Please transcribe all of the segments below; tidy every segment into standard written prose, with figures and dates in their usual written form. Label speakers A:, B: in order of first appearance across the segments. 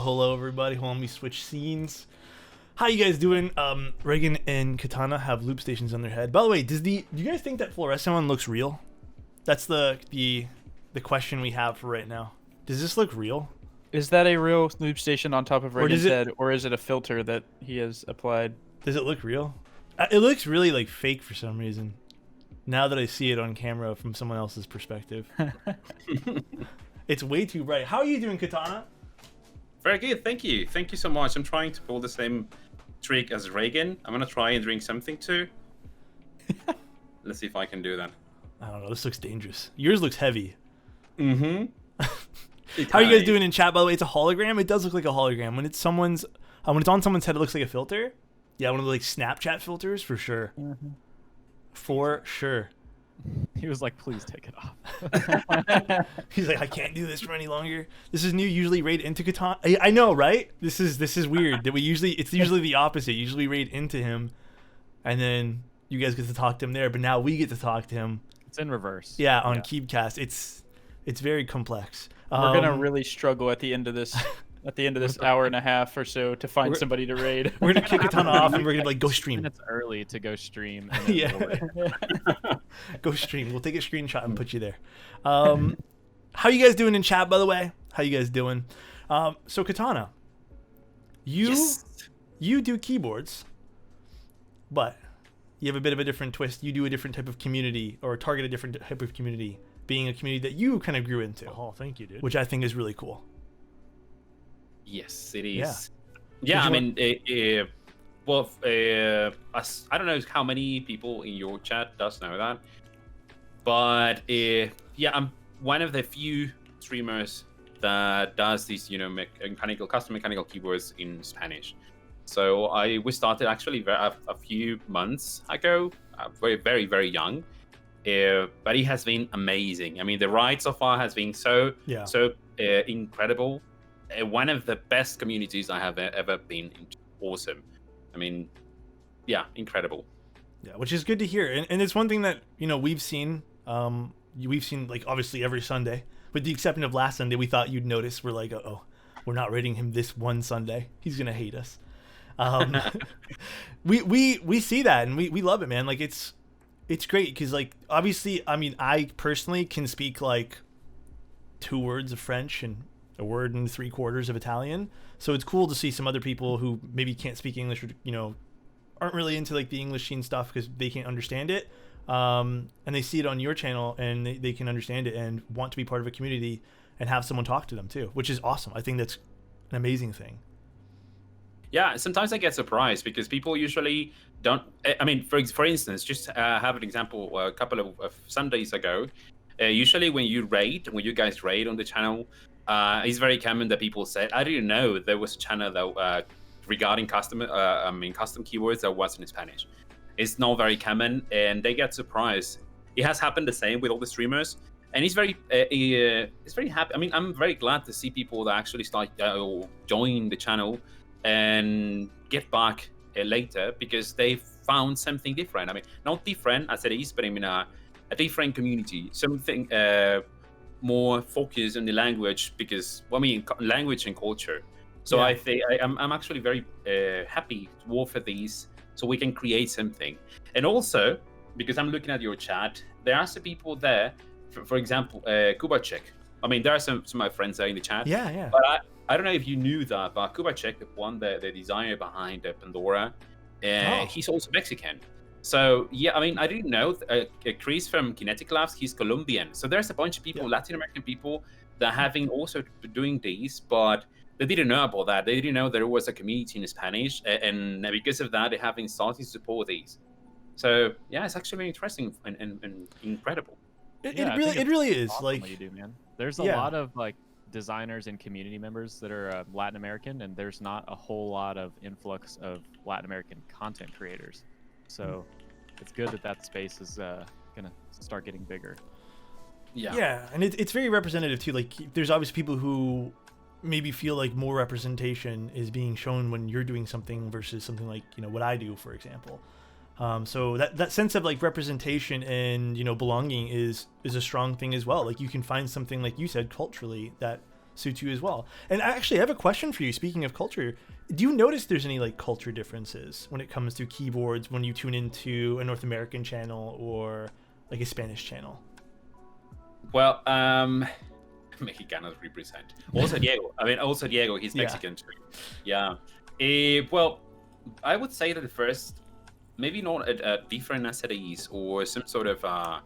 A: hello, everybody. Hold on, we switch scenes. How you guys doing? Reagan and Katana have loop stations on their head. By the way, do you guys think that fluorescent one looks real? That's the question we have for right now. Does this look real?
B: Is that a real loop station on top of Reagan's
A: it-
B: head, or is it a filter that he has applied?
A: Does it look real? It looks really like fake for some reason. Now that I see it on camera from someone else's perspective. It's way too bright. How are you doing, Katana?
C: Very good, thank you. Thank you so much. I'm trying to pull the same trick as Reagan. I'm gonna try and drink something too. Let's see if I can do that.
A: I don't know. This looks dangerous. Yours looks heavy.
C: Mm-hmm.
A: How are you guys doing in chat? By the way, it's a hologram. It does look like a hologram. When it's on someone's head, it looks like a filter. Yeah, one of the like Snapchat filters for sure.
B: Mm-hmm.
A: For sure.
B: He was like, "Please take it off."
A: He's like, I can't do this for any longer. This is new. Usually raid into Katana. I know, right? This is weird. That it's usually the opposite. Usually raid into him, and then you guys get to talk to him there. But now we get to talk to him.
B: It's in reverse.
A: Yeah, on Keebcast. It's very complex.
B: We're gonna really struggle at the end of this. At the end of this hour and a half or so to find somebody to raid.
A: We're gonna kick Katana off and we're gonna be like, go stream.
D: It's early to go stream. And
A: Yeah. Go stream. We'll take a screenshot and put you there. How you guys doing in chat, by the way? How you guys doing? So Katana, you do keyboards, but you have a bit of a different twist. You do a different type of community or target a different type of community, being a community that you kind of grew into.
D: Oh, thank you, dude.
A: Which I think is really cool.
C: Yes, it is.
A: Yeah.
C: Yeah, I mean, I don't know how many people in your chat does know that, but yeah, I'm one of the few streamers that does these, custom mechanical keyboards in Spanish. So we started actually a few months ago, very, very, very young, but it has been amazing. I mean, the ride so far has been so incredible. One of the best communities I have ever been in. Awesome. I mean, yeah, incredible.
A: Yeah, which is good to hear. And it's one thing that, we've seen like obviously every Sunday, with the exception of last Sunday. We thought you'd notice. We're like, oh, we're not rating him this one Sunday. He's going to hate us. We see that and we love it, man. Like it's great. Cause like, obviously, I mean, I personally can speak like 2 words of French and a word and 3/4 of Italian. So it's cool to see some other people who maybe can't speak English or, aren't really into like the English scene stuff because they can't understand it. And they see it on your channel and they can understand it and want to be part of a community and have someone talk to them too, which is awesome. I think that's an amazing thing.
C: Yeah, sometimes I get surprised because people usually don't. I mean, for instance, just have an example. A couple of Sundays ago, usually when you guys raid on the channel, it's very common that people say, "I didn't know there was a channel that regarding custom keywords that was in Spanish." It's not very common, and they get surprised. It has happened the same with all the streamers, and it's very happy. I mean, I'm very glad to see people that actually start join the channel and get back later because they found something different. I mean, not different as it is, but I mean a different community, something more focused on the language because language and culture. So I think I'm actually very happy to offer these so we can create something. And also because I'm looking at your chat, there are some people there. For example, Kubacek. I mean, there are some of my friends there in the chat.
A: Yeah.
C: But I don't know if you knew that, but Kubacek, the designer behind Pandora, he's also Mexican. So yeah, I mean, I didn't know. Chris from Kinetic Labs, he's Colombian. So there's a bunch of people, Latin American people, that having also doing these, but they didn't know about that. They didn't know there was a community in Spanish, and because of that, they haven't started to support these. So yeah, it's actually interesting and incredible.
A: It really is.
D: Awesome
A: like
D: what you do, man. There's a lot of like designers and community members that are Latin American, and there's not a whole lot of influx of Latin American content creators. So it's good that space is gonna start getting bigger.
A: Yeah, and it's very representative too. Like there's obviously people who maybe feel like more representation is being shown when you're doing something versus something like what I do, for example. So that sense of like representation and belonging is a strong thing as well. Like you can find something, like you said, culturally that suits you as well. And actually, I have a question for you. Speaking of culture, do you notice there's any like culture differences when it comes to keyboards when you tune into a North American channel or like a Spanish channel?
C: Well, Mexicanos represent. Also Diego. I mean, also Diego. He's Mexican too. Yeah. Well, I would say that the first, maybe not a different SDs or some sort of I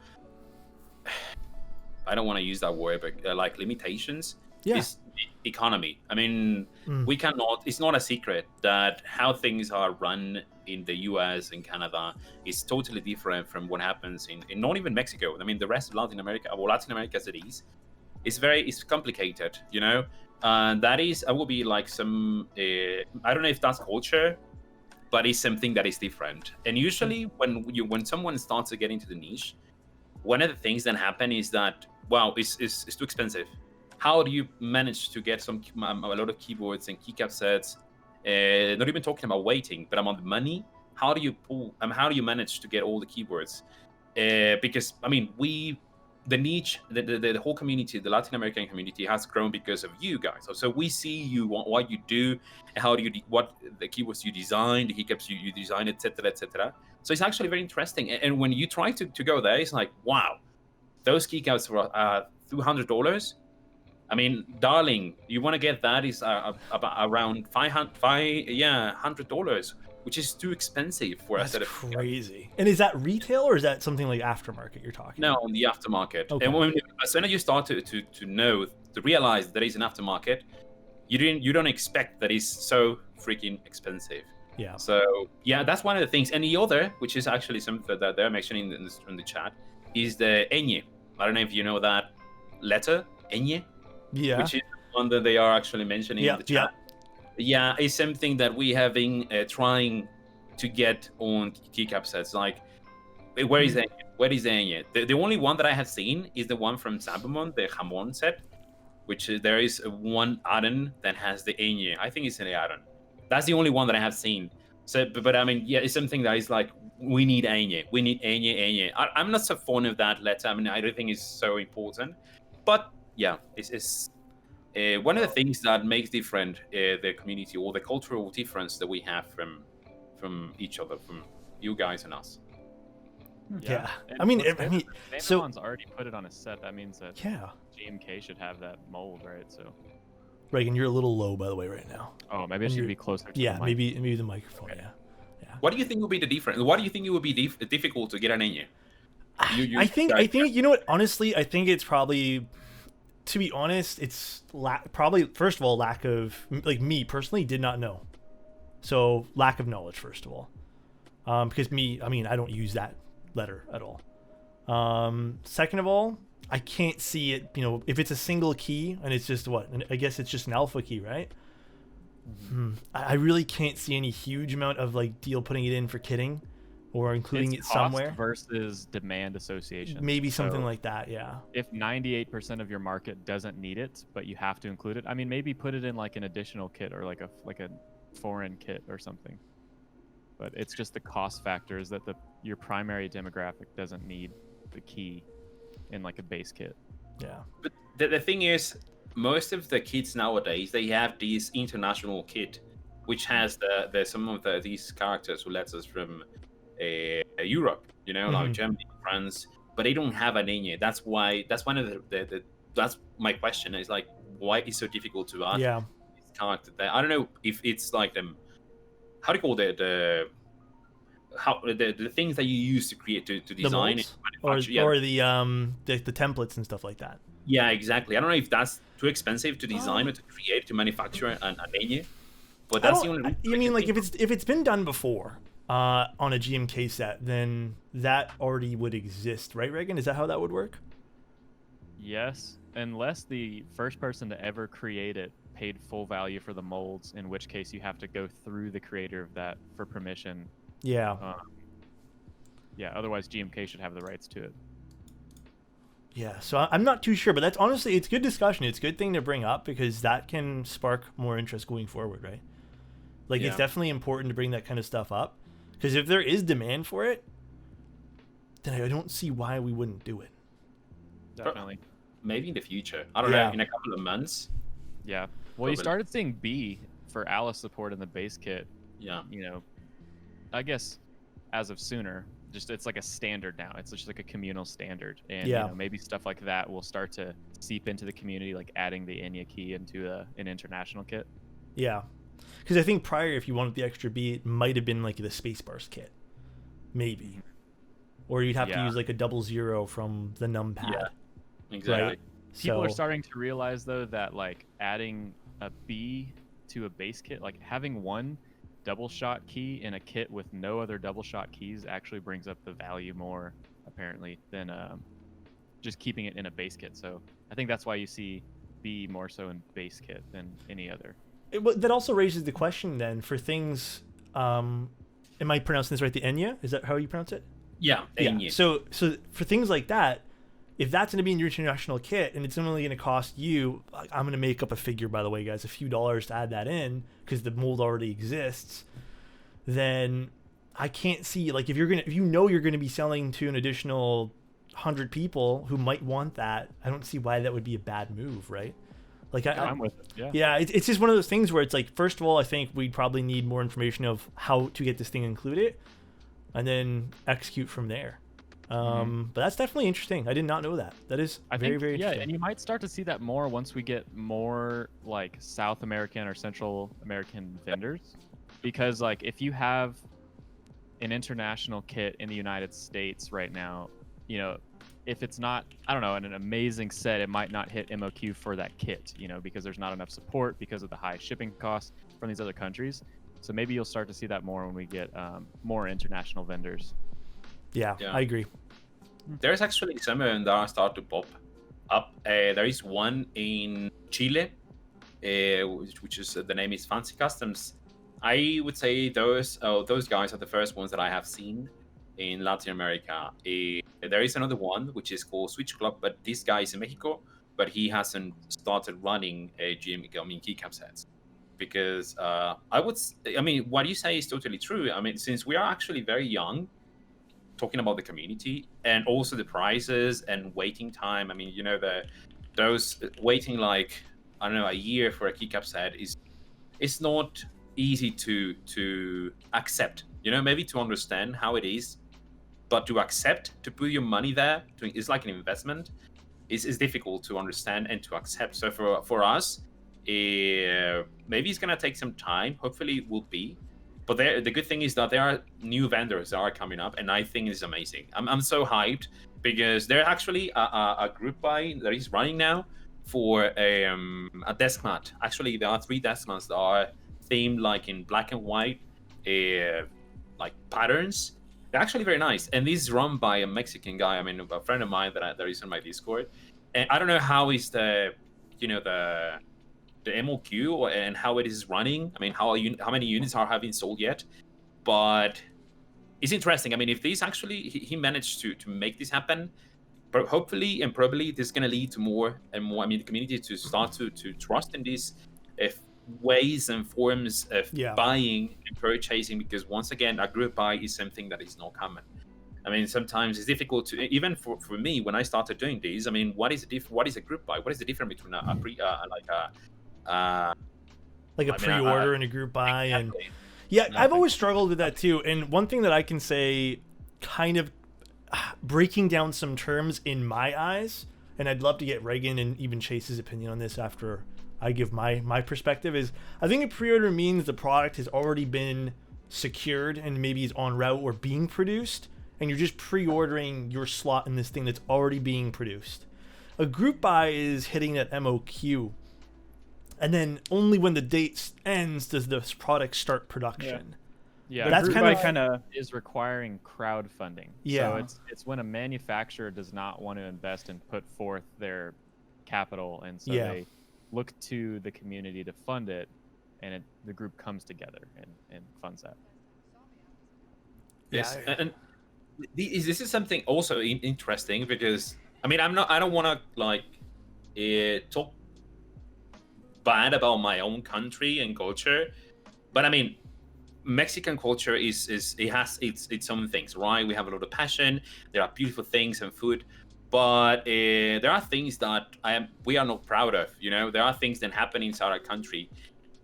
C: don't want to use that word, but like limitations. Is the economy. I mean, we cannot. It's not a secret that how things are run in the U.S. and Canada is totally different from what happens in not even Mexico. I mean, the rest of Latin America, or Latin America as it is, it's complicated, you know. And that is, I will be like some. I don't know if that's culture, but it's something that is different. And usually, when someone starts to get into the niche, one of the things that happen is that it's too expensive. How do you manage to get a lot of keyboards and keycap sets? Not even talking about waiting, but about the money. How do you manage to get all the keyboards? Because I mean, the niche, the whole community, the Latin American community has grown because of you guys. So we see you, what you do, and what the keyboards you design, the keycaps you design, etc., etc. So it's actually very interesting. And when you try to go there, it's like, wow, those keycaps were $200. I mean, darling, you want to get that is about around $100, which is too expensive for a set of keycaps.
A: Crazy. And is that retail or is that something like aftermarket you're talking?
C: No, on the aftermarket.
A: Okay.
C: And as soon as you start to realize there is an aftermarket, you don't expect that it's so freaking expensive.
A: Yeah.
C: So yeah, that's one of the things. And the other, which is actually something that they're mentioning in the chat, is the ñ. I don't know if you know that letter, ñ.
A: Yeah.
C: Which is the one that they are actually mentioning in the chat. Yeah, it's something that we have been trying to get on keycap sets. Like, where is the ñ? The only one that I have seen is the one from Sambamon, the Jamon set, which there is one add-on that has the ñ. I think it's an add-on. That's the only one that I have seen. So, but I mean, yeah, it's something that is like, we need ñ. We need ñ. I'm not so fond of that letter. I mean, I don't think it's so important. But yeah, it's one of the things that makes different the community or the cultural difference that we have from each other, from you guys and us.
A: Yeah.
D: And
A: I mean,
D: so already put it on a set. That means that GMK should have that mold, right? So.
A: Reagan, you're a little low, by the way, right now.
D: Oh, maybe I should be closer to the mic.
A: maybe the microphone. Okay. Yeah.
C: What do you think will be the difference? What do you think it would be difficult to get an ñ?
A: I think you know what? Honestly, I think it's probably, to be honest, it's probably first of all lack of, like, me personally did not know, so lack of knowledge first of all, because I don't use that letter at all. Second of all, I can't see it. You know, if it's a single key and it's just I guess it's just an alpha key, right? I really can't see any huge amount of like deal putting it in for kitting or including it somewhere.
D: Cost versus demand association.
A: Maybe something like that, yeah.
D: If 98% of your market doesn't need it, but you have to include it, I mean, maybe put it in like an additional kit or like a foreign kit or something. But it's just the cost factors that your primary demographic doesn't need the key in like a base kit.
A: Yeah.
C: But the thing is, most of the kits nowadays, they have this international kit, which has some of these characters or letters from Europe, you know, like Germany, France, but they don't have an ñ. That's one of that's my question. Is like, why is it so difficult to add this character there? I don't know if it's like how do you call the things that you use to create to design it,
A: or the templates and stuff like that.
C: Yeah, exactly. I don't know if that's too expensive to design or to create, to manufacture an ñ, but that's the only.
A: You mean like if it's been done before on a GMK set, then that already would exist, right, Reagan? Is that how that would work?
D: Yes, unless the first person to ever create it paid full value for the molds, in which case you have to go through the creator of that for permission.
A: Yeah.
D: Otherwise GMK should have the rights to it.
A: Yeah, so I'm not too sure, but that's honestly, it's good discussion. It's a good thing to bring up because that can spark more interest going forward, right? Like, it's definitely important to bring that kind of stuff up because if there is demand for it, then I don't see why we wouldn't do it.
D: Definitely.
C: Maybe in the future. I don't know, in a couple of months.
D: Yeah. Well, you started seeing B for Alice support in the base kit.
C: Yeah.
D: You know, I guess as of sooner, just it's like a standard now. It's just like a communal standard, and
A: Yeah.
D: you know, maybe stuff like that will start to seep into the community, like adding the Enya key into an international kit.
A: Yeah, because I think prior, if you wanted the extra B, it might have been like the Spacebar's kit, maybe, or you'd have to use like a 00 from the numpad.
C: Yeah, exactly.
A: Right?
D: People are starting to realize though that like adding a B to a base kit, like having one double shot key in a kit with no other double shot keys actually brings up the value more apparently than just keeping it in a base kit. So I think that's why you see B more so in base kit than any other.
A: That also raises the question then for things. Am I pronouncing this right? The Enya? Is that how you pronounce it?
C: Yeah, Enya.
A: Yeah. So for things like that, if that's going to be in your international kit and it's only going to cost you, I'm going to make up a figure, by the way, guys, a few dollars to add that in because the mold already exists, then I can't see, like, if you're going to be selling to an additional 100 people who might want that, I don't see why that would be a bad move, right? Like,
D: I'm with it. Yeah.
A: Yeah, it's just one of those things where it's like, first of all, I think we'd probably need more information of how to get this thing included and then execute from there. But that's definitely interesting. I did not know that. That is very interesting.
D: Yeah, and you might start to see that more once we get more like South American or Central American vendors, because like if you have an international kit in the United States right now, you know, if it's not, I don't know, an amazing set, it might not hit MOQ for that kit, you know, because there's not enough support because of the high shipping costs from these other countries. So maybe you'll start to see that more when we get more international vendors.
A: Yeah, I agree.
C: There's actually some that are start to pop up. There is one in Chile, which is the name is Fancy Customs. I would say those guys are the first ones that I have seen in Latin America. There is another one which is called Switch Club, but this guy is in Mexico, but he hasn't started running keycap sets because what you say is totally true. I mean, since we are actually very young, talking about the community and also the prices and waiting time. I mean, you know, those waiting like, I don't know, a year for a keycap set it's not easy to accept, you know, maybe to understand how it is, but to accept, to put your money there, it's like an investment, is difficult to understand and to accept. So for us, maybe it's going to take some time. Hopefully it will be. But the good thing is that there are new vendors that are coming up, and I think it's amazing. I'm so hyped because there's actually a group buy that is running now for a desk mat. Actually, there are 3 desk mats that are themed like in black and white, like patterns. They're actually very nice, and this is run by a Mexican guy. I mean, a friend of mine that is on my Discord, and I don't know how is the MOQ and how it is running. I mean, how many units are having sold yet? But it's interesting. I mean, if this actually he managed to make this happen, but hopefully and probably this is going to lead to more and more. I mean, the community to start to trust in these ways and forms of buying and purchasing, because once again, a group buy is something that is not common. I mean, sometimes it's difficult to, even for me when I started doing these. I mean, what is a group buy? What is the difference between a
A: pre-order and a group buy?
C: Exactly.
A: And I've always struggled with that too. And one thing that I can say, kind of breaking down some terms in my eyes, and I'd love to get Reagan and even Chase's opinion on this after I give my perspective, is I think a pre-order means the product has already been secured and maybe is en route or being produced, and you're just pre-ordering your slot in this thing that's already being produced. A group buy is hitting that MOQ, and then only when the date ends does this product start production.
D: Yeah,
A: that's
D: kind of is requiring crowdfunding.
A: Yeah,
D: so it's when a manufacturer does not want to invest and put forth their capital, and so they look to the community to fund it, and the group comes together and funds that.
C: Yes, and this is something also interesting, because I mean, I don't want to talk bad about my own country and culture, but I mean, Mexican culture it has its own things, right? We have a lot of passion. There are beautiful things and food, but there are things that we are not proud of. There are things that happen inside our country,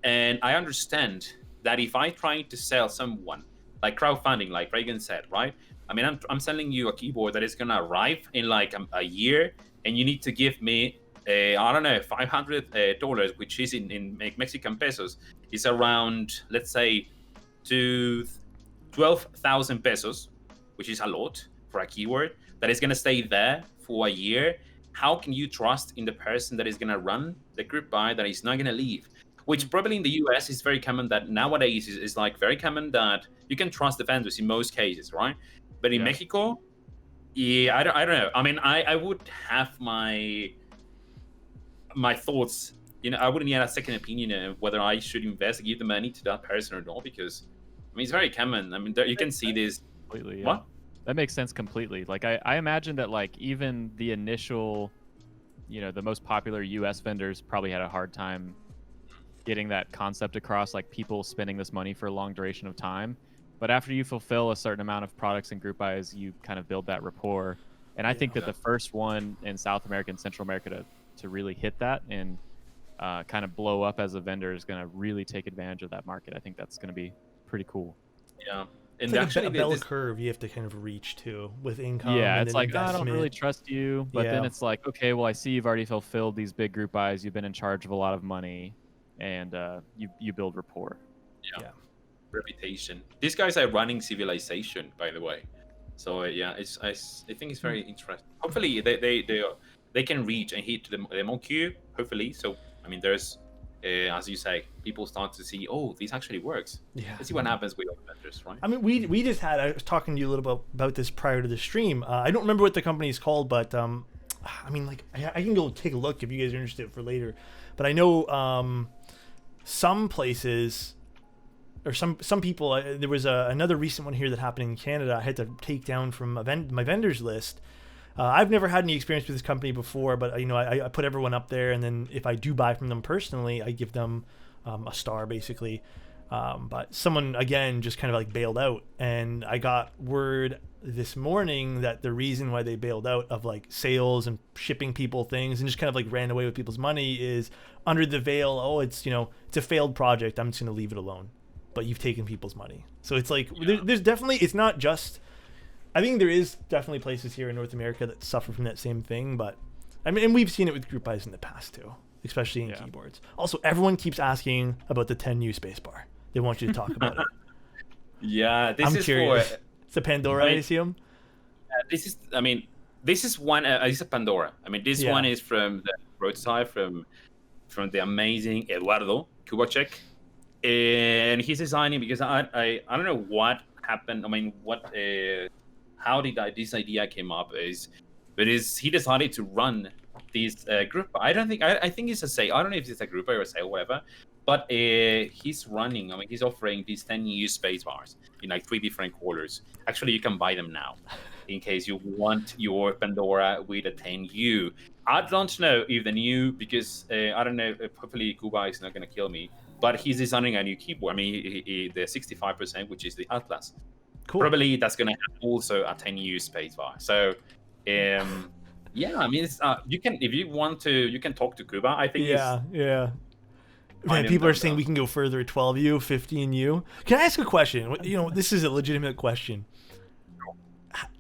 C: and I understand that if I try to sell someone like crowdfunding, like Reagan said, right? I mean, I'm selling you a keyboard that is gonna arrive in like a year, and you need to give me I don't know, $500, which is in Mexican pesos, is around, let's say, to 12,000 pesos, which is a lot for a keyboard that is gonna stay there for a year. How can you trust in the person that is gonna run the group buy that is not gonna leave? Which probably in the US is very common, that nowadays is like very common that you can trust the vendors in most cases, right? But in Mexico, yeah, I don't know. I mean, I would have my thoughts. I wouldn't get a second opinion of whether I should invest, give the money to that person or not, because I mean it's very common. I mean, you can see this.
D: Completely.
C: What?
D: That makes sense completely. Like I imagine that like even the initial, the most popular US vendors probably had a hard time getting that concept across, like people spending this money for a long duration of time. But after you fulfill a certain amount of products and group buys, you kind of build that rapport. And I think that the first one in South America and Central America to really hit that and kind of blow up as a vendor is going to really take advantage of that market. I think that's going to be pretty cool.
C: Yeah.
A: It's
C: And
A: like
C: actually,
A: a bell curve you have to kind of reach to with income.
D: Yeah,
A: and
D: it's
A: then
D: like, I don't
A: investment.
D: really trust you. But then
A: Yeah.
D: it's like, okay, well, I see you've already fulfilled these big group buys. You've been in charge of a lot of money. And you build rapport.
C: Yeah. Reputation. These guys are running Civilization, by the way. So I think it's very interesting. Hopefully they can reach and hit the demo queue. Hopefully, so I mean, there's as you say, people start to see, oh, this actually works.
A: Yeah.
C: Let's see what happens with other vendors, right?
A: I mean, we just had. I was talking to you a little bit about this prior to the stream. I don't remember what the company is called, but I mean, like I can go take a look if you guys are interested for later. But I know some places. Or some people, there was another recent one here that happened in Canada. I had to take down from my vendors list. I've never had any experience with this company before, but I put everyone up there, and then if I do buy from them personally, I give them a star basically. But someone again just kind of like bailed out, and I got word this morning that the reason why they bailed out of like sales and shipping people things and just kind of like ran away with people's money is under the veil. Oh, it's it's a failed project. I'm just gonna leave it alone. But you've taken people's money. So it's like, there's definitely, it's not just, I think there is definitely places here in North America that suffer from that same thing, but I mean, and we've seen it with group buys in the past too, especially in keyboards. Also, everyone keeps asking about the 10U spacebar. They want you to talk about it.
C: Yeah,
A: I'm curious. It's a Pandora, I assume?
C: This is one, it's a Pandora. I mean, this one is from the roadside, from the amazing Eduardo Kubacek. And he's designing, because I don't know what happened. I mean, how did this idea came up but he decided to run this group. I think it's a sale. I don't know if it's a group or a sale, whatever. But he's running. I mean, he's offering these 10U space bars in like 3 different colors. Actually, you can buy them now, in case you want your Pandora with a 10U. I don't know if the new, because I don't know. Hopefully, Cuba is not gonna kill me. But he's designing a new keyboard. I mean, the 65%, which is the Atlas.
A: Cool.
C: Probably that's going to have also a 10U spacebar. So, yeah, I mean, it's, you can, if you want to, you can talk to Cuba. I think.
A: Yeah. Man, people are saying we can go further at 12U, 15U. Can I ask a question? This is a legitimate question.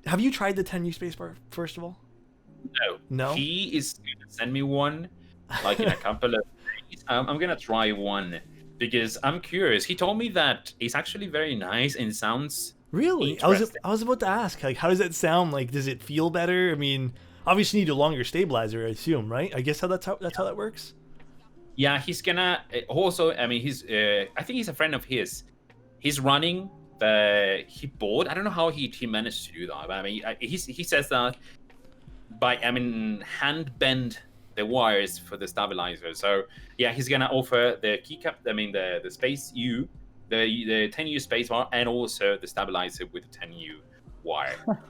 A: Have you tried the 10U spacebar, first of all?
C: No. He is going to send me one, like in a couple of days. I'm going to try one because I'm curious. He told me that it's actually very nice and sounds
A: really. I was about to ask, like, how does that sound? Like, does it feel better? I mean, obviously you need a longer stabilizer, I assume, right? I guess that's how that works.
C: Yeah, he's gonna also. I mean, I think he's a friend of his. He's running the board. I don't know how he managed to do that. But I mean, he says that by hand bend the wires for the stabilizer. So yeah, he's gonna offer the keycap. I mean, the space U, the 10U space bar, and also the stabilizer with the 10U wire. Hand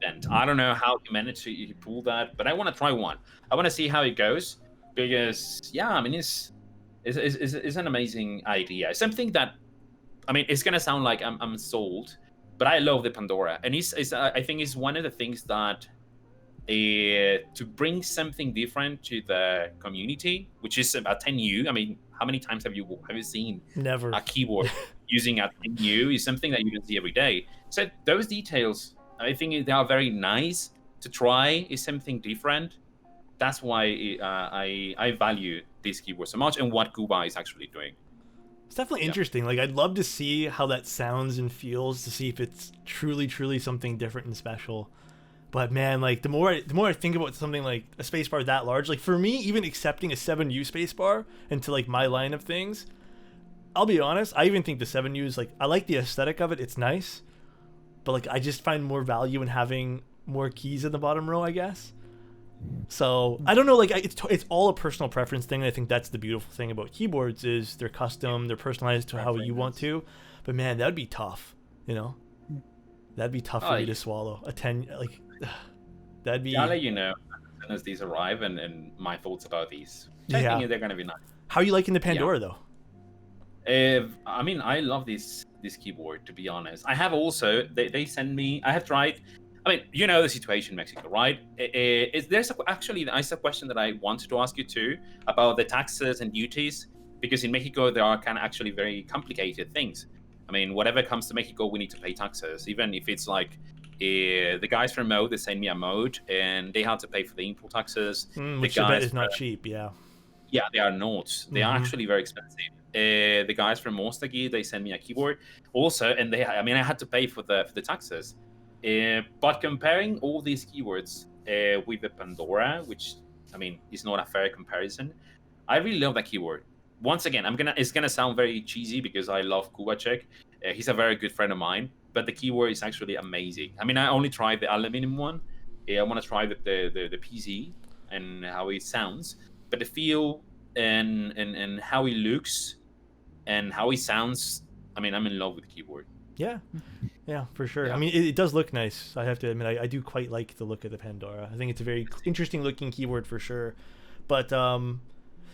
C: bend. I don't know how he managed to pull that, but I want to try one. I want to see how it goes. Because yeah, I mean, it's an amazing idea. Something that, I mean, it's gonna sound like I'm sold, but I love the Pandora, and I think it's one of the things that to bring something different to the community, which is about 10U. I mean, how many times have you seen
A: Never.
C: a keyboard using a 10U? Is something that you don't see every day. So those details, I think they are very nice to try. Is something different. That's why I value this keyboard so much, and what Kuba is actually doing.
A: It's definitely interesting. Like, I'd love to see how that sounds and feels, to see if it's truly something different and special. But man, like, the more I think about something like a spacebar that large, like, for me, even accepting a 7U spacebar into like my line of things, I'll be honest, I even think the 7U is like, I like the aesthetic of it. It's nice, but like, I just find more value in having more keys in the bottom row, I guess. So I don't know, like, it's all a personal preference thing. I think that's the beautiful thing about keyboards, is they're custom, they're personalized to how you want to. But man, that'd be tough, you know. That'd be tough for me to swallow. A 10, like, that'd be.
C: I'll let you know as these arrive and my thoughts about these. I think they're gonna be nice.
A: How are you liking the Pandora though?
C: I mean, I love this keyboard, to be honest. I have also they send me. I have tried. I mean, you know the situation in Mexico, right? There's actually a question that I wanted to ask you too about the taxes and duties, because in Mexico there are kind of actually very complicated things. I mean, whatever comes to Mexico, we need to pay taxes, even if it's like the guys from Mode, they send me a Mode and they have to pay for the import taxes.
A: Which I bet is not cheap, yeah.
C: Yeah, they are not. They are actually very expensive. The guys from Mostagi, they send me a keyboard also, and I had to pay for the taxes. But comparing all these keyboards with the Pandora, which I mean is not a fair comparison, I really love that keyboard. Once again, it's gonna sound very cheesy because I love Kubacek. He's a very good friend of mine, but the keyboard is actually amazing. I mean, I only tried the aluminum one. I want to try the PZ and how it sounds, but the feel and how it looks and how it sounds. I mean, I'm in love with the keyboard.
A: Yeah, for sure.
C: Yeah.
A: I mean, it does look nice. I have to admit, I do quite like the look of the Pandora. I think it's a very interesting looking keyboard for sure. But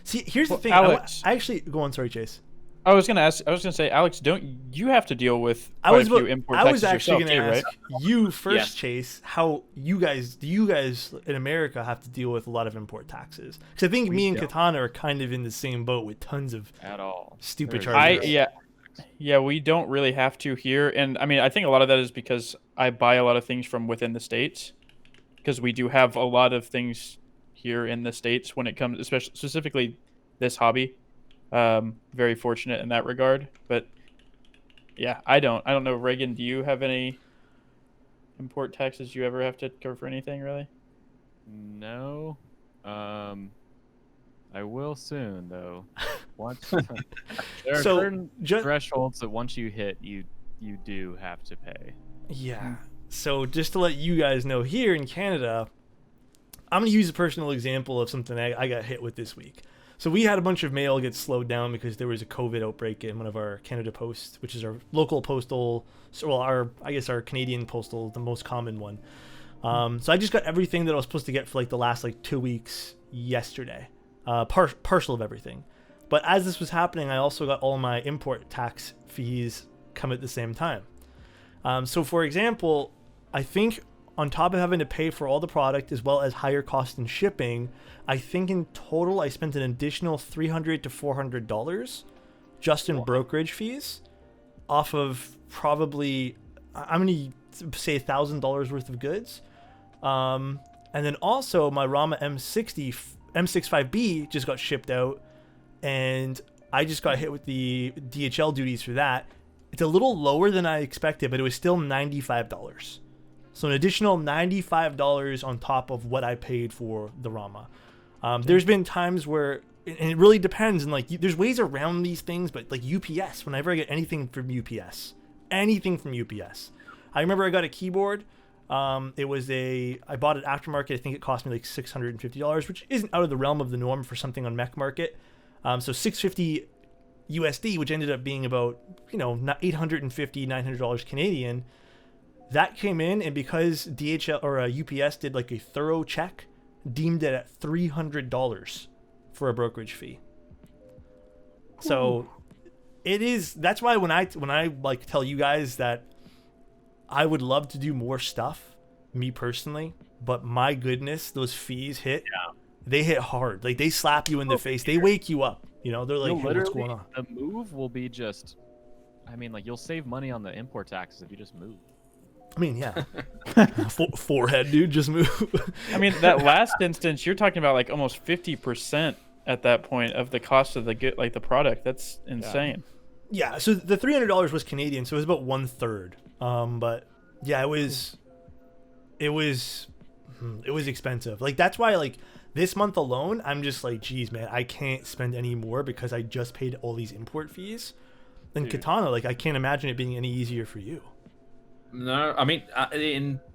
A: see, here's the thing.
B: Alex,
A: I actually go on. Sorry, Chase.
B: I was gonna say, Alex, don't you have to deal with quite a few import taxes
A: I was actually
B: yourself
A: going to
B: too,
A: ask
B: right?
A: you first,
C: Yes.
A: Chase. How do you guys in America have to deal with a lot of import taxes? Because I think me and Katana are kind of in the same boat with tons of
D: At all.
A: stupid
D: Very
A: charges.
B: Yeah, we don't really have to here, and I mean, I think a lot of that is because I buy a lot of things from within the states, because we do have a lot of things here in the states when it comes, especially specifically this hobby. Very fortunate in that regard, but yeah, I don't know. Reagan, do you have any import taxes you ever have to cover for anything really?
D: No. I will soon though. Once there are
A: So,
D: certain thresholds that once you hit, you do have to pay.
A: Yeah. So just to let you guys know, here in Canada, I'm going to use a personal example of something I got hit with this week. So we had a bunch of mail get slowed down because there was a COVID outbreak in one of our Canada Post, which is our local postal, our Canadian postal, the most common one. So I just got everything that I was supposed to get for like the last 2 weeks yesterday, partial of everything. But as this was happening, I also got all my import tax fees come at the same time. So for example, I think on top of having to pay for all the product as well as higher cost in shipping, I think in total I spent an additional $300 to $400 just in brokerage fees off of probably, I'm going to say $1,000 worth of goods. And then also my Rama M65B just got shipped out, and I just got hit with the DHL duties for that. It's a little lower than I expected, but it was still $95. So an additional $95 on top of what I paid for the Rama. There's been times where, and it really depends, and there's ways around these things, but like UPS, whenever I get anything from UPS, I remember I got a keyboard. I bought it aftermarket. I think it cost me like $650, which isn't out of the realm of the norm for something on Mech Market. So $650 USD, which ended up being about, $850, $900 Canadian. That came in, and because DHL or UPS did like a thorough check, deemed it at $300 for a brokerage fee. So that's why when I tell you guys that I would love to do more stuff, me personally, but my goodness, those fees hit.
C: Yeah.
A: They hit hard. Like they slap you in the face. They wake you up. You know, they're like, hey, what's going on?
D: The move will be just, I mean, like you'll save money on the import taxes if you just move.
A: I mean, yeah. Forehead, dude, just move.
B: I mean, that last instance, you're talking about like almost 50% at that point of the cost of the product. That's insane.
A: Yeah. So the $300 was Canadian, so it was about 1/3. But yeah, it was expensive. Like that's why like this month alone, I'm just like, geez, man, I can't spend any more because I just paid all these import fees. And Katana, like I can't imagine it being any easier for you.
C: No, I mean,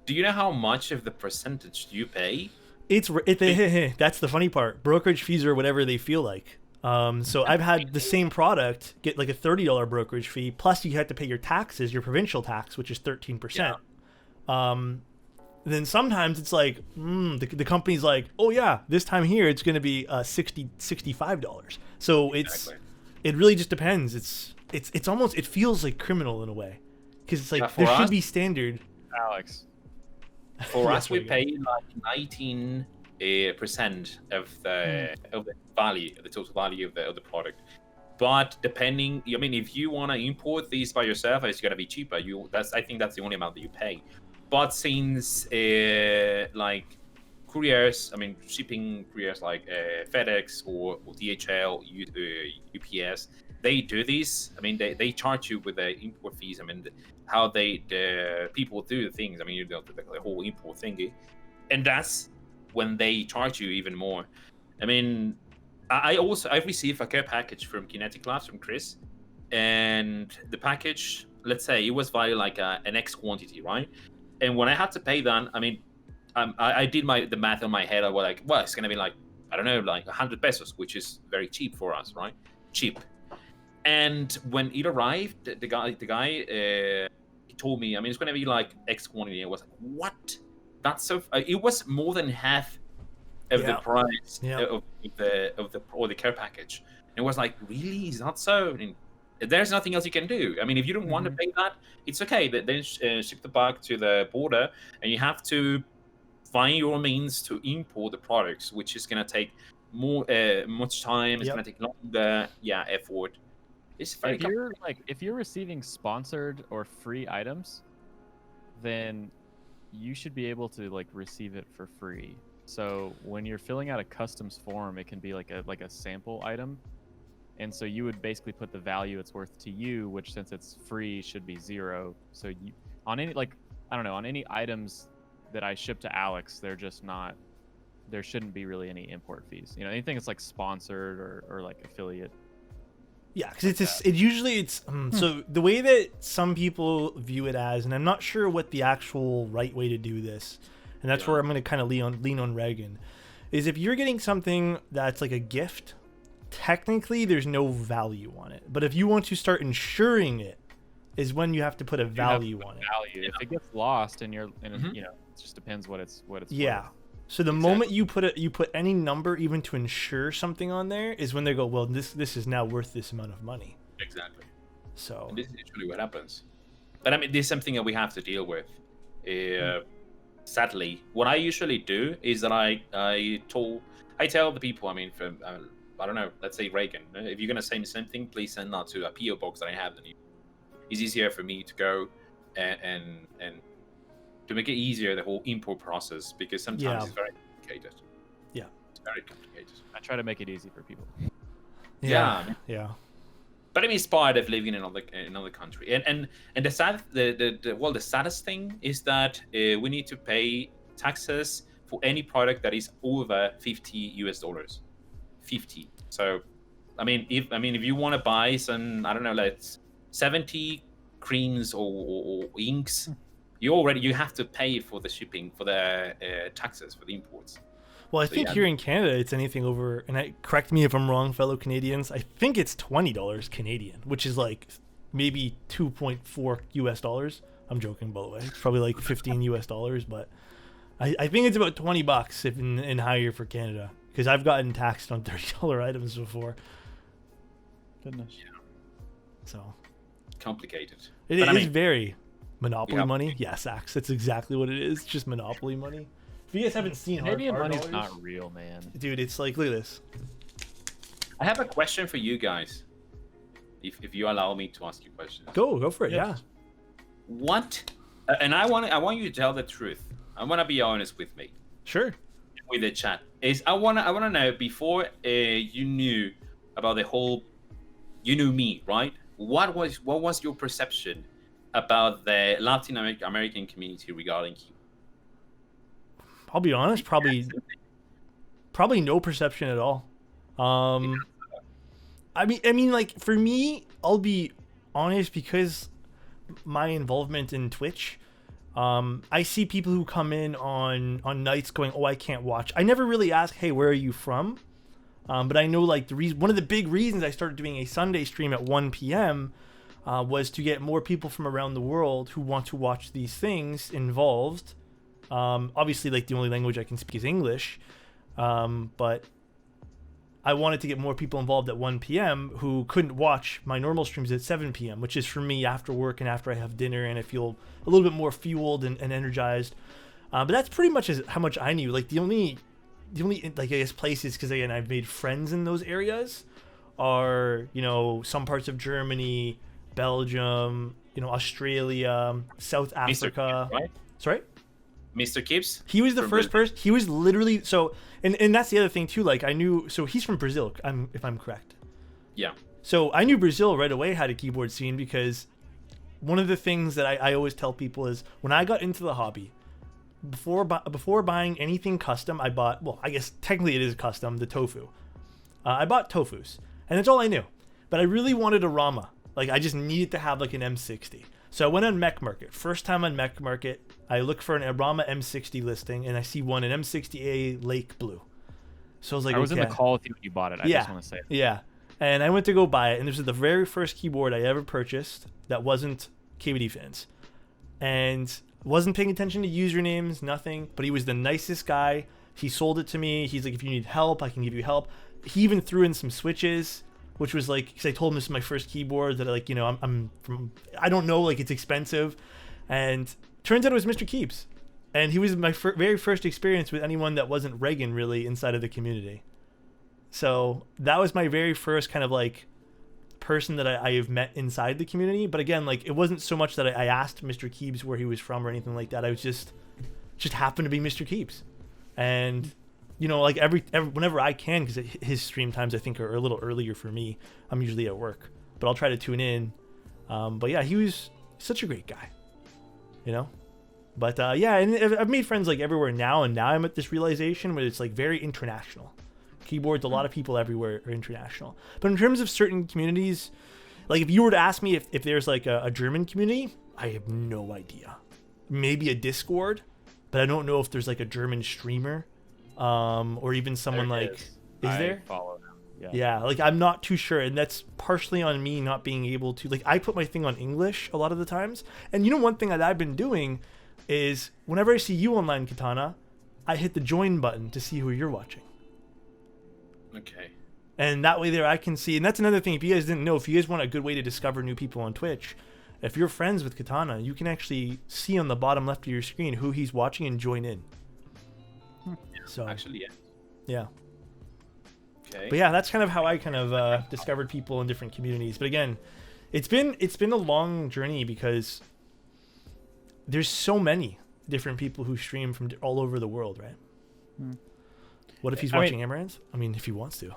C: do you know how much of the percentage you pay?
A: That's the funny part. Brokerage fees are whatever they feel like. So I've had the same product get like a $30 brokerage fee, plus you have to pay your taxes, your provincial tax, which is 13%. Then sometimes it's like, the company's like, oh yeah, this time here it's going to be $65. So it really just depends. It's almost, it feels like criminal in a way. Because it's like, there should be standard.
D: Alex.
C: For us, we pay like 19% of the value, the total value of the product. But depending, I mean, if you want to import these by yourself, it's gonna be cheaper. I think that's the only amount that you pay. But since like couriers, I mean, shipping couriers like FedEx or DHL, UPS, they do this. I mean, they charge you with the import fees. I mean, how the people do things. I mean, the whole import thingy, and that's when they charge you even more. I mean, I've received a care package from Kinetic Labs from Chris, and the package, let's say it was valued like an X quantity, right? And when I had to pay that, I mean, I did the math in my head. I was like, well, it's gonna be like, I don't know, like 100 pesos, which is very cheap for us, right? Cheap. And when it arrived, the guy he told me, I mean, it's gonna be like X quantity. I was like, what? That's so. It was more than half of the price of the care package. And it was like, really? Is that so? I mean, there's nothing else you can do. I mean, if you don't want to pay that, it's okay. Then ship the bag to the border, and you have to find your means to import the products, which is gonna take much time. It's gonna take longer. Yeah, effort. It's very
D: if you're receiving sponsored or free items, then you should be able to like receive it for free. So when you're filling out a customs form, it can be like a sample item, and so you would basically put the value it's worth to you, which since it's free should be 0. So you on any on any items that I ship to Alex, they're just not. There shouldn't be really any import fees. You know, anything that's like sponsored or like affiliate.
A: Yeah, because so the way that some people view it as, and I'm not sure what the actual right way to do this, and that's where I'm going to kind of lean on Reagan, is if you're getting something that's like a gift, technically there's no value on it. But if you want to start insuring it, is when you have to put a value on it.
D: If it gets lost and you know, it just depends what it's
A: yeah.
D: worth.
A: So the moment you put any number even to insure something on there is when they go, well, this is now worth this amount of money.
C: Exactly.
A: So
C: and this is usually what happens. But I mean, this is something that we have to deal with. Sadly, what I usually do is that I tell the people. I mean, from I don't know, let's say Reagan. If you're gonna send me something, please send that to a PO box that I have. It's easier for me to go and to make it easier, the whole import process, because sometimes it's very complicated.
A: Yeah.
C: It's very complicated.
D: I try to make it easy for people.
A: Yeah.
C: But I mean, it's part of living in another country. And the saddest thing is that we need to pay taxes for any product that is over $50. 50. So, I mean, if you want to buy some, I don't know, like 70 creams or inks, you have to pay for the shipping, for the taxes, for the imports.
A: Well, I think here in Canada, it's anything over, and correct me if I'm wrong, fellow Canadians, I think it's $20 Canadian, which is like maybe $2.4 US. I'm joking, by the way. It's probably like $15 US, but I think it's about $20 if in higher for Canada, because I've gotten taxed on $30 items before.
B: Goodness.
C: Yeah.
A: So
C: complicated.
A: It is very monopoly money. Yes, Axe. That's exactly what it is. Just monopoly money. If you guys haven't seen
D: Canadian
A: hard
D: money's
A: dollars,
D: not real, man.
A: dude, it's like, look at this.
C: I have a question for you guys. If you allow me to ask you questions.
A: Go for it.
B: Yes.
A: Yeah.
C: What? And I want you to tell the truth. I want to be honest with me,
A: Sure.
C: with the chat. I want to know before you knew about the whole, you knew me, right? What was your perception about the Latin American community regarding you?
A: I'll be honest, probably no perception at all. I mean, like for me, I'll be honest because my involvement in Twitch, I see people who come in on nights going, "Oh, I can't watch." I never really ask, "Hey, where are you from?" But I know like one of the big reasons I started doing a Sunday stream at 1 p.m. Was to get more people from around the world who want to watch these things involved. Obviously, like the only language I can speak is English, but I wanted to get more people involved at 1 p.m. who couldn't watch my normal streams at 7 p.m., which is for me after work and after I have dinner and I feel a little bit more fueled and energized. But that's pretty much how much I knew. Like the only like I guess places, because again I've made friends in those areas, are some parts of Germany, Belgium, Australia, South Africa.
C: Mr. Kibbs, right?
A: Sorry?
C: Mr. Kibbs?
A: He was the
C: From
A: first
C: Brazil?
A: person. He was literally so, and that's the other thing too. Like I knew, so he's from Brazil. If I'm correct.
C: Yeah.
A: So I knew Brazil right away had a keyboard scene because one of the things that I always tell people is when I got into the hobby, before buying anything custom, I bought, well, I guess technically it is custom, the tofu. I bought tofus, and that's all I knew. But I really wanted a Rama. Like I just needed to have like an M60. So I went on Mech Market. First time on Mech Market, I look for an Rama M60 listing, and I see one, an M60A Lake Blue. So I was like,
D: I was
A: okay.
D: in the call with you when you bought it. I just want to say it.
A: Yeah. And I went to go buy it, and this was the very first keyboard I ever purchased that wasn't KBD fans. And wasn't paying attention to usernames, nothing, but he was the nicest guy. He sold it to me. He's like, if you need help, I can give you help. He even threw in some switches, which was like, because I told him this is my first keyboard, that like, I'm from, I don't know, like it's expensive. And turns out it was Mr. Keebs. And he was my very first experience with anyone that wasn't Reagan really inside of the community. So that was my very first kind of like person that I have met inside the community. But again, like it wasn't so much that I asked Mr. Keebs where he was from or anything like that. I was just happened to be Mr. Keebs. And like every whenever I can, because his stream times I think are a little earlier for me. I'm usually at work, but I'll try to tune in. But yeah, he was such a great guy, But yeah, and I've made friends like everywhere now, and now I'm at this realization where it's like very international. Keyboards, a lot of people everywhere are international. But in terms of certain communities, like if you were to ask me if there's like a German community, I have no idea. Maybe a Discord, but I don't know if there's like a German streamer, or even someone
D: There
A: like. Is
D: I
A: there?
D: follow them. Yeah.
A: Yeah, like I'm not too sure, and that's partially on me not being able to. Like I put my thing on English a lot of the times, and one thing that I've been doing is whenever I see you online, Katana, I hit the join button to see who you're watching.
C: Okay.
A: And that way there I can see, and that's another thing, if you guys didn't know, if you guys want a good way to discover new people on Twitch, if you're friends with Katana, you can actually see on the bottom left of your screen who he's watching and join in. So
C: Actually, yeah.
A: yeah.
C: Okay.
A: But yeah, that's kind of how I kind of discovered people in different communities. But again, it's been a long journey because there's so many different people who stream from all over the world, right? What if he's watching Amaranth? I mean, if he wants to.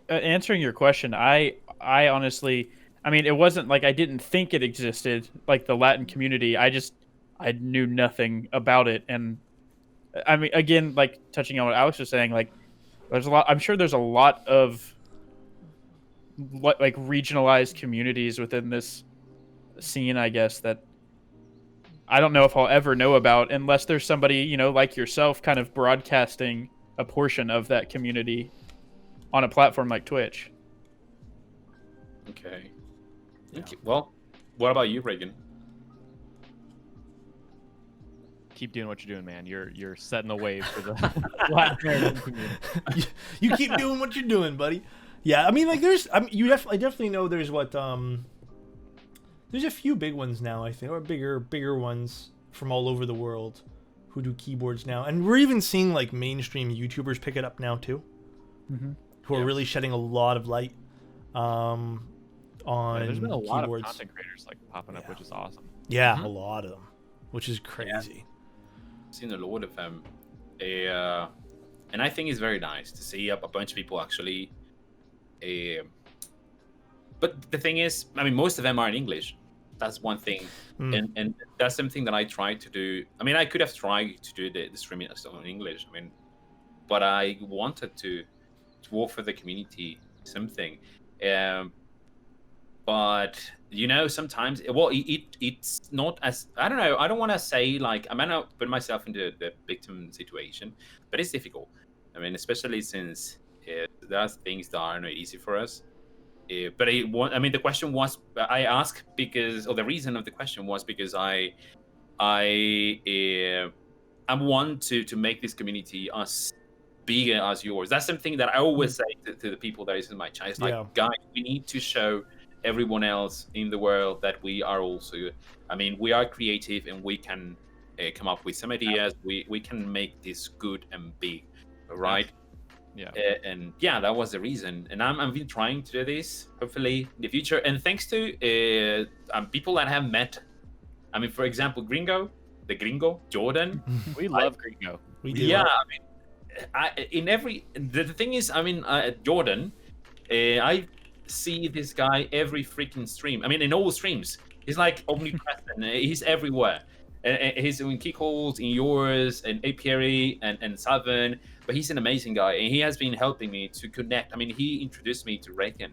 B: Answering your question, I honestly, it wasn't like I didn't think it existed, like the Latin community. I knew nothing about it. And again, like touching on what Alex was saying, like I'm sure there's a lot of like regionalized communities within this scene, I guess, that I don't know if I'll ever know about unless there's somebody, like yourself kind of broadcasting a portion of that community on a platform like Twitch.
C: Okay.
A: Yeah.
C: Well, what about you, Reagan?
D: Keep doing what you're doing, man. You're setting the wave for the Latin American community.
A: You keep doing what you're doing, buddy. Yeah, like there's, I definitely know there's there's a few big ones now, I think, or bigger ones from all over the world. who do keyboards now, and we're even seeing like mainstream YouTubers pick it up now too, who are really shedding a lot of light on
D: there's been a lot
A: keyboards.
D: of content creators like popping up, which is awesome.
A: Yeah, a lot of them, which is crazy.
C: I've seen a lot of them, and I think it's very nice to see a bunch of people actually. But the thing is, I mean, most of them are in English. That's one thing, and that's something that I tried to do. I mean, I could have tried to do the streaming stuff in English. I mean, but I wanted to offer the community something. But you know, sometimes, well, it's not as, I don't know. I don't want to say like I might not put myself into the victim situation, but it's difficult. I mean, especially since there's things that are not easy for us. But I mean, the question was, I asked because, or the reason of the question was because I want to make this community as big as yours. That's something that I always say to the people that is in my chat. It's like, guys, we need to show everyone else in the world that we are also, I mean, we are creative and we can come up with some ideas. We can make this good and big, right?
D: Yeah.
C: And yeah, that was the reason. And I've been trying to do this, hopefully, in the future. And thanks to people that I have met. I mean, for example, the Gringo, Jordan.
D: We love Gringo.
A: We do.
C: Yeah, I mean, the thing is, I mean, Jordan, I see this guy every freaking stream. I mean, in all streams, he's like omnipresent. He's everywhere. He's in Kickholes, in yours, and Apiary, and Savin. But he's an amazing guy, and he has been helping me to connect. I mean, he introduced me to Raycon.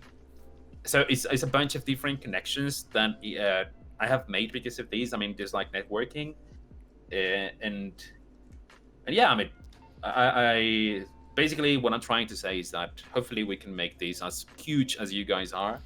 C: So it's a bunch of different connections that I have made because of these. I mean, there's like networking, and yeah, I mean, I basically what I'm trying to say is that hopefully we can make these as huge as you guys are.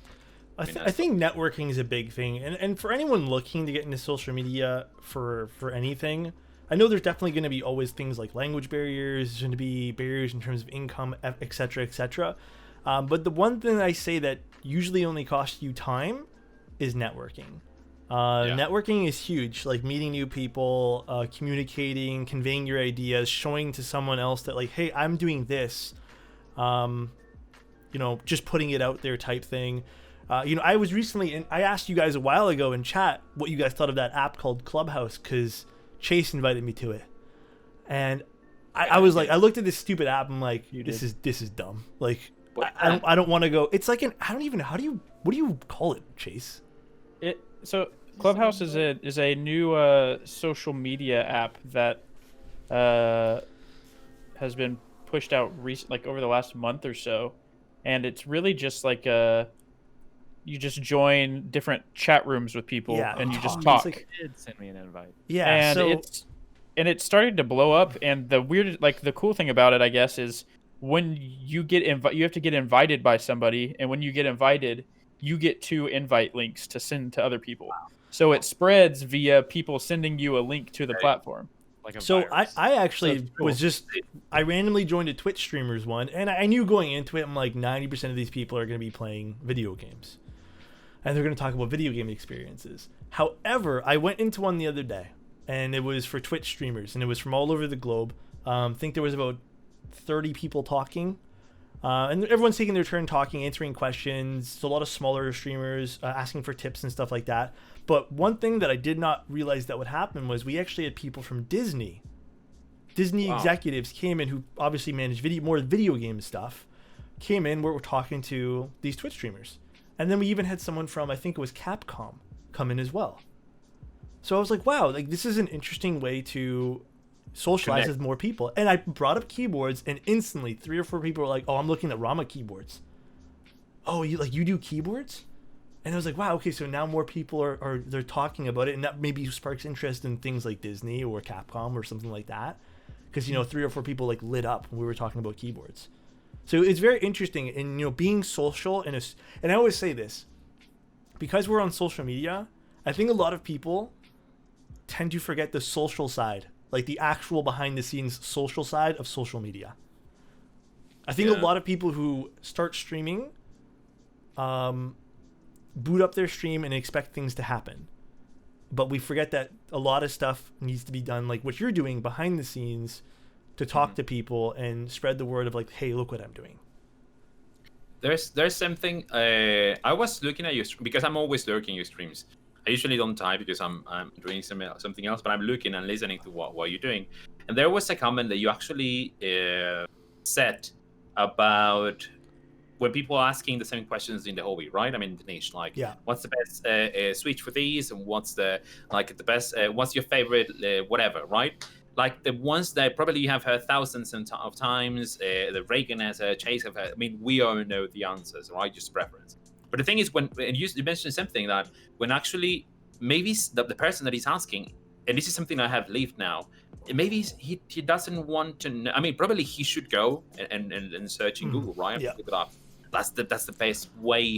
A: I think networking is a big thing, and for anyone looking to get into social media for anything, I know there's definitely going to be always things like language barriers, there's going to be barriers in terms of income, etc., etc. But the one thing I say that usually only costs you time is networking. Networking is huge, like meeting new people, communicating, conveying your ideas, showing to someone else that like, hey, I'm doing this, just putting it out there type thing. I was recently, and I asked you guys a while ago in chat what you guys thought of that app called Clubhouse, because Chase invited me to it, and I was like, I looked at this stupid app, I'm like, this is dumb. Like, I don't want to go. It's like I don't even know, what do you call it, Chase?
B: So Clubhouse is a new social media app that has been pushed out like over the last month or so, and it's really just like you just join different chat rooms with people and you just talk.
D: Like, did send me an invite.
B: Yeah, and it started to blow up. And the cool thing about it, I guess, is when you get you have to get invited by somebody, and when you get invited, you get 2 invite links to send to other people. Wow. So it spreads via people sending you a link to the platform.
D: Like a
A: so
D: virus.
A: I actually I randomly joined a Twitch streamers one, and I knew going into it, I'm like 90% of these people are going to be playing video games, and they're going to talk about video game experiences. However, I went into one the other day, and it was for Twitch streamers, and it was from all over the globe. I think there was about 30 people talking, and everyone's taking their turn talking, answering questions. It's a lot of smaller streamers asking for tips and stuff like that. But one thing that I did not realize that would happen was we actually had people from Disney. Disney executives came in who obviously manage more video game stuff, came in where we're talking to these Twitch streamers. And then we even had someone from, I think it was Capcom, come in as well. So I was like, wow, like this is an interesting way to socialize with more people. And I brought up keyboards, and instantly 3 or 4 people were like, oh, I'm looking at Rama keyboards. Oh, you do keyboards? And I was like, wow, okay, so now more people they're talking about it, and that maybe sparks interest in things like Disney or Capcom or something like that. Because, 3 or 4 people like lit up when we were talking about keyboards. So it's very interesting, and being social, and I always say this, because we're on social media, I think a lot of people tend to forget the social side, like the actual behind the scenes social side of social media. I think a lot of people who start streaming, boot up their stream and expect things to happen. but we forget that a lot of stuff needs to be done, like what you're doing behind the scenes, to talk to people and spread the word of like, hey, look what I'm doing.
C: There's something. I was looking at your stream because I'm always lurking your streams. I usually don't type because I'm doing something else, but I'm looking and listening to what you're doing. And there was a comment that you actually said about when people are asking the same questions in the hobby, right? I mean, the niche, like, what's the best switch for these, and what's the best? What's your favorite whatever, right? Like the ones that probably you have heard thousands of times. The Reagan has a Chase have heard. I mean, we all know the answers, right? Just preference. But the thing is, when you mentioned something that when actually maybe the person that he's asking, and this is something I have lived now, maybe he doesn't want to know. I mean, probably he should go and search in Google, right? Look it up. That's the best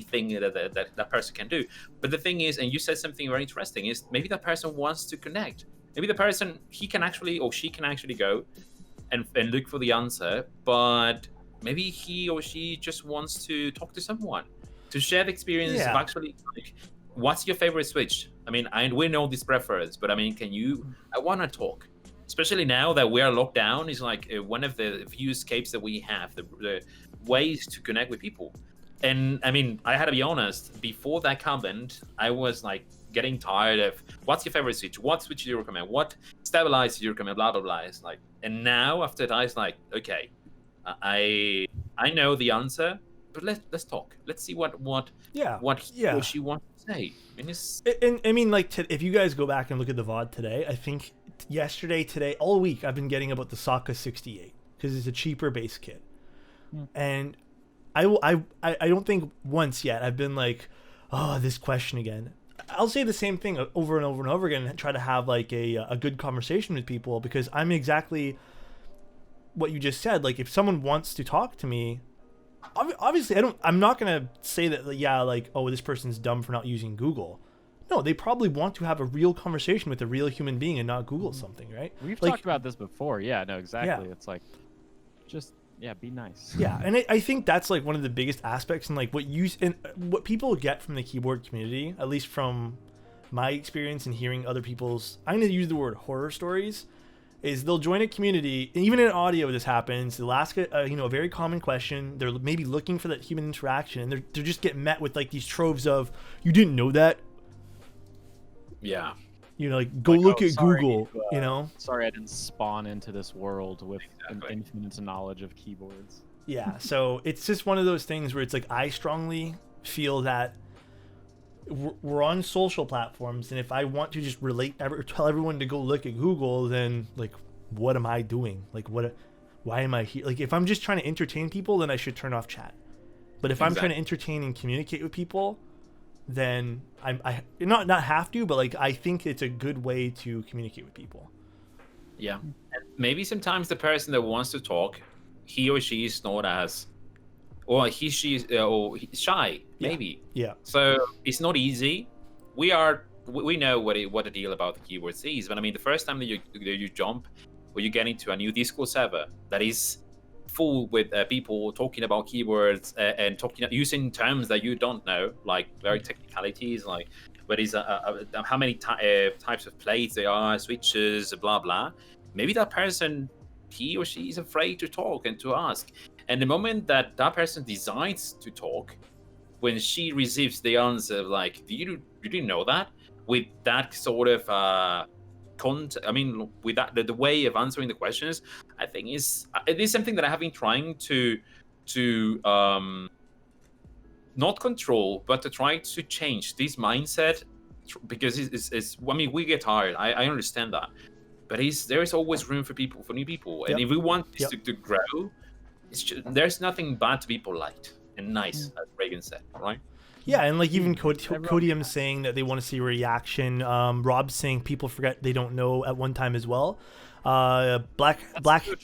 C: thing that person can do. But the thing is, and you said something very interesting, is maybe that person wants to connect. Maybe the person she can actually go and look for the answer, but maybe he or she just wants to talk to someone, to share the experience of actually, like, what's your favorite switch? I mean, we know this preference, but I mean, I want to talk. Especially now that we are locked down, is like one of the few escapes that we have, the ways to connect with people. And I mean, I had to be honest, before that comment, I was like getting tired of what's your favorite switch? What switch do you recommend? What stabilizer do you recommend? Blah, blah, blah. It's like, and now after that, it's like, okay, I know the answer, but let's talk. Let's see what he or she wants to say. I mean,
A: I mean, like, if you guys go back and look at the VOD today, I think yesterday, today, all week, I've been getting about the Sokka 68 because it's a cheaper base kit. And I don't think once yet I've been like, oh, this question again. I'll say the same thing over and over and over again and try to have like a good conversation with people, because I'm exactly what you just said. Like, if someone wants to talk to me, obviously I'm not gonna say that, like, oh, this person's dumb for not using Google. No, they probably want to have a real conversation with a real human being and not Google something, right?
D: We've talked about this before. Yeah, no, exactly. It's like, just be nice.
A: Yeah, and I think that's like one of the biggest aspects, and like what people get from the keyboard community, at least from my experience and hearing other people's, I'm going to use the word horror stories, is they'll join a community, and even in audio this happens, they'll ask a very common question, they're maybe looking for that human interaction, and they're just getting met with like these troves of, you didn't know that?
C: Yeah.
A: Like, go look at Google,
D: Sorry I didn't spawn into this world with an infinite knowledge of keyboards.
A: Yeah, so it's just one of those things where it's like, I strongly feel that we're on social platforms, and if I want to just tell everyone to go look at Google, then like, what am I doing? Like, why am I here? Like, if I'm just trying to entertain people, then I should turn off chat. But if I'm trying to entertain and communicate with people, then I not have to, but like, I think it's a good way to communicate with people.
C: Yeah, and maybe sometimes the person that wants to talk, he or she is not as, or she's shy, maybe.
A: Yeah.
C: So it's not easy. We know what the deal about the keywords is, but I mean, the first time that you jump, or you get into a new Discord server that is full with people talking about keywords and using terms that you don't know, like very technicalities, like what is how many types of plates there are, switches, blah blah. Maybe that person, he or she, is afraid to talk and to ask. And the moment that person decides to talk, when she receives the answer like, you didn't know that, with that sort of with that the way of answering the questions, I think it is something that I have been trying to not control, but to try to change this mindset, because it's I mean, we get tired. I understand that, but there is always room for new people, and if we want this to grow, there's nothing bad to be polite and nice, as Reagan said, right?
A: Yeah, and like even Codium saying that they want to see a reaction. Rob's saying people forget they don't know at one time as well. Blackhearted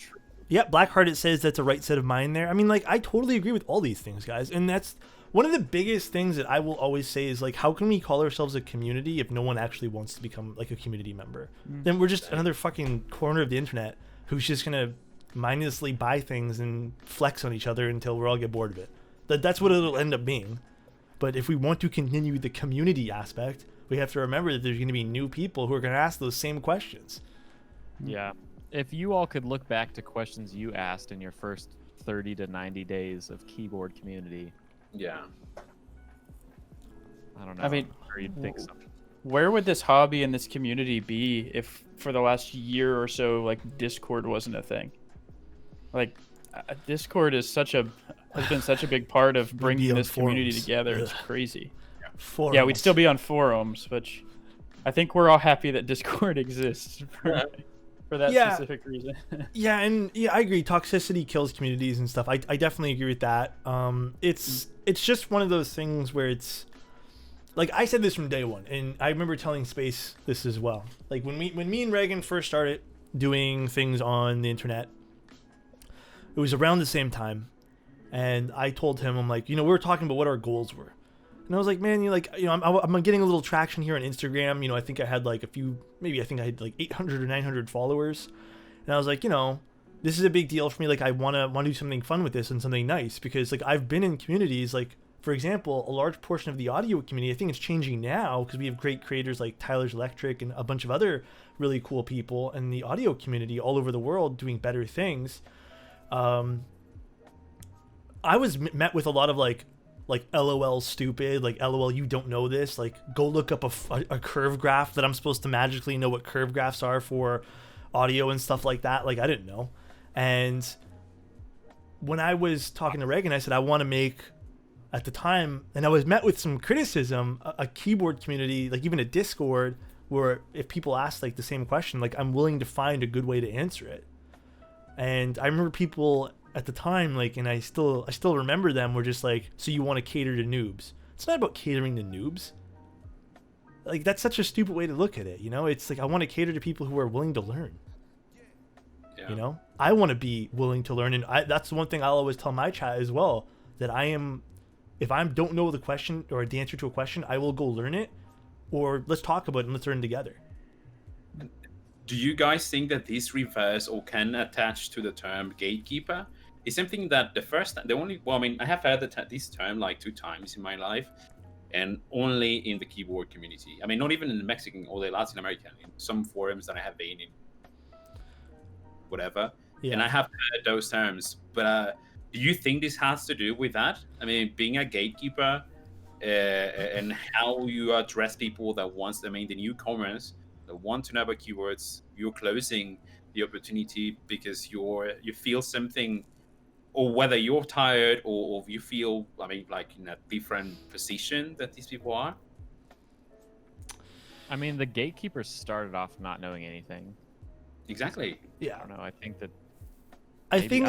A: says that's a right set of mind there. I mean, like, I totally agree with all these things, guys. And that's one of the biggest things that I will always say is, like, how can we call ourselves a community if no one actually wants to become like a community member? Then we're just another fucking corner of the internet who's just gonna mindlessly buy things and flex on each other until we all get bored of it. That's what it'll end up being. But if we want to continue the community aspect, we have to remember that there's going to be new people who are going to ask those same questions.
D: Yeah. If you all could look back to questions you asked in your first 30 to 90 days of keyboard community,
C: Yeah.
D: I don't know.
B: I mean,
D: or you'd think something.
B: Where would this hobby and this community be if for the last year or so, like, Discord wasn't a thing? Like, Discord has been such a big part of bringing this community together. It's crazy.
A: Forums.
B: Yeah, we'd still be on forums, which I think we're all happy that Discord exists for that specific reason.
A: Yeah, and I agree. Toxicity kills communities and stuff. I definitely agree with that. It's just one of those things where it's like, I said this from day one, and I remember telling Space this as well. Like when me and Reagan first started doing things on the internet, it was around the same time, and I told him, I'm like, we were talking about what our goals were. And I was like, man, I'm getting a little traction here on Instagram. I think I had like I think I had like 800 or 900 followers. And I was like, this is a big deal for me. Like, I want to do something fun with this and something nice, because like I've been in communities, like, for example, a large portion of the audio community, I think it's changing now because we have great creators like Tyler's Electric and a bunch of other really cool people in the audio community all over the world doing better things. I was met with a lot of like LOL stupid, like LOL you don't know this, like go look up a curve graph that I'm supposed to magically know what curve graphs are for audio and stuff like that. Like, I didn't know. And when I was talking to Reagan, I said I want to make, at the time, and I was met with some criticism, a keyboard community, like even a Discord, where if people ask like the same question, like I'm willing to find a good way to answer it. And I remember people at the time, like, and I still remember them, were just like, so you want to cater to noobs? It's not about catering to noobs. Like, that's such a stupid way to look at it. It's like, I want to cater to people who are willing to learn.
C: Yeah.
A: I want to be willing to learn, and that's the one thing I'll always tell my chat as well, that if I don't know the question or the answer to a question, I will go learn it, or let's talk about it and let's learn together.
C: Do you guys think that this refers or can attach to the term gatekeeper? It's something that I have heard this term like 2 times in my life, and only in the keyboard community. I mean, not even in the Mexican or the Latin American, in some forums that I have been in, whatever. Yeah. And I have heard those terms, but do you think this has to do with that? I mean, being a gatekeeper and how you address people that the newcomers that want to know about keywords, you're closing the opportunity because you feel something, or whether you're tired or you feel, like in a different position that these people are?
D: I mean, the gatekeepers started off not knowing anything.
C: Exactly.
D: Yeah. I don't know. I think that
A: maybe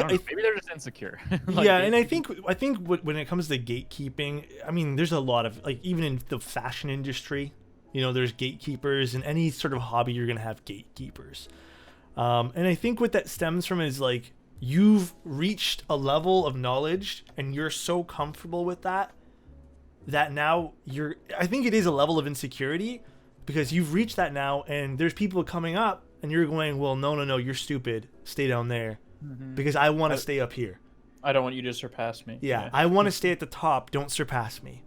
D: they're just insecure.
A: And I think when it comes to gatekeeping, I mean, there's a lot of, like, even in the fashion industry, there's gatekeepers. In any sort of hobby, you're gonna have gatekeepers. And I think what that stems from is, like, you've reached a level of knowledge and you're so comfortable with that now I think it is a level of insecurity, because you've reached that now and there's people coming up and you're going, well, no, you're stupid, stay down there. Mm-hmm. Because I want to stay up here.
B: I don't want you to surpass me.
A: Yeah. I want to stay at the top, don't surpass me.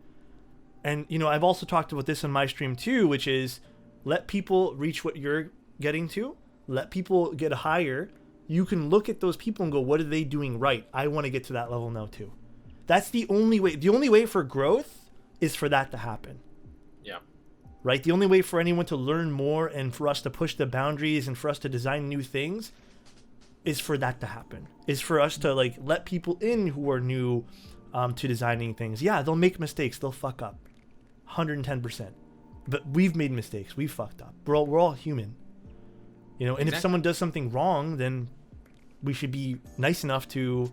A: And I've also talked about this on my stream too, which is let people reach what you're getting to, let people get higher. You can look at those people and go, what are they doing right? I want to get to that level now too. That's the only way. The only way for growth is for that to happen.
C: Yeah.
A: Right? The only way for anyone to learn more and for us to push the boundaries and for us to design new things is for that to happen. Is for us to, like, let people in who are new to designing things. Yeah, they'll make mistakes. They'll fuck up. 110%. But we've made mistakes. We've fucked up. We're all human. And exactly. If someone does something wrong, then we should be nice enough to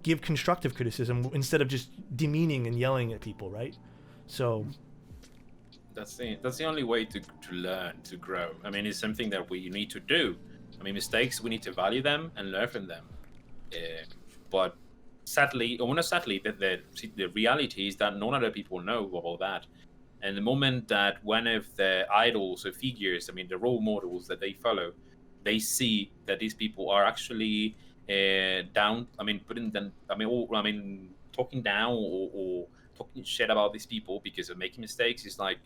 A: give constructive criticism instead of just demeaning and yelling at people, right? So
C: that's the only way to learn, to grow. I mean, it's something that we need to do. I mean, mistakes, we need to value them and learn from them. But sadly, or not sadly, the reality is that none other people know about that. And the moment that one of the idols or figures, I mean, the role models that they follow, they see that these people are actually down, I mean, talking down or talking shit about these people because of making mistakes, is like,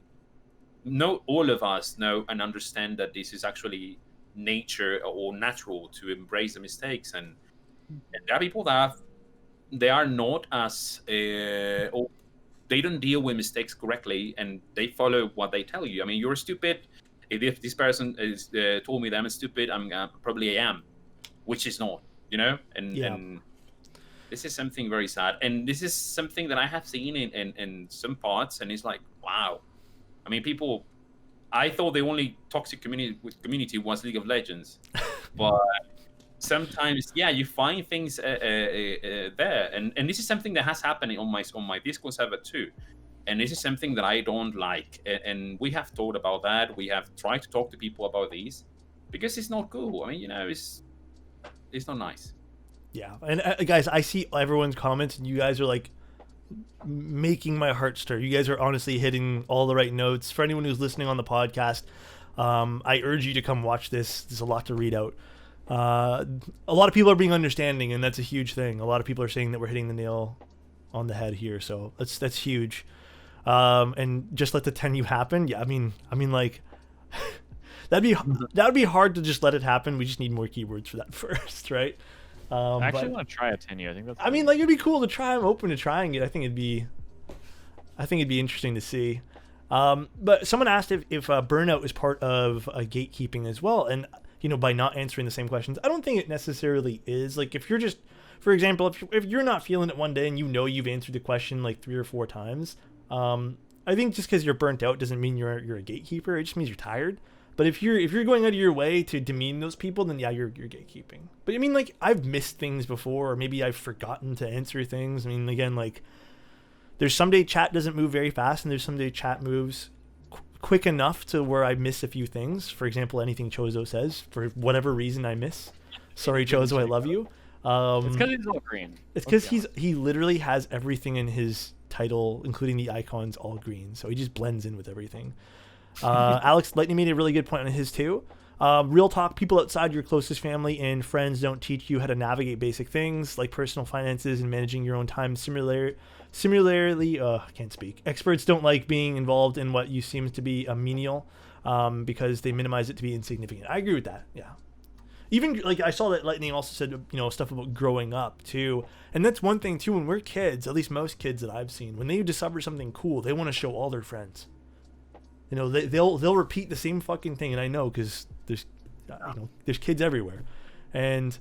C: not all of us know and understand that this is actually nature or natural to embrace the mistakes, and there are people that they are not as or they don't deal with mistakes correctly, and they follow what they tell you. I mean, you're stupid. If this person is told me that I'm stupid, I'm probably I am, which is not, you know. And this is something very sad, and this is something that I have seen in some parts, and it's like, wow. I mean, people. I thought the only toxic community was League of Legends, but sometimes, yeah, you find things there, and this is something that has happened on my Discord server too, and this is something that I don't like, and we have thought about that. We have tried to talk to people about these because it's not cool. I mean, you know, it's not nice.
A: Yeah, and guys, I see everyone's comments, and you guys are like making my heart stir. You guys are honestly hitting all the right notes. For anyone who's listening on the podcast, I urge you to come watch this. There's a lot to read out. A lot of people are being understanding, and that's a huge thing. A lot of people are saying that we're hitting the nail on the head here, so that's huge. And just let the 10U happen. Yeah, I mean, like that would be hard to just let it happen. We just need more keywords for that first, right?
D: I actually want to try a 10U. I think that's.
A: I mean, like, it'd be cool to try. I'm open to trying it. I think it'd be interesting to see. But someone asked if burnout is part of gatekeeping as well, and you know, by not answering the same questions, I don't think it necessarily is. Like, if you're just, for example, if you're not feeling it one day and you know you've answered the question like 3 or 4 times, I think just because you're burnt out doesn't mean you're a gatekeeper. It just means you're tired. But if you're going out of your way to demean those people, then yeah, you're gatekeeping. But I mean, like, I've missed things before, or maybe I've forgotten to answer things. I mean, again, like, there's someday chat doesn't move very fast, and there's someday chat moves quick enough to where I miss a few things. For example, anything Chozo says, for whatever reason, I miss. Sorry, Chozo, I love you.
D: It's because he's all green.
A: It's because he literally has everything in his title, including the icons, all green. So he just blends in with everything. Alex Lightning made a really good point on his too. Real talk, people outside your closest family and friends don't teach you how to navigate basic things like personal finances and managing your own time. Similarly, I can't speak. Experts don't like being involved in what you seems to be a menial because they minimize it to be insignificant. I agree with that. Yeah. Even like I saw that Lightning also said, you know, stuff about growing up too. And that's one thing too, when we're kids, at least most kids that I've seen, when they discover something cool, they want to show all their friends. You know, they'll repeat the same fucking thing, and I know because there's kids everywhere, and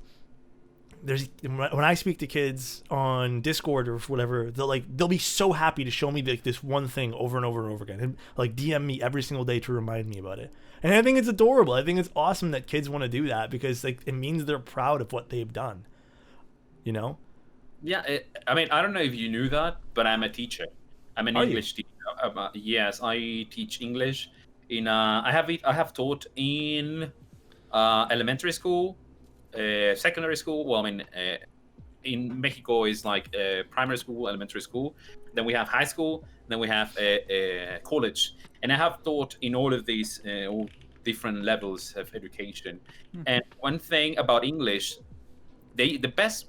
A: when I speak to kids on Discord or whatever, they'll be so happy to show me like this one thing over and over and over again, and like DM me every single day to remind me about it. And I think it's adorable. I think it's awesome that kids want to do that because like it means they're proud of what they've done. You know?
C: Yeah, I mean, I don't know if you knew that, but I'm a teacher. I'm an English teacher. Yes, I teach English. I have taught in elementary school, secondary school. Well, I mean, in Mexico is like primary school, elementary school. Then we have high school. Then we have college. And I have taught in all of these all different levels of education. Mm-hmm. And one thing about English, the best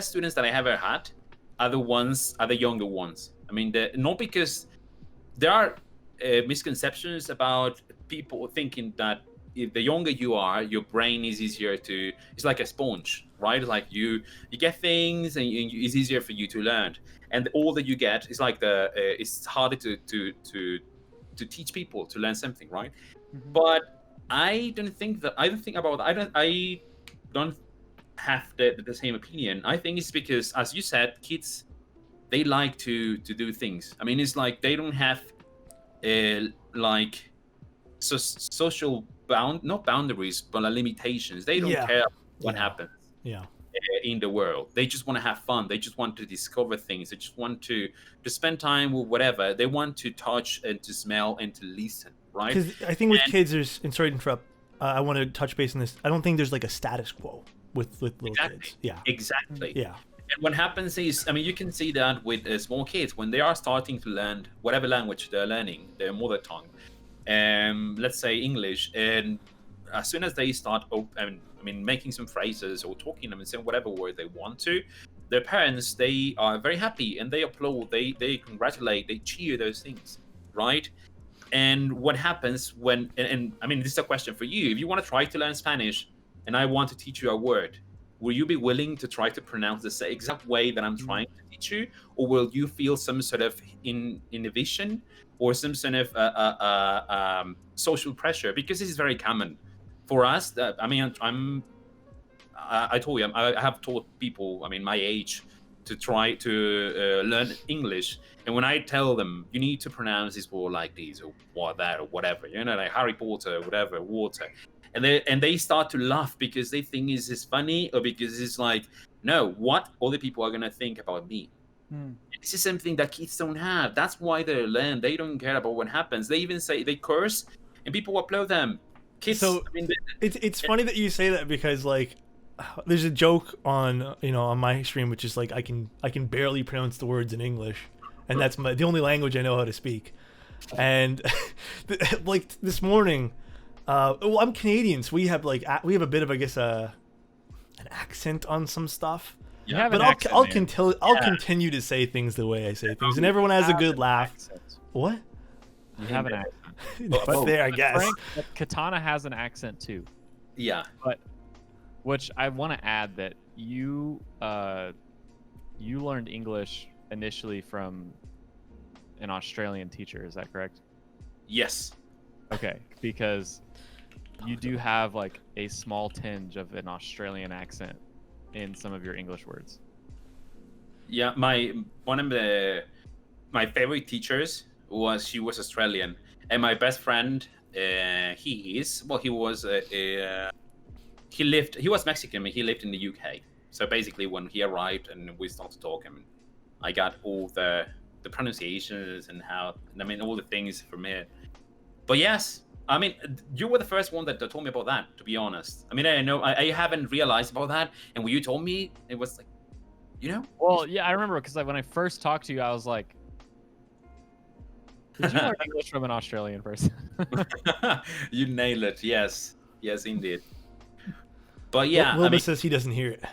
C: students that I ever had are the younger ones. I mean, not because there are misconceptions about people thinking that if the younger you are, your brain is easier to. It's like a sponge, right? Like you get things, and it's easier for you to learn. And the older you get, it's like it's harder to teach people to learn something, right? Mm-hmm. But I don't have the same opinion. I think it's because, as you said, kids, they like to do things. I mean, it's like they don't have social not boundaries, but limitations. They don't care what happens in the world. They just want to have fun. They just want to discover things. They just want to spend time with whatever. They want to touch and to smell and to listen, right?
A: Because I think with kids, and sorry to interrupt, I want to touch base on this. I don't think there's like a status quo with little kids. Yeah.
C: Exactly.
A: Yeah.
C: And what happens is, I mean, you can see that with small kids when they are starting to learn whatever language they're learning, their mother tongue, let's say English, and as soon as they start, making some phrases or talking them and saying whatever word they want to, their parents, they are very happy and they applaud, they congratulate, they cheer those things, right? And what happens when, and I mean, this is a question for you. If you want to try to learn Spanish and I want to teach you a word, will you be willing to try to pronounce the exact way that I'm trying to teach you? Or will you feel some sort of inhibition or some sort of social pressure? Because this is very common for us. I mean, I told you, I have taught people, I mean, my age, to try to learn English. And when I tell them, you need to pronounce this word like this or what that or whatever, you know, like Harry Potter, whatever, water. And they start to laugh because they think it's funny, or because it's like, no, what other people are going to think about me. This is something that kids don't have. That's why they learn. They don't care about what happens. They even say, they curse and people applaud them. Kids,
A: So
C: I mean,
A: it's funny that you say that, because like there's a joke on, you know, on my stream, which is like I can barely pronounce the words in English, and that's the only language I know how to speak. And like this morning, well, I'm Canadian, so we have a bit of, I guess, an accent on some stuff.
D: You have
A: But
D: an accent,
A: I'll
D: man.
A: I'll continue to say things the way I say things, and everyone has a good laugh.
D: Accent.
A: What?
D: You have an accent.
A: It's there, I guess.
D: Frank, Katana has an accent too.
C: yeah.
D: But which I want to add that you learned English initially from an Australian teacher. Is that correct?
C: Yes.
D: Okay, because you do have like a small tinge of an Australian accent in some of your English words.
C: Yeah, one of my favorite teachers she was Australian, and my best friend, he was Mexican, but he lived in the UK. So basically, when he arrived and we started talking, I got all the pronunciations and all the things from it. But yes, I mean, you were the first one that told me about that, to be honest. I mean, I haven't realized about that, and when you told me, it was like, you know.
D: Well, yeah, I remember because when I first talked to you, I was like, did you learn English from an Australian person?
C: You nailed it. Yes, indeed. But yeah,
A: Wilbur says he doesn't hear it.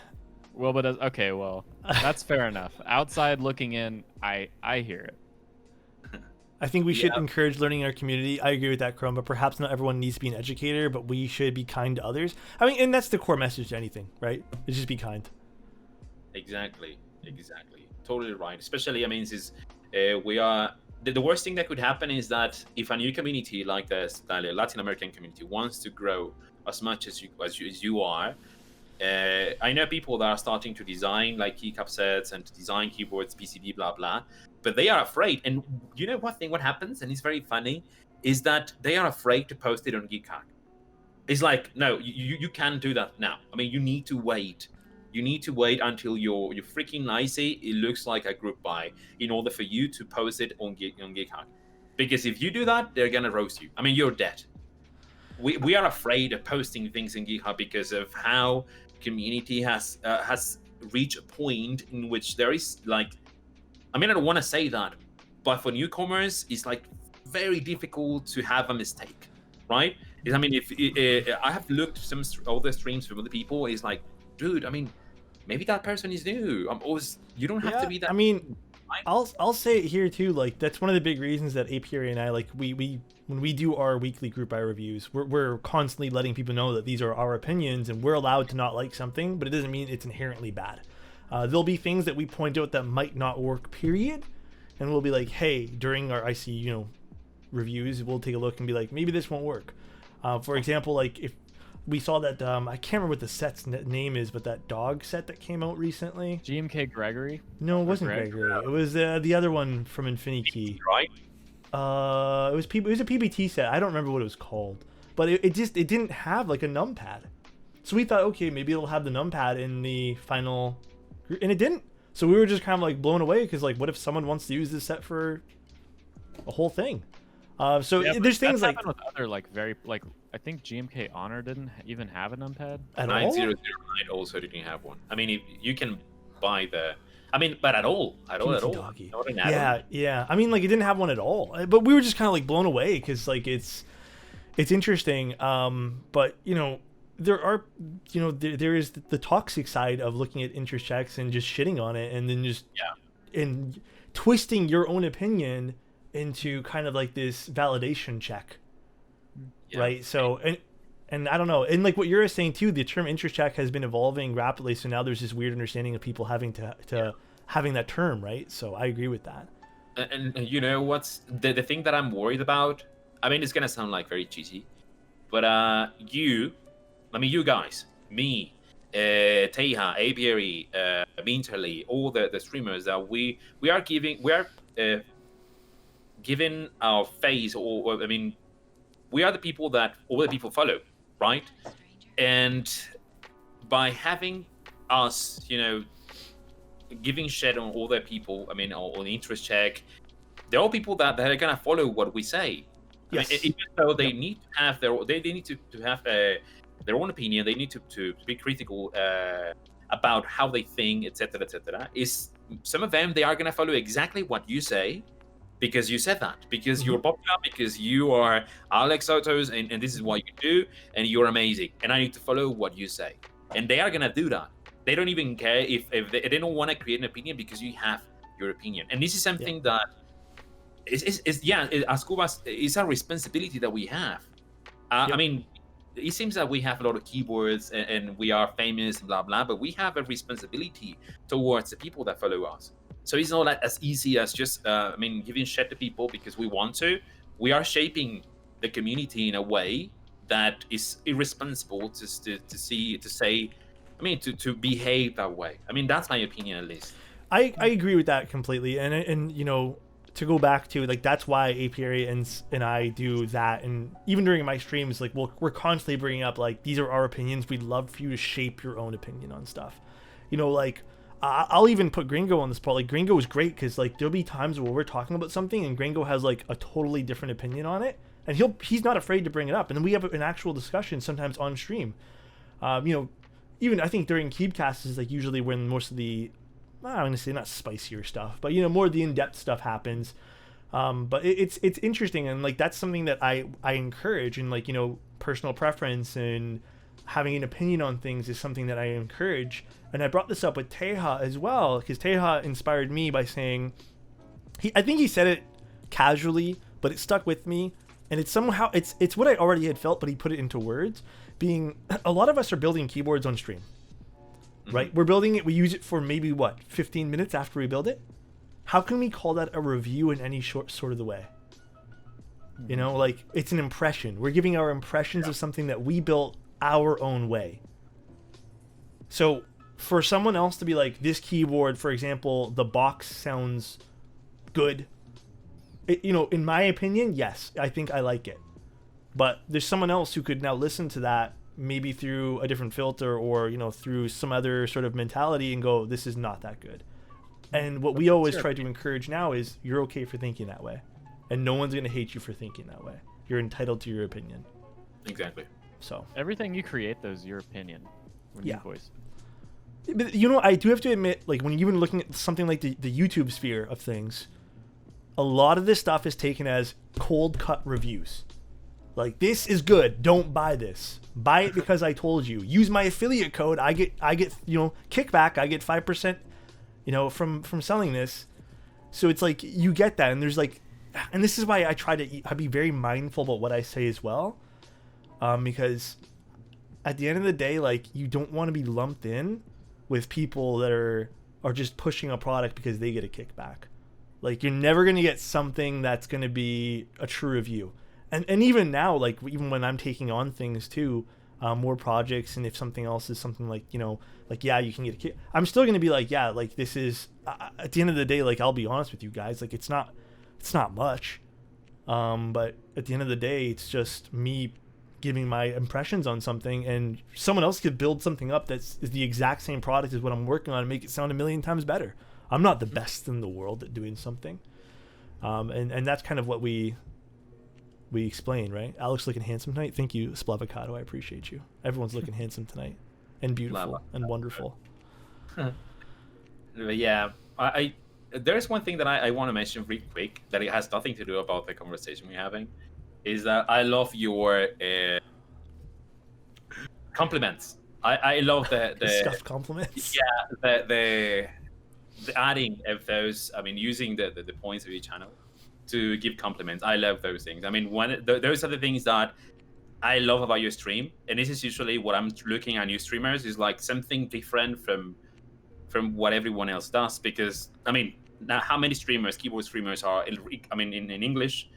D: Wilbur does. Okay, well, that's fair enough. Outside looking in, I hear it.
A: I think we should encourage learning in our community. I agree with that, Chrome, but perhaps not everyone needs to be an educator, but we should be kind to others. I mean, and that's the core message to anything, right? It's just be kind.
C: Exactly. Totally right. Especially, I mean, since we are... The worst thing that could happen is that if a new community like the Latin American community wants to grow as much as you are, I know people that are starting to design like keycap sets and to design keyboards, PCB, blah, blah, but they are afraid. And you know what happens, and it's very funny, is that they are afraid to post it on GeekHack. It's like, no, you can't do that now. I mean, you need to wait. You need to wait until you're freaking nicey. It looks like a group buy in order for you to post it on GeekHack. Because if you do that, they're gonna roast you. I mean, you're dead. We are afraid of posting things in GeekHub because of how community has reached a point in which there is like, I mean, I don't want to say that, but for newcomers, it's like very difficult to have a mistake, right? I mean, if I have looked some other streams from other people, it's like, dude, I mean, maybe that person is new. You don't have to be that.
A: I mean, I'll say it here too. Like, that's one of the big reasons that Apiary and I, like, we when we do our weekly group buy reviews, we're constantly letting people know that these are our opinions and we're allowed to not like something, but it doesn't mean it's inherently bad. There'll be things that we point out that might not work, period, and we'll be like, hey, during our IC, reviews, we'll take a look and be like, maybe this won't work. For example, like if we saw that, I can't remember what the set's name is, but that dog set that came out recently.
D: GMK Gregory?
A: No, it wasn't Gregory. It was the other one from Infinity.
C: Right?
A: It was a PBT set. I don't remember what it was called, but it didn't have like a numpad. So we thought, okay, maybe it'll have the numpad in the final, and it didn't. So we were just kind of like blown away because like, what if someone wants to use this set for a whole thing? There's things like
D: with other I think GMK Honor didn't even have a numpad
A: at
C: 9009 also didn't have one. I mean, if you can buy but at all.
A: Doggy. Yeah. I mean, like, it didn't have one at all. But we were just kind of like blown away because like it's interesting. But there are there is the toxic side of looking at interest checks and just shitting on it and then just and twisting your own opinion into kind of like this validation check,
C: Yeah.
A: right? So and I don't know, and like what you're saying too, the term interest check has been evolving rapidly. So now there's this weird understanding of people having to having that term, right? So I agree with that.
C: And you know what's the thing that I'm worried about? I mean, it's gonna sound like very cheesy, but you guys, me, Teja, Apiary, Minterly, all the streamers that we are giving our face, or I mean, we are the people that all the people follow, right? And by having us, you know, giving shit on all their people, I mean, on the interest check, they're all people that are gonna follow what we say.
A: Yes.
C: I mean, even though they need to have they need to have their own opinion, they need to be critical about how they think, etc., etc. Is some of them, they are gonna follow exactly what you say because you said that, because you're popular, because you are Alex Sotos, and this is what you do, and you're amazing, and I need to follow what you say, and they are gonna do that. They don't even care if they don't want to create an opinion because you have your opinion. And this is something that is as Cubas, it's a responsibility that we have. I mean, it seems that we have a lot of keywords and we are famous, blah, blah, but we have a responsibility towards the people that follow us. So it's not as easy as just, giving shit to people because we want to. We are shaping the community in a way that is irresponsible to behave that way. I mean, that's my opinion, at least.
A: I agree with that completely, and you know, to go back to like, that's why Apiary and I do that, and even during my streams, like we're constantly bringing up like, these are our opinions. We'd love for you to shape your own opinion on stuff. You know, like I'll even put Gringo on the spot. Like Gringo is great because like there'll be times where we're talking about something and Gringo has like a totally different opinion on it, and he's not afraid to bring it up, and then we have an actual discussion sometimes on stream. You know. Even I think during Keebcast is like usually when most of the, I'm going to say not spicier stuff, but you know, more of the in-depth stuff happens. But it's interesting, and like that's something that I encourage, and like, you know, personal preference and having an opinion on things is something that I encourage. And I brought this up with Teja as well, because Teja inspired me by saying, I think he said it casually, but it stuck with me, and it's somehow it's what I already had felt, but he put it into words. Being, a lot of us are building keyboards on stream, right? We're building it, we use it for maybe 15 minutes after we build it. How can we call that a review in any sort of the way? You know, like it's an impression. We're giving our impressions of something that we built our own way. So for someone else to be like, this keyboard, for example, the box sounds good. You know, in my opinion, yes, I think I like it. But there's someone else who could now listen to that maybe through a different filter or, you know, through some other sort of mentality and go, this is not that good. And what we always try to encourage now is you're okay for thinking that way. And no one's going to hate you for thinking that way. You're entitled to your opinion.
C: Exactly.
A: So
D: everything you create, though, is your opinion when you voice it.
A: But, you know, I do have to admit, like when you've been looking at something like the YouTube sphere of things, a lot of this stuff is taken as cold cut reviews. Like, this is good. Don't buy this. Buy it because I told you. Use my affiliate code. I get you know, kickback. I get 5%, you know, from selling this. So it's like you get that, and there's like, and this is why I try to I be very mindful about what I say as well, because at the end of the day, like, you don't want to be lumped in with people that are just pushing a product because they get a kickback. Like, you're never gonna get something that's gonna be a true review. And even now, like, even when I'm taking on things too, more projects, and if something else is something like, you know, like, yeah, you can get a kick, I'm still going to be like, yeah, like, this is, at the end of the day, like, I'll be honest with you guys, like, it's not much. But at the end of the day, it's just me giving my impressions on something, and someone else could build something up that's the exact same product as what I'm working on and make it sound a million times better. I'm not the best in the world at doing something. And that's kind of what we explain, right? Alex looking handsome tonight. Thank you, Splavocado. I appreciate you. Everyone's looking handsome tonight, and beautiful, and wonderful.
C: Yeah, I there's one thing that I want to mention really quick that it has nothing to do about the conversation we're having, is that I love your compliments. I love the
A: scuffed compliments.
C: Yeah, the adding of those. I mean, using the points of each channel. to give compliments. I love those things. I mean, those are the things that I love about your stream, and this is usually what I'm looking at new streamers is like something different from what everyone else does. Because I mean, now how many streamers, keyboard streamers are? I mean, in English,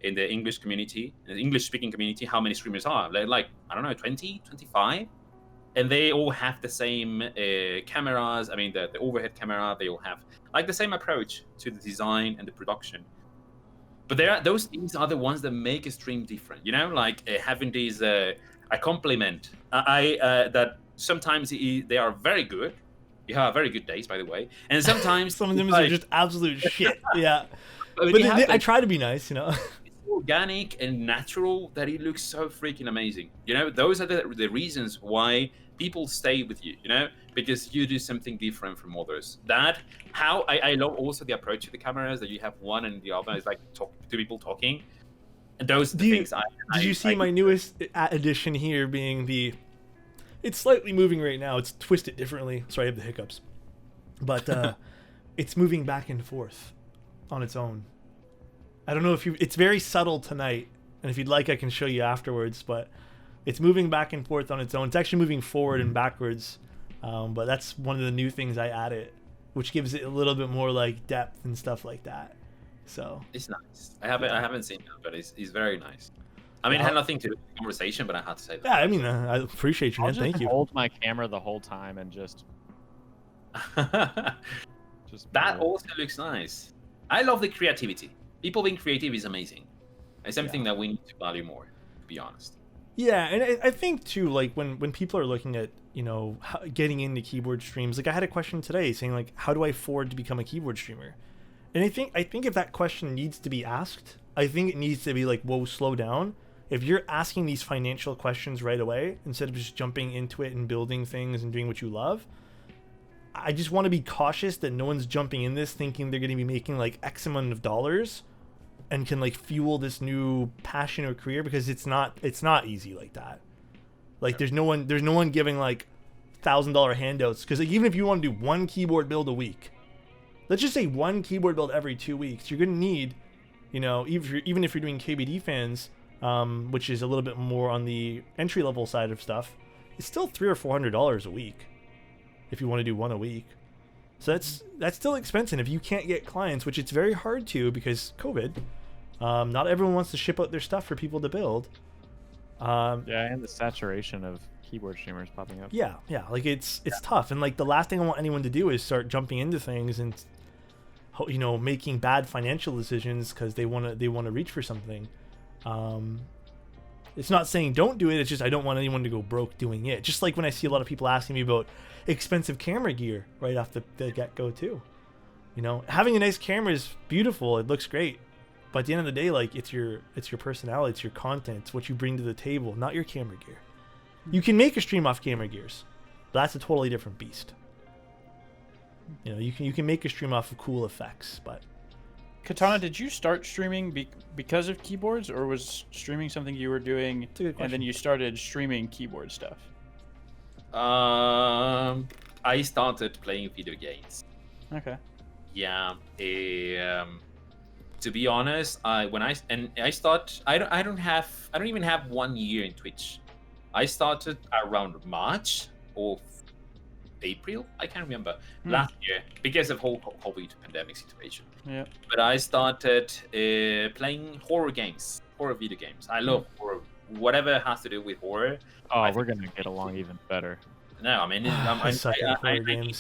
C: in the English community, in the English speaking community, how many streamers are? Like I don't know, 20, 25, and they all have the same cameras. I mean, the overhead camera. They all have like the same approach to the design and the production. But those things are the ones that make a stream different, you know, like having these a compliment. That sometimes they are very good. You have very good days, by the way, and sometimes
A: some of them are just absolute shit. Yeah, but I try to be nice, you know.
C: It's organic and natural that it looks so freaking amazing. You know, those are the reasons why people stay with you. You know, because you do something different from others. I love also the approach to the cameras that you have one and the other is like two people talking. And those are the things
A: Did you see my newest addition here being the... It's slightly moving right now. It's twisted differently. Sorry, I have the hiccups. But it's moving back and forth on its own. I don't know if you... It's very subtle tonight. And if you'd like, I can show you afterwards. But it's moving back and forth on its own. It's actually moving forward and backwards. But that's one of the new things I added, which gives it a little bit more like depth and stuff like that. So
C: it's nice. I haven't seen that, but it's very nice. I mean, it had nothing to do with the conversation, but I had to say that.
A: Yeah, I mean, I appreciate you, man. Thank you.
D: Hold my camera the whole time and just
C: that also looks nice. I love the creativity. People being creative is amazing. It's something that we need to value more, to be honest.
A: Yeah, and I think too, like when people are looking at, you know, getting into keyboard streams, like I had a question today saying like, how do I afford to become a keyboard streamer? And I think if that question needs to be asked, I think it needs to be like, whoa, slow down. If you're asking these financial questions right away, instead of just jumping into it and building things and doing what you love, I just want to be cautious that no one's jumping in this thinking they're going to be making like X amount of dollars and can like fuel this new passion or career, because it's not easy like that. Like there's no one giving like $1,000 handouts, because like, even if you want to do one keyboard build a week, let's just say one keyboard build every 2 weeks, you're gonna need, you know, even if you're doing KBD fans, which is a little bit more on the entry level side of stuff, it's still $300 or $400 a week if you want to do one a week. So that's still expensive if you can't get clients, which it's very hard to because COVID. Not everyone wants to ship out their stuff for people to build.
D: Yeah, and the saturation of keyboard streamers popping up.
A: Yeah, like it's tough, and like the last thing I want anyone to do is start jumping into things and, you know, making bad financial decisions because they want to reach for something. It's not saying don't do it. It's just I don't want anyone to go broke doing it. Just like when I see a lot of people asking me about expensive camera gear right off the get-go too. You know, having a nice camera is beautiful. It looks great. But at the end of the day, like it's your personality, it's your content, it's what you bring to the table, not your camera gear. You can make a stream off camera gears, but that's a totally different beast. You know, you can make a stream off of cool effects, but
B: Katana, did you start streaming because of keyboards, or was streaming something you were doing and then you started streaming keyboard stuff?
C: I started playing video games.
B: Okay.
C: Yeah. To be honest, I don't even have 1 year in Twitch. I started around March or April, I can't remember, last year because of whole COVID pandemic situation.
B: Yeah.
C: But I started playing horror video games. I love horror, whatever has to do with horror.
D: Oh, we're gonna get along even better.
C: No, I mean, I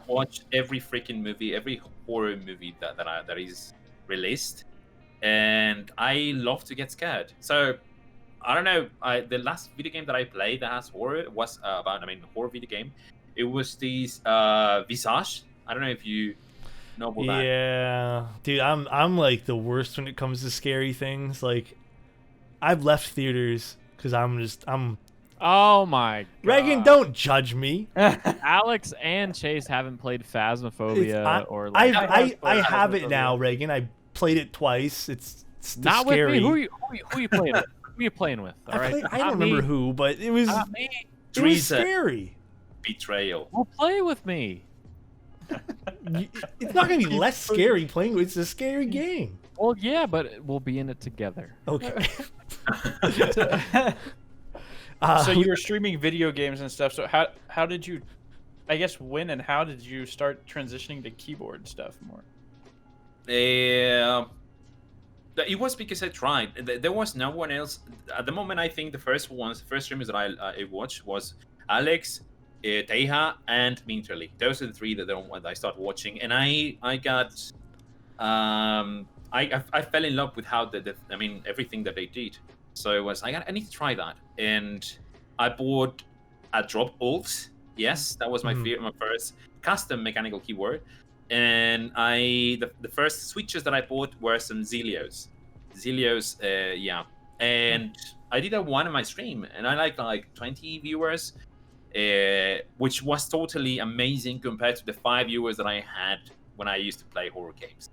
C: watch every freaking movie, every horror movie that is released, and I love to get scared. So I don't know. The last video game that I played that has horror was about, horror video game. It was this Visage. I don't know if you know about that.
A: Yeah, dude, I'm like the worst when it comes to scary things. Like, I've left theaters because I'm.
D: Oh my God.
A: Reagan, don't judge me.
D: Alex and Chase haven't played Phasmophobia or like.
A: I have it now, Reagan. I played it twice. It's
D: not
A: scary.
D: with me. Who are you playing with? Who are you playing with? All right.
A: I don't remember who, but it was scary.
C: Betrayal.
D: Well, play with me.
A: It's not gonna be less scary playing. It's a scary game.
D: Well, yeah, but we'll be in it together.
A: Okay.
B: So you were streaming video games and stuff. So how did you, I guess, when and how did you start transitioning to keyboard stuff more?
C: It was because I tried. There was no one else at the moment. I think the first streamers that I watched was Alex, Teja, and Minterly. Those are the three that I started watching, and I got I fell in love with how I mean everything that they did. So it was I need to try that, and I bought a drop alt. Yes, that was my first custom mechanical keyboard, and the first switches that I bought were some Zelios, yeah, and I did one on my stream, and I like 20 viewers, which was totally amazing compared to the 5 viewers that I had when I used to play horror games.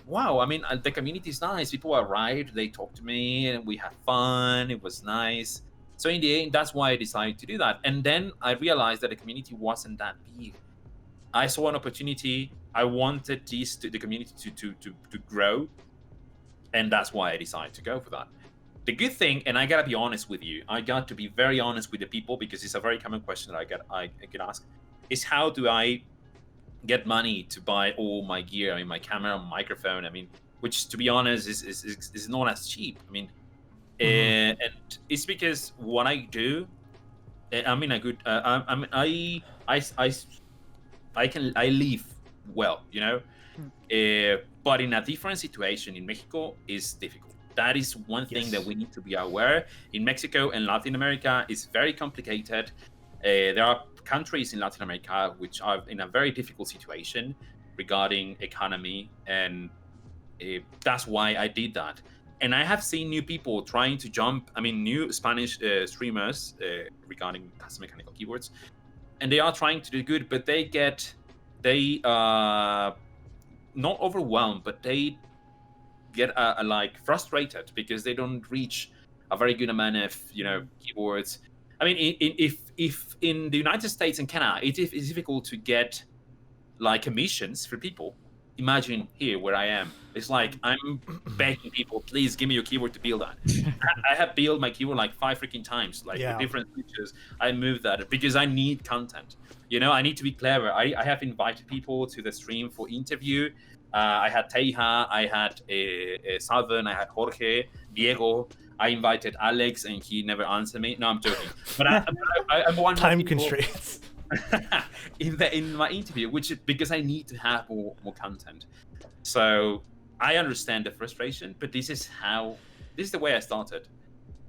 C: Wow, I mean, the community is nice. People arrived, they talked to me, and we had fun. It was nice. So in the end, that's why I decided to do that. And then I realized that the community wasn't that big. I saw an opportunity. I wanted the community to grow, and that's why I decided to go for that. The good thing, and I gotta be honest with you, I got to be very honest with the people because it's a very common question that I get asked, is how do I get money to buy all my gear? I mean, my camera, microphone. I mean, which to be honest is not as cheap. I mean, and it's because what I do. I mean, I live well, you know. But in a different situation in Mexico is difficult. That is one thing that we need to be aware. In Mexico and Latin America, it's very complicated. There are countries in Latin America which are in a very difficult situation regarding economy, and that's why I did that. And I have seen new people trying to jump. I mean, new Spanish streamers regarding custom mechanical keyboards, and they are trying to do good, but they not overwhelmed, but they get like frustrated because they don't reach a very good amount of keyboards. I mean, if in the United States and Canada it's difficult to get like commissions for people, imagine here where I am. It's like I'm begging people, please give me your keyboard to build that. I have built my keyboard like 5 freaking times, like with different features. I moved that because I need content. I need to be clever. I have invited people to the stream for interview. I had Teja, I had Southern, I had Jorge, Diego. I invited Alex, and he never answered me. No, I'm joking. But I'm one
A: time constraints
C: in my interview, which is because I need to have more content. So I understand the frustration, but this is the way I started.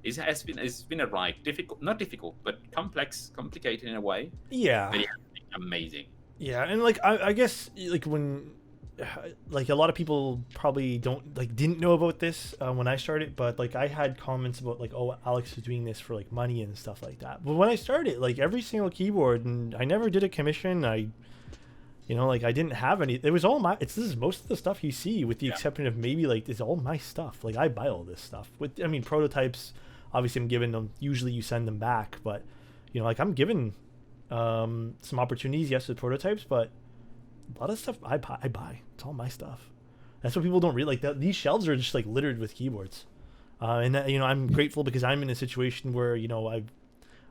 C: It's been a ride. Not difficult, but complicated in a way.
A: Yeah.
C: But amazing.
A: Yeah, and like I guess like when like a lot of people probably didn't know about this when I started, but like I had comments about like, oh, Alex is doing this for like money and stuff like that. But when I started, like every single keyboard, and I never did a commission. I didn't have any. It was all my. This is most of the stuff you see, with the exception of maybe like it's all my stuff. Like I buy all this stuff. Prototypes. Obviously, I'm giving them. Usually, you send them back, but like I'm given some opportunities, yes, with prototypes, but a lot of stuff I buy. It's all my stuff. That's what people don't realize. Like these shelves are just like littered with keyboards, and that, I'm grateful because I'm in a situation where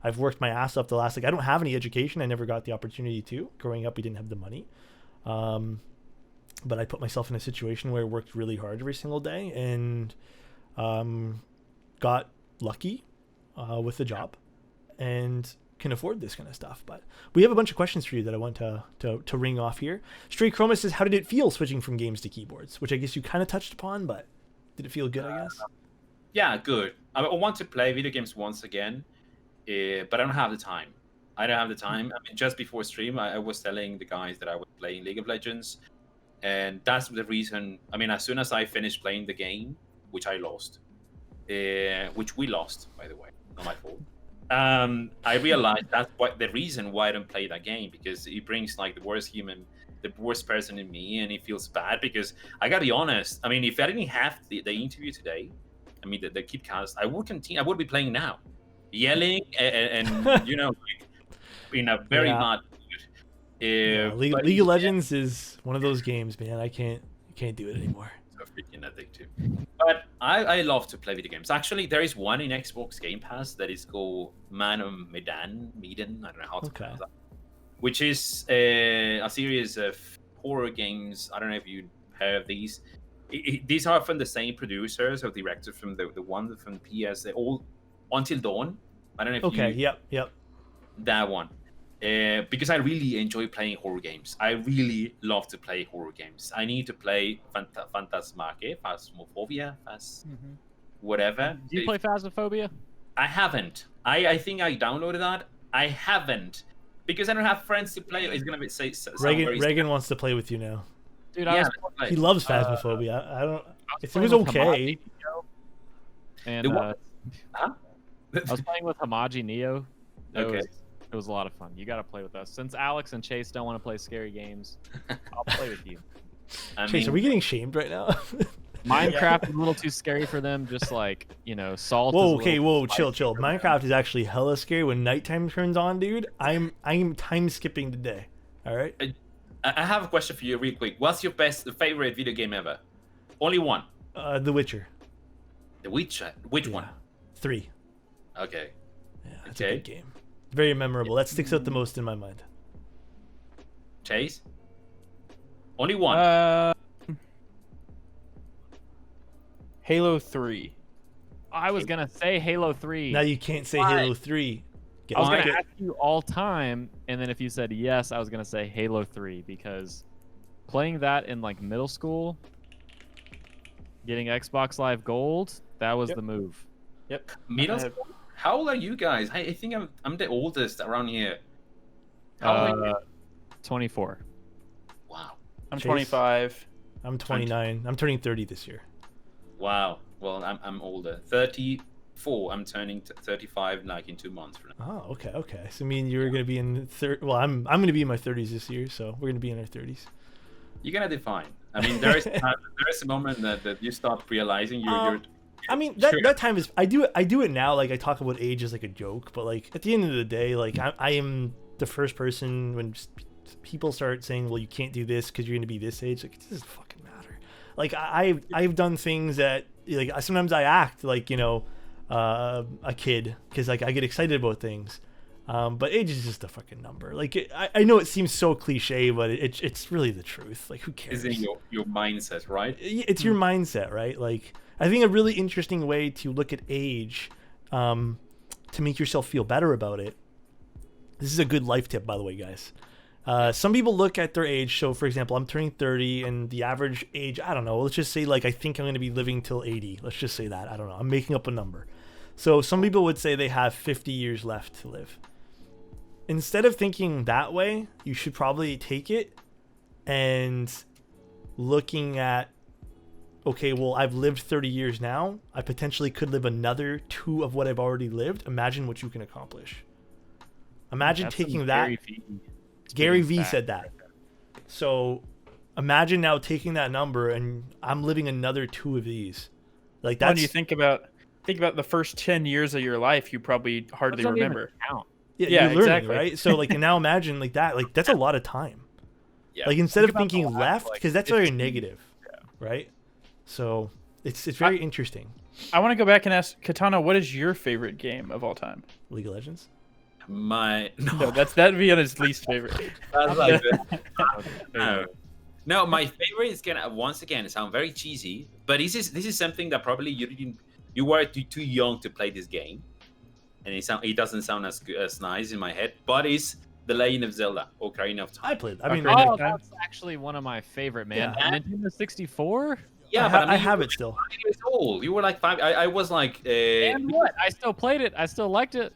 A: I've worked my ass off the last. Like I don't have any education. I never got the opportunity to. Growing up, we didn't have the money, but I put myself in a situation where I worked really hard every single day and got lucky with the job and can afford this kind of stuff. But we have a bunch of questions for you that I want to ring off here. Stray Chroma says, how did it feel switching from games to keyboards? Which I guess you kind of touched upon, but did it feel good, I guess?
C: Yeah, good. I want to play video games once again, but I don't have the time. I mean, just before stream, I was telling the guys that I was playing League of Legends, and that's the reason. I mean, as soon as I finished playing the game, which I lost, which we lost, by the way, not my fault. I realized that's the reason why I don't play that game, because it brings like the worst person in me, and it feels bad because I gotta be honest. I mean, if I didn't have the interview today, I mean the Keebcast, I would continue. I would be playing now, yelling and like, in a very mad mood.
A: League of Legends is one of those games, man. I can't do it anymore.
C: freaking addictive. But I love to play video games. Actually, there is one in Xbox Game Pass that is called Man of Medan. I don't know how to pronounce that. Which is a series of horror games. I don't know if you heard of these. These are from the same producers or directors from the one from PS. All Until Dawn. I don't know if you.
A: Yep.
C: That one. Because I really enjoy playing horror games. I really love to play horror games. I need to play Phasmophobia, whatever.
D: Do you play Phasmophobia?
C: I haven't. I think I downloaded that. I haven't. Because I don't have friends to play. It's gonna be
A: Reagan wants to play with you now.
D: Dude,
A: he loves Phasmophobia. I don't. It was okay.
D: And I was playing with Hamaji Neo. It was a lot of fun. You got to play with us. Since Alex and Chase don't want to play scary games, I'll play with you.
A: Chase, are we getting shamed right now?
D: Minecraft is a little too scary for them. Just like, Salt.
A: Whoa, chill. Minecraft is actually hella scary when nighttime turns on, dude. I'm time skipping today. All right.
C: I have a question for you, real quick. What's your favorite video game ever? Only one.
A: The Witcher.
C: The Witcher. Which one?
A: 3.
C: Okay.
A: Yeah, it's a good game. Very memorable. That sticks out the most in my mind.
C: Chase? Only one.
B: Halo 3.
D: I was going to say Halo 3.
A: Now you can't say Halo 3.
D: I was going to ask you all time, and then if you said yes, I was going to say Halo 3, because playing that in like middle school, getting Xbox Live Gold, that was the move.
B: Yep.
C: Middle school? How old are you guys? I think I'm the oldest around here.
D: How old are you? 24.
C: Wow.
B: I'm 25.
A: I'm 29. I'm turning 30 this year.
C: Wow. Well, I'm older. 34. I'm turning 35 like in 2 months from now.
A: Oh, okay. So I mean, you're gonna be in well, I'm gonna be in my 30s this year, so we're gonna be in our 30s.
C: You're gonna be fine. I mean, there is a moment that you start realizing you're.
A: I mean, that time is I do it now. Like, I talk about age as like a joke, but like at the end of the day, like I am the first person when people start saying, well, you can't do this because you're gonna be this age. Like, it doesn't fucking matter. Like, I've done things that, like, sometimes I act like, a kid because like I get excited about things. But age is just a fucking number. Like, I know it seems so cliche, but it's really the truth. Like, who cares?
C: It's in your mindset, right?
A: It's your mindset, right? Like, I think a really interesting way to look at age, to make yourself feel better about it. This is a good life tip, by the way, guys. Some people look at their age. So, for example, I'm turning 30, and the average age, I don't know. Let's just say, like, I think I'm going to be living till 80. Let's just say that. I don't know. I'm making up a number. So some people would say they have 50 years left to live. Instead of thinking that way, you should probably take it and looking at, okay, well, I've lived 30 years now. I potentially could live another 2 of what I've already lived. Imagine what you can accomplish. Imagine taking that. Gary V said that. So imagine now taking that number and I'm living another 2 of these. Like, that's.
B: When you think about the first 10 years of your life, you probably hardly remember.
A: Yeah, you're learning, exactly. Right? So, like, and now imagine like that. Like, that's a lot of time. Yeah. Like, instead of thinking left, because that's very negative, right? So it's very interesting.
B: I want to go back and ask Katana, what is your favorite game of all time?
A: League of Legends.
B: No, that'd be on his least favorite.
C: No, my favorite is gonna once again sound very cheesy, but this is something that probably you were too young to play this game, and it doesn't sound as nice in my head, but it's The Legend of Zelda: Ocarina of Time.
A: I played. I mean,
D: that's actually one of my favorite, man. Yeah. Nintendo 64.
C: Yeah,
A: but I have it still.
C: 5 years old. You were like 5. I was like.
D: And what? I still played it. I still liked it.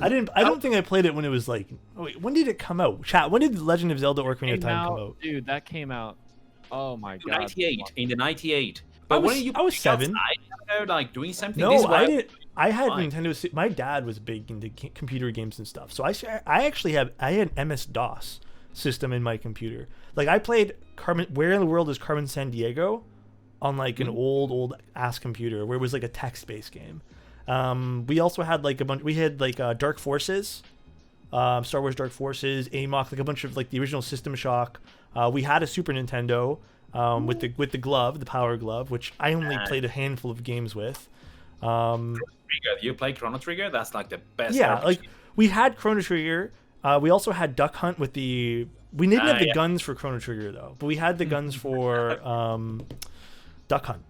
A: I don't think I played it when it was like. Oh, wait, when did it come out? Chat. When did The Legend of Zelda: Ocarina of Time come out?
D: Dude, that came out. Oh my god.
C: 98. In the 98. But
A: I was 7.
C: Outside, like doing something.
A: No, I didn't. I had Nintendo. My dad was big into computer games and stuff. So I actually had MS DOS system in my computer. Like, I played Where in the World is Carmen Sandiego on like an old ass computer where it was like a text-based game. We also had like a bunch. We had like Dark Forces, Star Wars Dark Forces, Amok, like a bunch of like the original System Shock. We had a Super Nintendo. with the glove, the power glove, which I only played a handful of games with.
C: Trigger. You play Chrono Trigger? That's like the best.
A: Yeah,
C: RPG.
A: like we had Chrono Trigger. We also had Duck Hunt with the. We didn't have the guns for Chrono Trigger though, but we had the guns for Duck Hunt.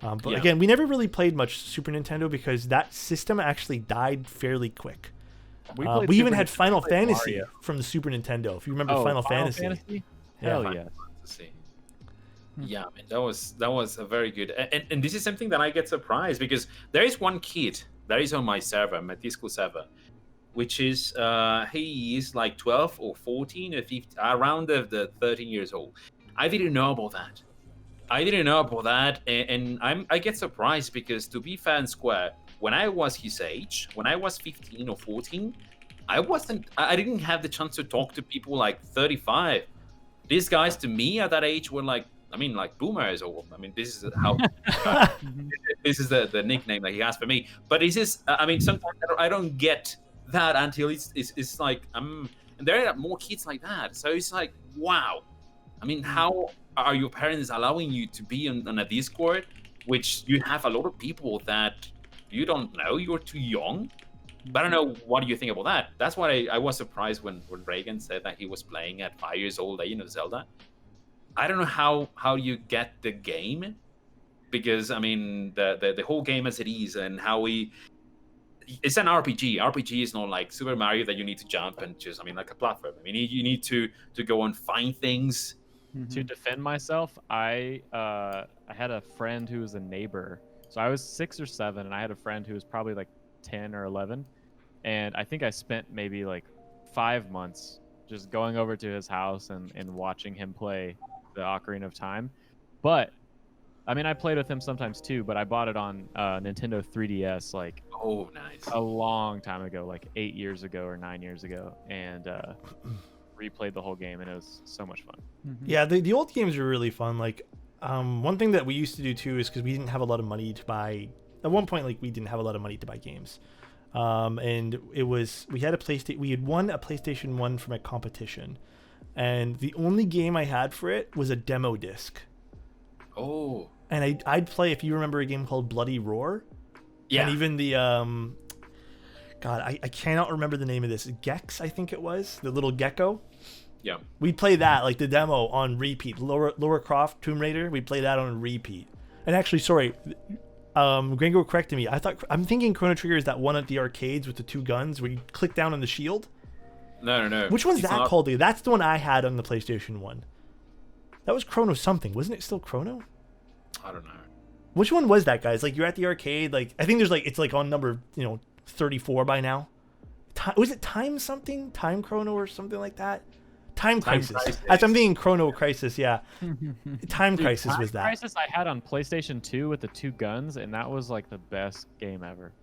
A: But again, we never really played much Super Nintendo because that system actually died fairly quick. We even had Final Fantasy from the Super Nintendo. If you remember Final Fantasy.
D: Hell yeah.
C: Yeah, man, that was a very good. And this is something that I get surprised because there is one kid that is on my server, my Discord server, which is he is like 12 or 14 or 15, around the 13 years old. I didn't know about that. And I get surprised because, to be fair and square, when I was his age, when I was 15 or 14, I didn't have the chance to talk to people like 35. These guys to me at that age were like, I mean, like boomers, or I mean, this is how this is the nickname that he has for me. But it's just, I mean, sometimes I don't get that until it's like and there are more kids like that. So it's like, wow. I mean, how are your parents allowing you to be on a Discord, which you have a lot of people that you don't know, you're too young? But I don't know, what do you think about that? That's why I was surprised when Reagan said that he was playing at 5 years old, Legend of Zelda. I don't know how you get the game, because I mean the whole game as it is, and how it's an RPG. RPG is not like Super Mario that you need to jump and just, I mean, like a platform. I mean, you need to go and find things.
D: To defend myself, I had a friend who was a neighbor. So I was 6 or 7, and I had a friend who was probably like 10 or 11, and I think I spent maybe like 5 months just going over to his house and watching him play the Ocarina of Time. But I mean, I played with him sometimes too, but I bought it on Nintendo 3DS like a long time ago, like 8 years ago or 9 years ago, and replayed the whole game, and it was so much fun.
A: Yeah, the old games were really fun. Like one thing that we used to do too is because we didn't have a lot of money to buy. At one point, like, we didn't have a lot of money to buy games, and we had won a PlayStation 1 from a competition, and the only game I had for it was a demo disc.
C: Oh.
A: And I'd play, if you remember, a game called Bloody Roar. Yeah. And even the God, I cannot remember the name of this. Gex, I think it was, the little gecko.
C: Yeah.
A: We'd play that, like the demo, on repeat. Lara Croft, Tomb Raider, we'd play that on repeat. And actually, sorry, Gringo corrected me. I'm thinking Chrono Trigger is that one at the arcades with the 2 guns where you click down on the shield.
C: No.
A: Which one's that called? That's the one I had on the PlayStation 1. That was Chrono something. Wasn't it still Chrono?
C: I don't know.
A: Which one was that, guys? Like, you're at the arcade. Like, I think there's like, it's like on number 34 by now. Was it Time something? Time Chrono or something like that? Time Crisis. I'm thinking Chrono Crisis, yeah. Time Crisis was that.
D: Time Crisis I had on PlayStation 2 with the 2 guns, and that was like the best game ever.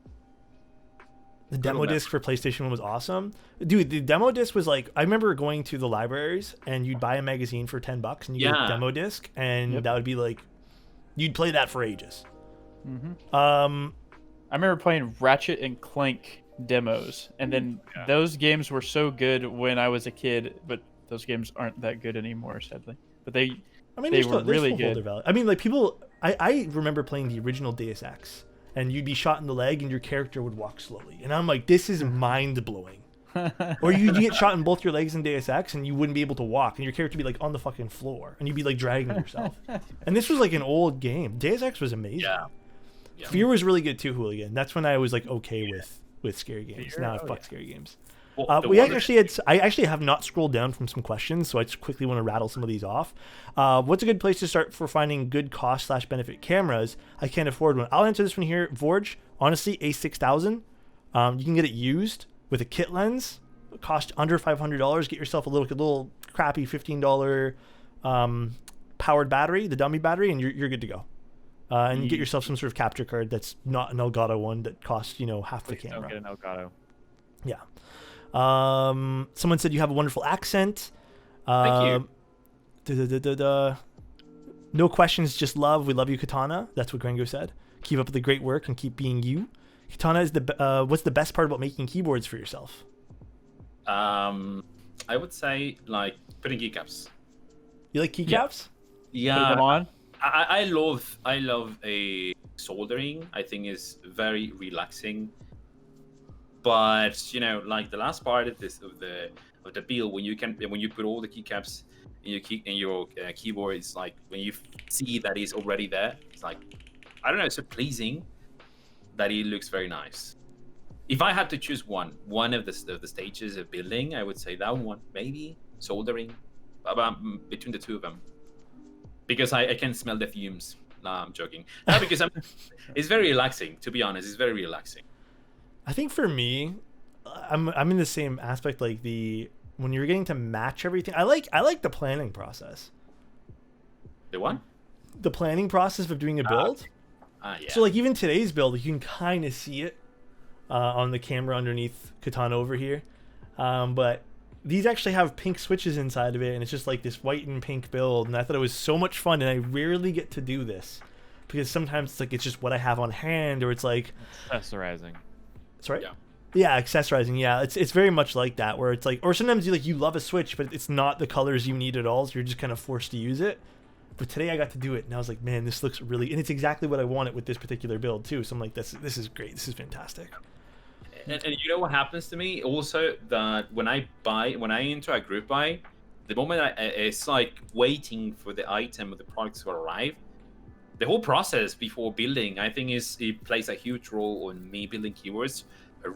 A: The demo disc for PlayStation 1 was awesome. Dude, the demo disc was like, I remember going to the libraries, and you'd buy a magazine for $10 and you get a demo disc, and that would be like, you'd play that for ages.
B: I remember playing Ratchet and Clank demos, and then those games were so good when I was a kid, but those games aren't that good anymore, sadly. But they were really good.
A: I mean, like, people, I remember playing the original Deus Ex, and you'd be shot in the leg and your character would walk slowly, and I'm like, this is mind-blowing. Or you'd get shot in both your legs in Deus Ex and you wouldn't be able to walk, and your character would be like on the fucking floor, and you'd be like dragging yourself. And this was like an old game. Deus Ex was amazing. Yeah. Fear was really good too, Hooligan. That's when I was like okay with scary games. Now I fuck scary games. Well, I actually have not scrolled down from some questions, so I just quickly want to rattle some of these off. What's a good place to start for finding good cost/benefit cameras? I can't afford one. I'll answer this one here. Vorge, honestly, A6000. You can get it used with a kit lens. It costs under $500. Get yourself a little crappy $15 powered battery, the dummy battery, and you're good to go. And you get yourself some sort of capture card that's not an Elgato one that costs half the camera.
D: Don't get an Elgato.
A: Yeah. Someone said you have a wonderful accent.
C: Thank you.
A: No questions, just love. We love you, Katana. That's what Gringo said. Keep up the great work and keep being you. Katana is what's the best part about making keyboards for yourself?
C: I would say like putting keycaps.
A: You like keycaps?
C: Yeah,
B: them on.
C: I love a soldering. I think is very relaxing. But like the last part of the build, when you put all the keycaps in your keyboard, it's like when you see that it's already there. It's like, I don't know, it's so pleasing that it looks very nice. If I had to choose one of the stages of building, I would say that one, maybe soldering, about between the two of them, because I can smell the fumes. Nah, I'm joking. No, because it's very relaxing. To be honest, it's very relaxing.
A: I think for me, I'm in the same aspect. Like when you're getting to match everything, I like the planning process.
C: The one?
A: The planning process of doing a build.
C: Yeah.
A: So like even today's build, you can kind of see it on the camera underneath Katana over here. But these actually have pink switches inside of it, and it's just like this white and pink build. And I thought it was so much fun, and I rarely get to do this because sometimes it's just what I have on hand, or it's like
D: Accessorizing.
A: Sorry?
C: Yeah.
A: Yeah, accessorizing. Yeah, it's very much like that, where it's like, or sometimes you love a switch, but it's not the colors you need at all, so you're just kind of forced to use it. But today I got to do it, and I was like, man, this looks really, and it's exactly what I wanted with this particular build too. So I'm like, this is great. This is fantastic.
C: And you know what happens to me also, that when I enter a group buy, the moment it's like waiting for the item or the product to arrive. The whole process before building, I think, it plays a huge role on me building keywords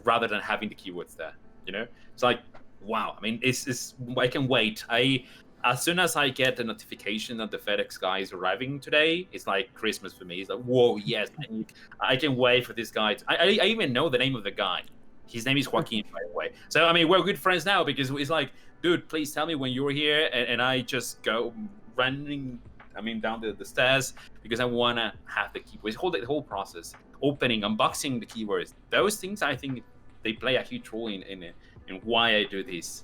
C: rather than having the keywords there. It's like, wow. I mean, it's I can wait. As soon as I get the notification that the FedEx guy is arriving today, it's like Christmas for me. It's like, whoa, yes, I can wait for this guy. I even know the name of the guy. His name is Joaquin, by the way. So I mean, we're good friends now, because it's like, dude, please tell me when you're here, and I just go running. I mean, down the stairs, because I want to have the keywords. The whole process, opening, unboxing the keywords. Those things, I think, they play a huge role in why I do this.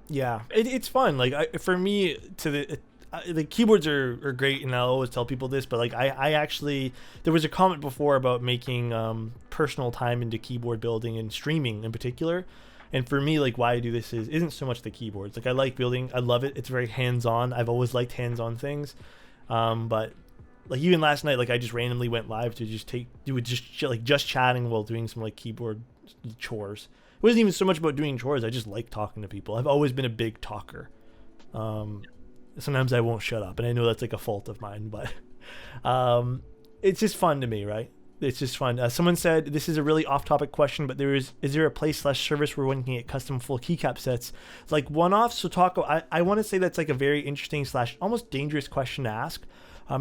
A: Yeah, it's fun. Like for me, the keyboards are great, and I always tell people this. But like I actually, there was a comment before about making personal time into keyboard building and streaming in particular. And for me, like why I do this isn't so much the keyboards. Like I like building, I love it. It's very hands-on. I've always liked hands-on things. But like even last night, like I just randomly went live to just chatting while doing some like keyboard chores. It wasn't even so much about doing chores. I just like talking to people. I've always been a big talker. Sometimes I won't shut up, and I know that's like a fault of mine, but it's just fun to me, right? It's just fun. Someone said, this is a really off-topic question, but is there a place/service where one can get custom full keycap sets, like one-offs? So I want to say that's like a very interesting / almost dangerous question to ask,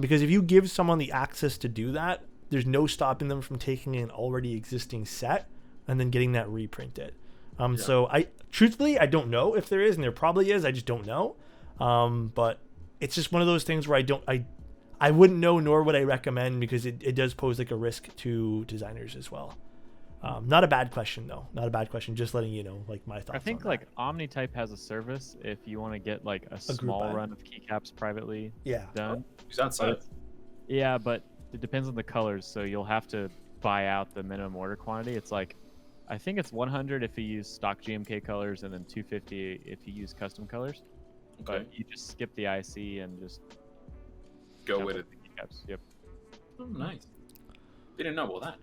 A: because if you give someone the access to do that, there's no stopping them from taking an already existing set and then getting that reprinted. So truthfully, I don't know if there is, and there probably is. I just don't know. But it's just one of those things where I wouldn't know, nor would I recommend, because it does pose like a risk to designers as well. Not a bad question though. Not a bad question. Just letting you know, like my thoughts.
D: I think
A: on
D: like OmniType has a service if you want to get like a small run of keycaps privately done.
C: Is that so?
D: Yeah, but it depends on the colors, so you'll have to buy out the minimum order quantity. It's like, I think it's 100 if you use stock GMK colors, and then 250 if you use custom colors.
C: Okay.
D: But you just skip the IC and just
C: go with it.
D: Keycaps. Yep.
C: Oh, nice. Didn't know about that.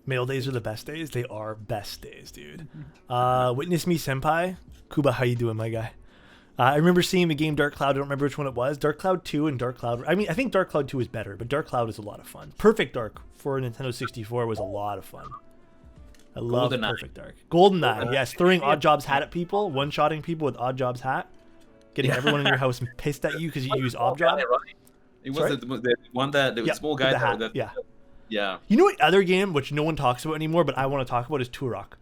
A: Mail days are the best days. They are best days, dude. Witness me, senpai. Kuba, how you doing, my guy? I remember seeing the game Dark Cloud. I don't remember which one it was. Dark Cloud 2 and Dark Cloud. I mean, I think Dark Cloud 2 is better, but Dark Cloud is a lot of fun. Perfect Dark for Nintendo 64 was a lot of fun. I love Perfect Dark. GoldenEye, yes. Throwing Odd Jobs hat at people, one-shotting people with Odd Jobs hat, getting everyone in your house pissed at you because you use Odd Job.
C: It was the one that the small guy that yeah.
A: You know what other game which no one talks about anymore, but I want to talk about, is Turok.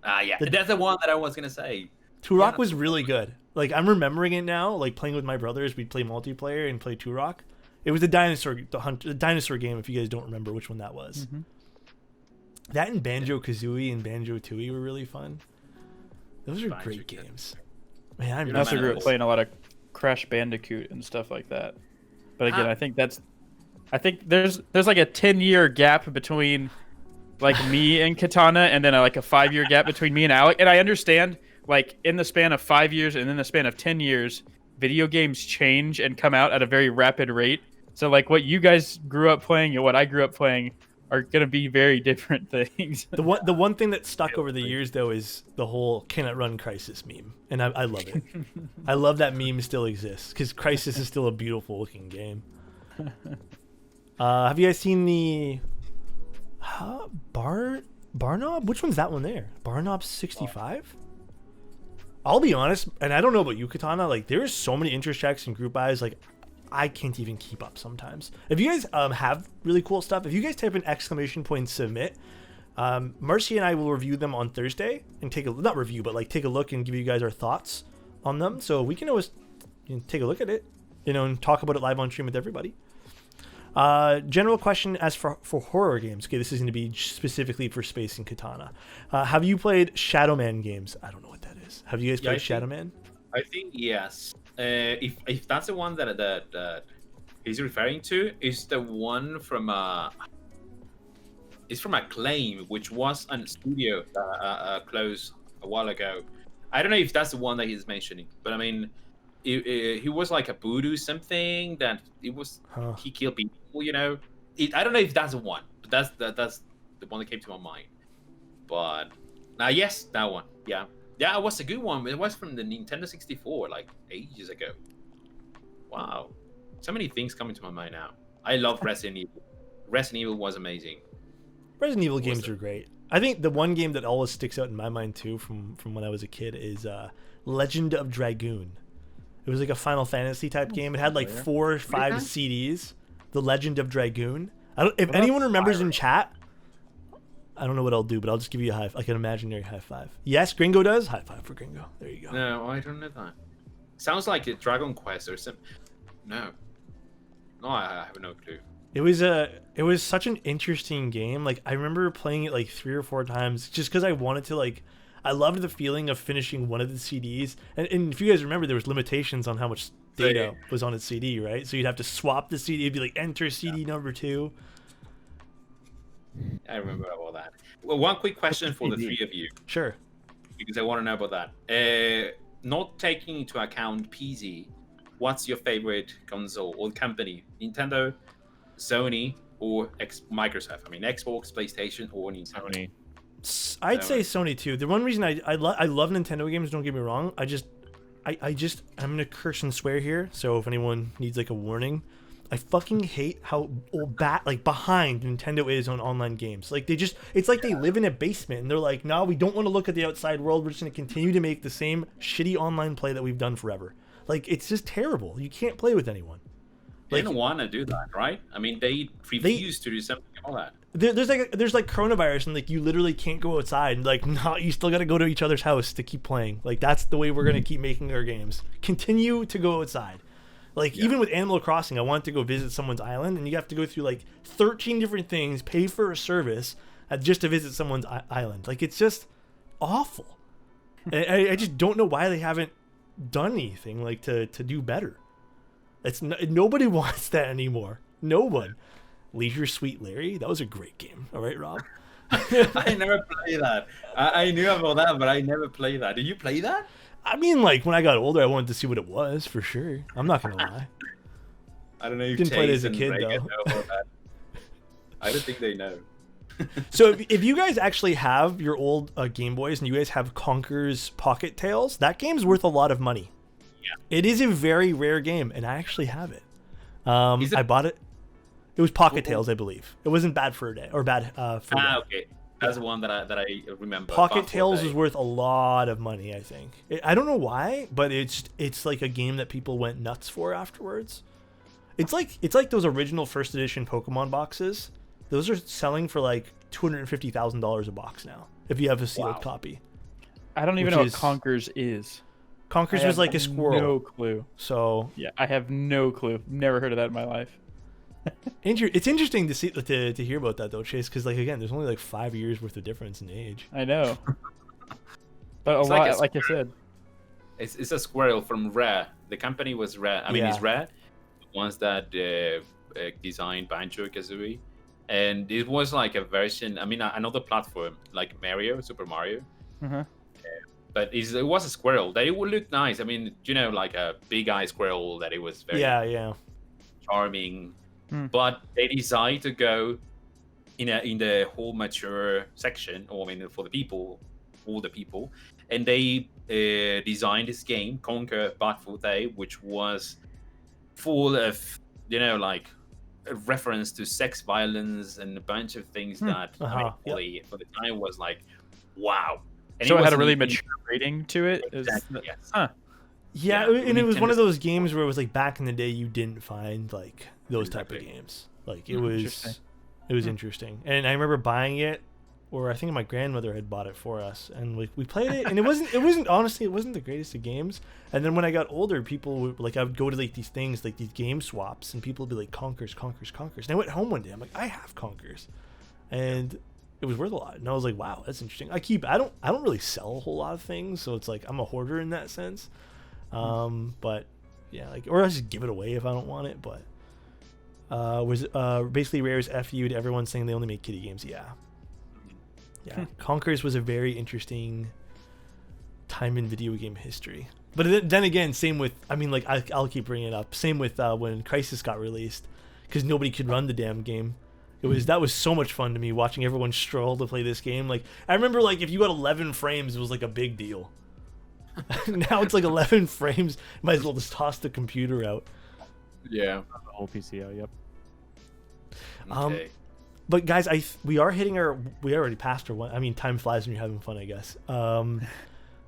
C: That's the one that I was gonna say.
A: Turok was really good. Like I'm remembering it now. Like playing with my brothers, we'd play multiplayer and play Turok. It was the dinosaur game. If you guys don't remember which one that was. Mm-hmm. That and Banjo-Kazooie and Banjo-Tooie were really fun. Those are great games. Man,
B: I also grew up playing a lot of Crash Bandicoot and stuff like that. But again, I think there's like a 10-year gap between like me and Katana, and then like a 5-year gap between me and Alec. And I understand, like in the span of 5 years and in the span of 10 years, video games change and come out at a very rapid rate. So like what you guys grew up playing and what I grew up playing are gonna be very different things.
A: The one thing that stuck over the years though is the whole "Can It Run Crisis" meme, and I love it. I love that meme still exists because Crisis is still a beautiful looking game. Have you guys seen the Barnob? Which one's that one there? Barnob 65? I'll be honest, and I don't know about you, Katana. Like, there's so many interest checks and group buys. Like, I can't even keep up sometimes. If you guys have really cool stuff, if you guys type in ! Submit, Marcy and I will review them on Thursday and take a look and give you guys our thoughts on them. So we can always take a look at it, and talk about it live on stream with everybody. General question as for horror games. Okay, this is going to be specifically for Space and Katana. Have you played Shadow Man games? I don't know what that is. Have you guys played Shadow Man?
C: I think yes. If that's the one that he's referring to, is the one from it's from Acclaim, which was a studio closed a while ago. I don't know if that's the one that he's mentioning, but I mean, he was like a voodoo something that it was. He killed people, I don't know if that's the one, but that's the one that came to my mind. But yes, that one. Yeah, it was a good one. It was from the Nintendo 64, like ages ago. Wow, so many things coming to my mind now. I love Resident Evil. Resident Evil was amazing.
A: Resident Evil games are great. I think the one game that always sticks out in my mind too, from when I was a kid, is Legend of Dragoon. It was like a Final Fantasy type game. It had like 4 or 5 CDs. The Legend of Dragoon. If anyone remembers in chat, I don't know what I'll do, but I'll just give you an imaginary high five. Yes, Gringo does. High five for Gringo. There you go.
C: No, I don't know that. Sounds like a Dragon Quest or something. No, I have no clue.
A: It was such an interesting game. Like, I remember playing it like 3 or 4 times just because I wanted to, like, I loved the feeling of finishing one of the CDs. And if you guys remember, there was limitations on how much data was on its CD, right? So you'd have to swap the CD. It'd be like, enter CD number 2.
C: I remember all that. Well, one quick question for the 3 of you.
A: Sure.
C: Because I want to know about that. Not taking into account PC, what's your favorite console or company? Nintendo, Sony, or Microsoft? I mean, Xbox, PlayStation, or Nintendo?
D: Sony.
A: I'd say Sony too. The one reason I love Nintendo games, don't get me wrong. I'm gonna curse and swear here. So if anyone needs like a warning, I fucking hate how behind Nintendo is on online games. Like it's like they live in a basement and they're like, no, we don't want to look at the outside world. We're just gonna continue to make the same shitty online play that we've done forever. Like, it's just terrible. You can't play with anyone.
C: They don't want to do that, right? I mean, they refuse to do something all that.
A: There's like coronavirus and like you literally can't go outside and like you still got to go to each other's house to keep playing. Like, that's the way we're gonna keep making our games. Continue to go outside. Like, even with Animal Crossing, I wanted to go visit someone's island and you have to go through like 13 different things, pay for a service just to visit someone's island. Like, it's just awful. I just don't know why they haven't done anything like to do better. Nobody wants that anymore. No one. Leisure Suite Larry, that was a great game. All right, Rob.
C: I never played that. I knew about that, but I never played that. Did you play that?
A: I mean, like, when I got older, I wanted to see what it was for sure. I'm not gonna lie.
C: I don't know. If
A: didn't play it as a
C: Chase
A: kid
C: and Reagan
A: though.
C: know about that. I don't think they know.
A: So if you guys actually have your old Game Boys and you guys have Conker's Pocket Tales, that game's worth a lot of money.
C: Yeah.
A: It is a very rare game, and I actually have it. I bought it. It was Pocket Tales, I believe. It wasn't bad for a day or bad for a day.
C: Okay. That's the one that I remember.
A: Pocket Tales is worth a lot of money, I think. I don't know why, but it's like a game that people went nuts for afterwards. It's like those original first edition Pokemon boxes. Those are selling for like $250,000 a box now if you have a sealed copy.
B: I don't even know what Conkers is.
A: Conkers was like a squirrel.
B: No clue.
A: So
B: yeah, I have no clue. Never heard of that in my life.
A: It's interesting to see to hear about that though, Chase, because like again, there's only like 5 years worth of difference in age.
B: I know, but it's a lot, like I said,
C: it's a squirrel from Rare. The company was Rare. I mean, it's Rare, the ones that designed Banjo-Kazooie, and it was like a version. I mean, another platform like Mario, Super Mario. but it was a squirrel that it would look nice. I mean, you know, like a big eye squirrel that it was very
A: Yeah.
C: charming.
B: Hmm.
C: But they decided to go in the whole mature section, or I mean for the people, all the people, and they designed this game, Conquer Bad Fur Day, which was full of, you know, like a reference to sex violence and a bunch of things that I mean, for the time was like, wow. And
B: so it had a
C: wasn't
B: really
C: even-
B: mature rating to it.
C: Exactly, yes.
B: Huh.
A: Yeah,
C: Yeah,
A: and it was one
C: Nintendo-
A: of those games where it was like back in the day you didn't find like those type of
C: Exactly.
A: games. Like it was
B: Interesting.
A: interesting. And I remember buying it, or I think my grandmother had bought it for us, and we played it, and it wasn't honestly, it wasn't the greatest of games. And then when I got older, people would, like, I would go to like these things, like these game swaps, and people would be like, Conkers. And I went home one day, I'm like, I have Conkers, and it was worth a lot. And I was like, wow, that's interesting. I don't really sell a whole lot of things, so it's like I'm a hoarder in that sense. But yeah, like, or I just give it away if I don't want it. But was basically Rare's FU to everyone saying they only make kiddie games. Yeah. Conkers was a very interesting time in video game history. But then again, same with, I mean, like, I'll keep bringing it up. Same with when Crisis got released, because nobody could run the damn game. That was so much fun to me, watching everyone stroll to play this game. Like, I remember, like, if you got 11 frames, it was like a big deal. Now it's like 11 frames. Might as well just toss the computer out.
C: Yeah.
D: The whole PC out, yep.
C: Okay.
A: But guys, we already passed our one. I mean, time flies when you're having fun, I guess.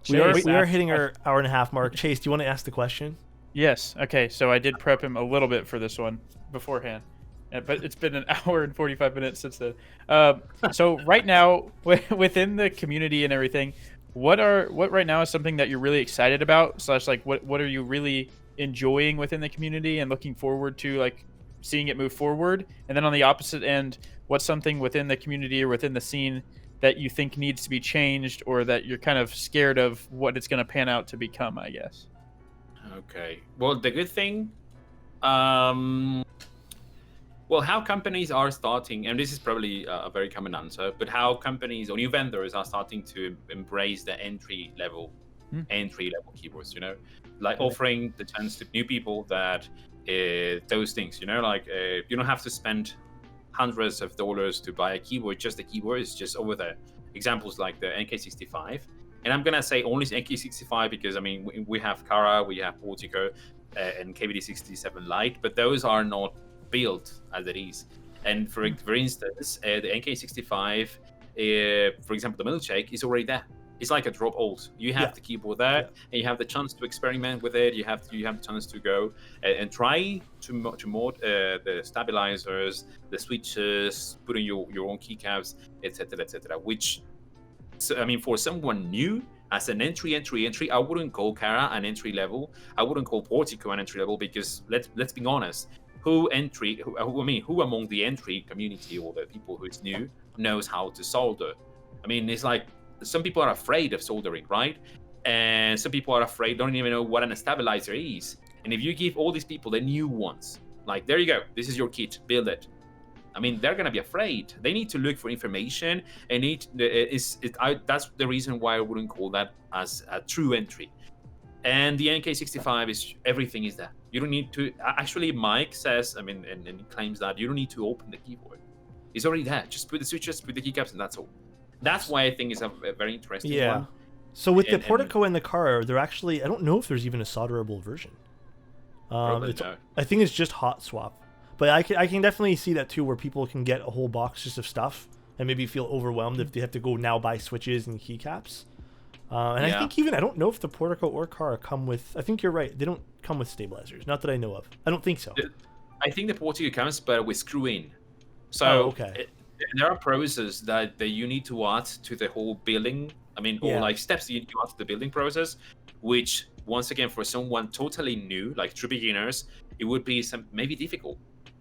A: We are hitting our hour and a half mark. Chase, do you want to ask the question?
B: Yes. Okay. So I did prep him a little bit for this one beforehand, but it's been an hour and 45 minutes since then. So right now, within the community and everything, what right now is something that you're really excited about? / like what are you really enjoying within the community and looking forward to, like, seeing it move forward? And then on the opposite end, what's something within the community or within the scene that you think needs to be changed, or that you're kind of scared of what it's going to pan out to become, I guess?
C: Okay. Well, the good thing, well, how companies are starting, and this is probably a very common answer, but how companies or new vendors are starting to embrace the entry level keyboards, you know, like offering the chance to new people that those things, you know, like you don't have to spend hundreds of dollars to buy a keyboard. Just the keyboard is just over there. Examples like the NK65, and I'm gonna say only NK65 because I mean we have Kara, we have Portico, and KVD67 Lite, but those are not built as it is. And for instance, the NK65, for example, the milkshake is already there. It's like a drop alt. You have the keyboard there, and you have the chance to experiment with it. You have the chance to go and try to mod the stabilizers, the switches, put in your own keycaps, etc., etc. Which, so, I mean, for someone new, as an entry, I wouldn't call Kara an entry level. I wouldn't call Portico an entry level, because let's be honest. Who among the entry community or the people who is new knows how to solder? I mean, it's like, some people are afraid of soldering, right? And some people are afraid, don't even know what an stabilizer is. And if you give all these people the new ones, like, there you go, this is your kit, build it. I mean, they're gonna be afraid. They need to look for information, and that's the reason why I wouldn't call that as a true entry. And the NK65 is, everything is there. You don't need to. Actually, Mike says, I mean, and he claims that you don't need to open the keyboard. It's already there. Just put the switches, put the keycaps, and that's all. That's why I think it's a very interesting one.
A: So with the Portico and the Kara, they're actually, I don't know if there's even a solderable version.
C: Probably no.
A: I think it's just hot swap. But I can definitely see that too, where people can get a whole box just of stuff and maybe feel overwhelmed if they have to go now buy switches and keycaps. I think even, I don't know if the Portico or Kara come with, I think you're right, they don't come with stabilizers. Not that I know of. I don't think so.
C: I think the Portico comes, but with screw-in. So
A: okay.
C: There are processes that you need to add to the whole building. I mean, or like steps you need to add to the building process, which, once again, for someone totally new, like true beginners, it would be maybe difficult.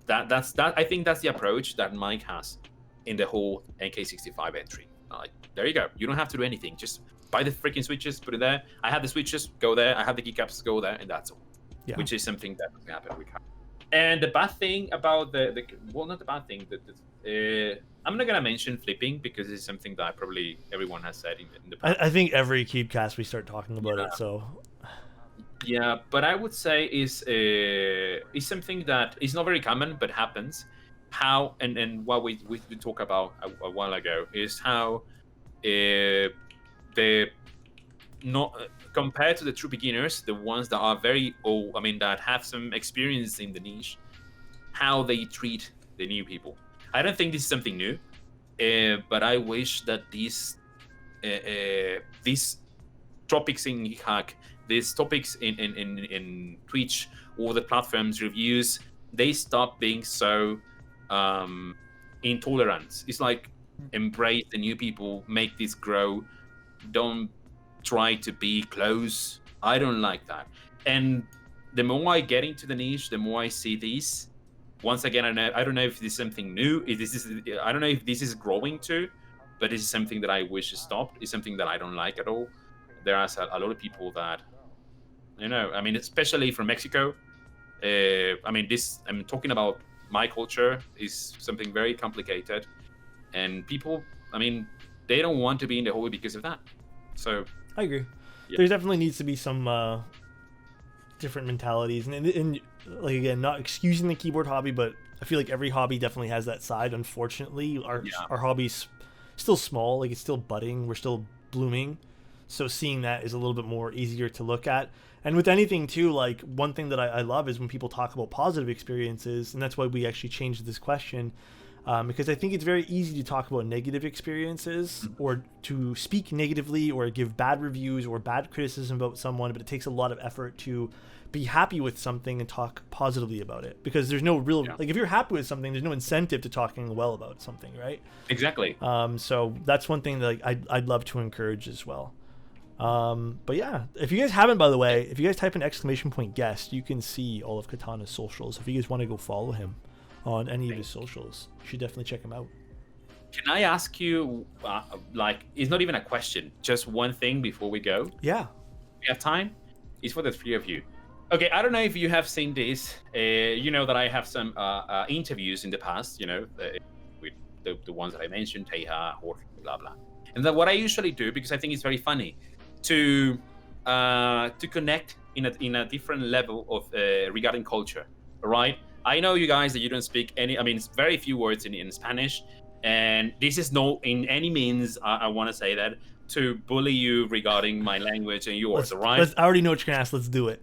C: That's I think that's the approach that Mike has in the whole NK65 entry. Like, there you go. You don't have to do anything. Just buy the freaking switches, put it there. I have the switches, go there. I have the keycaps, go there, and that's all. Yeah. Which is something that doesn't happen with Kara. And the bad thing about the well, not the bad thing. I'm not gonna mention flipping because it's something that probably everyone has said in the past.
A: I think every Keebcast we start talking about
C: Yeah.
A: it. So
C: Yeah, but I would say is something that is not very common but happens. How and what we talked about a while ago is how the not compared to the true beginners, the ones that are very old, I mean that have some experience in the niche, how they treat the new people. I don't think this is something new, but I wish that these topics in hack, these topics in Twitch or the platforms reviews, they stop being so intolerant. It's like embrace the new people, make this grow. Don't try to be close. I don't like that. And the more I get into the niche, the more I see these. Once again, I don't know if this is something new. I don't know if this is growing too, but this is something that I wish stopped. It's something that I don't like at all. There are a lot of people that, I mean, especially from Mexico. I mean, I'm talking about my culture is something very complicated, and people, I mean, they don't want to be in the hobby because of that. So
A: I agree.
C: Yeah.
A: There definitely needs to be some different mentalities, and like again, not excusing the keyboard hobby, but I feel like every hobby definitely has that side. Unfortunately, our hobby's still small, like it's still budding, we're still blooming, so seeing that is a little bit more easier to look at. And with anything too, like one thing that I love is when people talk about positive experiences, and that's why we actually changed this question. Because I think it's very easy to talk about negative experiences or to speak negatively or give bad reviews or bad criticism about someone, but it takes a lot of effort to be happy with something and talk positively about it, because there's no real like if you're happy with something, there's no incentive to talking well about something, right?
C: Exactly.
A: So that's one thing that I'd love to encourage as well. But yeah, if you guys haven't, by the way, if you guys type in !guest, you can see all of Katana's socials. If you guys want to go follow him on any of his socials, you should definitely check him out.
C: Can I ask you, like, it's not even a question, just one thing before we go?
A: Yeah.
C: We have time? It's for the three of you. Okay, I don't know if you have seen this. You know that I have some interviews in the past, with the ones that I mentioned, Teja, Jorge, blah, blah. And then what I usually do, because I think it's very funny, to connect in a different level of regarding culture, all right? I know you guys that you don't speak it's very few words in Spanish, and this is no in any means, I want to say that, to bully you regarding my language and yours, all right?
A: I already know what you're gonna ask. Let's do it.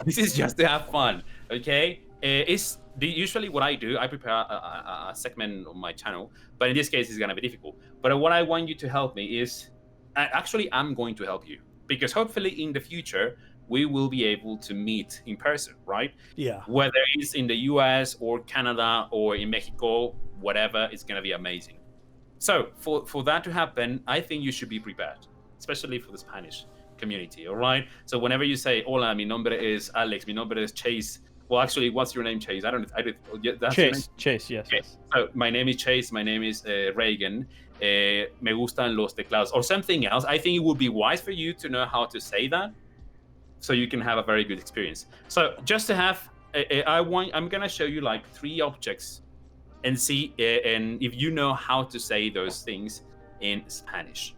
C: This is just to have fun, okay? Usually what I do, I prepare a segment on my channel, but in this case, it's gonna be difficult. But what I want you to help me is, I'm going to help you, because hopefully in the future, we will be able to meet in person, right?
A: Yeah.
C: Whether it's in the US or Canada or in Mexico, whatever, it's going to be amazing. So for that to happen, I think you should be prepared, especially for the Spanish community, all right? So whenever you say, hola, mi nombre es Alex, mi nombre es Chase. Well, actually, what's your name, Chase? That's
B: Chase, yes.
C: Okay. So my name is Chase, my name is Reagan. Me gustan los teclados, or something else. I think it would be wise for you to know how to say that, so you can have a very good experience. So just to have, I'm gonna show you like 3 objects, and see, and if you know how to say those things in Spanish.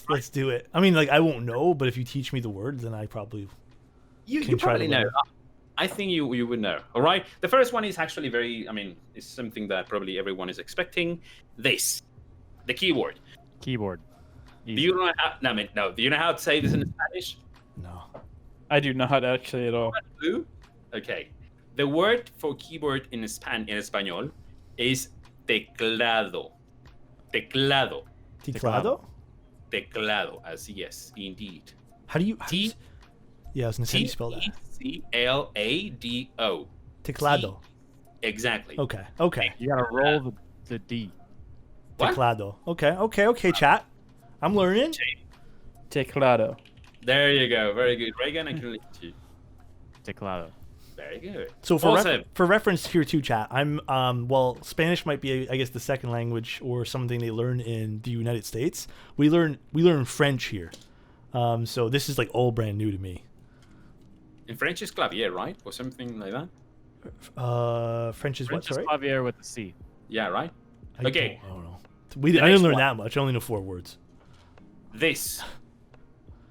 A: Let's do it. I mean, like I won't know, but if you teach me the words, then I probably
C: you probably know. I think you would know. All right. The first one is actually it's something that probably everyone is expecting. The keyboard.
D: Keyboard.
C: Easy. Do you know how? No. Do you know how to say this in Spanish?
A: No.
B: I do not actually at all.
C: Okay. The word for keyboard in español is teclado. Teclado.
A: Teclado?
C: Teclado. Así es, indeed.
A: How do you? Yeah, I was gonna say, how do you spell that?
C: Teclado.
A: Teclado.
C: Exactly.
A: Okay.
D: You gotta roll the D.
C: What?
A: Teclado. Okay, chat. I'm learning.
B: Teclado.
C: There you go. Very good. Reagan, I can lead you.
D: Teclado.
C: Very good.
A: So for reference here too, chat, I'm Spanish might be I guess the second language or something they learn in the United States. We learn French here. So this is like all brand new to me.
C: In French, it's clavier, right, or something like that.
A: French is what?
D: French is
A: Sorry.
D: clavier with the C.
C: Yeah, right.
A: I
C: Okay.
A: don't know.
C: The
A: I didn't
C: next
A: learn
C: one.
A: that much. I only know 4 words.
C: This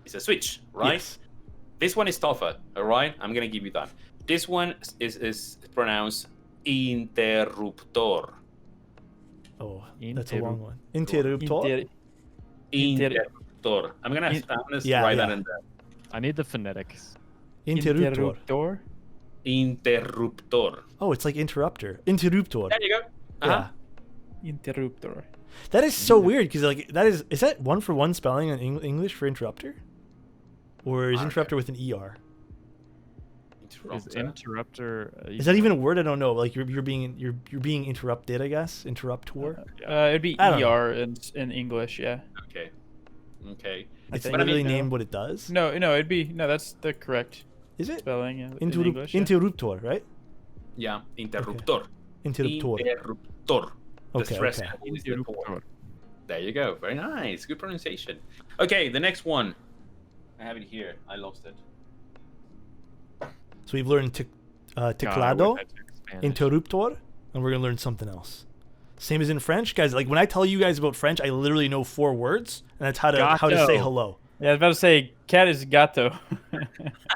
C: is a switch, right?
A: Yes.
C: This one is tougher, all right? I'm going to give you that. This one is pronounced interruptor.
A: Oh, that's a long one. Interruptor.
C: Interruptor. I'm going to
A: Yeah,
C: write
A: yeah.
C: that in there.
D: I need the phonetics.
A: Interruptor.
C: Interruptor.
A: Oh, it's like interrupter. Interruptor.
C: There you go.
A: Yeah.
B: Interruptor.
A: That is so weird because like that is that 1-for-1 spelling in English for interrupter, or is interrupter with an er?
D: Is interrupter?
A: Is that even a word? I don't know. Like you're being interrupted, I guess. Interruptor.
B: It'd be
A: I don't
B: ER in English, yeah.
C: Okay. Okay.
A: It's
B: think-
A: literally
B: no.
A: named what it does.
B: No, it'd be that's the correct
A: Is it?
B: spelling in English. Yeah.
A: Interruptor, right?
C: Yeah. Interruptor.
A: Interruptor.
C: Interruptor. The
A: Okay,
C: stress
A: okay.
C: is the tor. There you go. Very nice. Good pronunciation. Okay, the next one. I have it here. I lost it.
A: So we've learned teclado, interruptor, and we're gonna learn something else. Same as in French, guys. Like when I tell you guys about French, I literally know 4 words, and that's how to say hello.
B: Yeah, I was about to say cat is gato.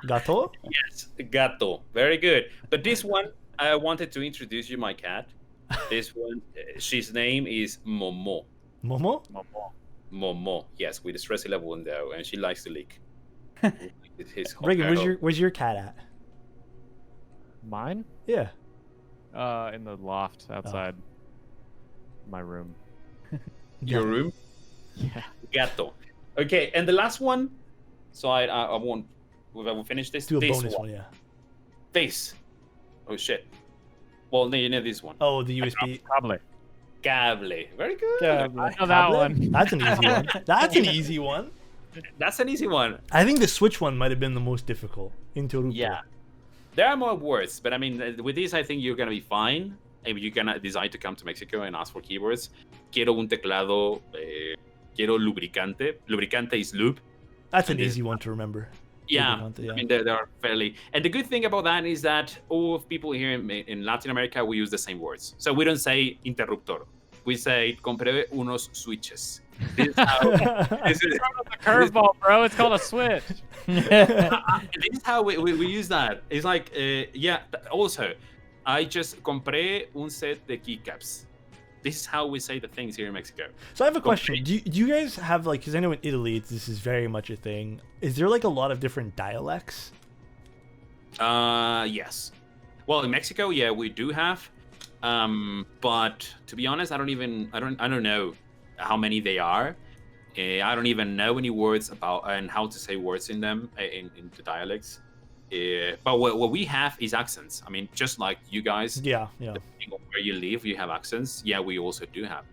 A: Gato.
C: Yes, gato. Very good. But this one, I wanted to introduce you my cat. This one, she's name is Momo.
A: Momo.
C: Momo. Yes, with the stress level in there, and she likes to lick.
A: Reagan, where's your cat at?
D: Mine?
A: Yeah.
D: In the loft outside my room.
C: Your room?
D: Yeah.
C: Gato. Okay, and the last one. So I won't. We will finish this.
A: Do a
C: this
A: bonus one, yeah.
C: This. Oh shit. Well, no, you know this one.
A: Oh, the USB.
D: Probably.
C: Cable. Very good.
B: Cable.
D: I know that
A: Tablet?
D: one.
A: That's an easy one. That's an easy one.
C: That's an easy one.
A: I think the Switch one might have been the most difficult. Interruptor.
C: Yeah. There are more words, but I mean, with this, I think you're gonna be fine. If you're gonna decide to come to Mexico and ask for keywords, quiero un teclado, quiero lubricante. Lubricante is lube.
A: That's an
C: And
A: easy one to remember.
C: Yeah,
A: Lubricante, yeah.
C: I mean, they are fairly. And the good thing about that is that all of people here in Latin America, we use the same words. So we don't say interruptor. We say compré unos switches. This is how. This is,
D: A curveball, bro. It's called a switch.
C: this is how we use that. It's like, also, I just compré un set de keycaps. This is how we say the things here in Mexico.
A: So I have a question. Do you guys have like, because I know in Italy this is very much a thing. Is there like a lot of different dialects?
C: Yes. Well, in Mexico, yeah, we do have. But to be honest, I don't know how many they are. I don't even know any words about and how to say words in them in the dialects. But what we have is accents. I mean, just like you guys.
A: Yeah.
C: Depending on where you live, you have accents. Yeah, we also do have.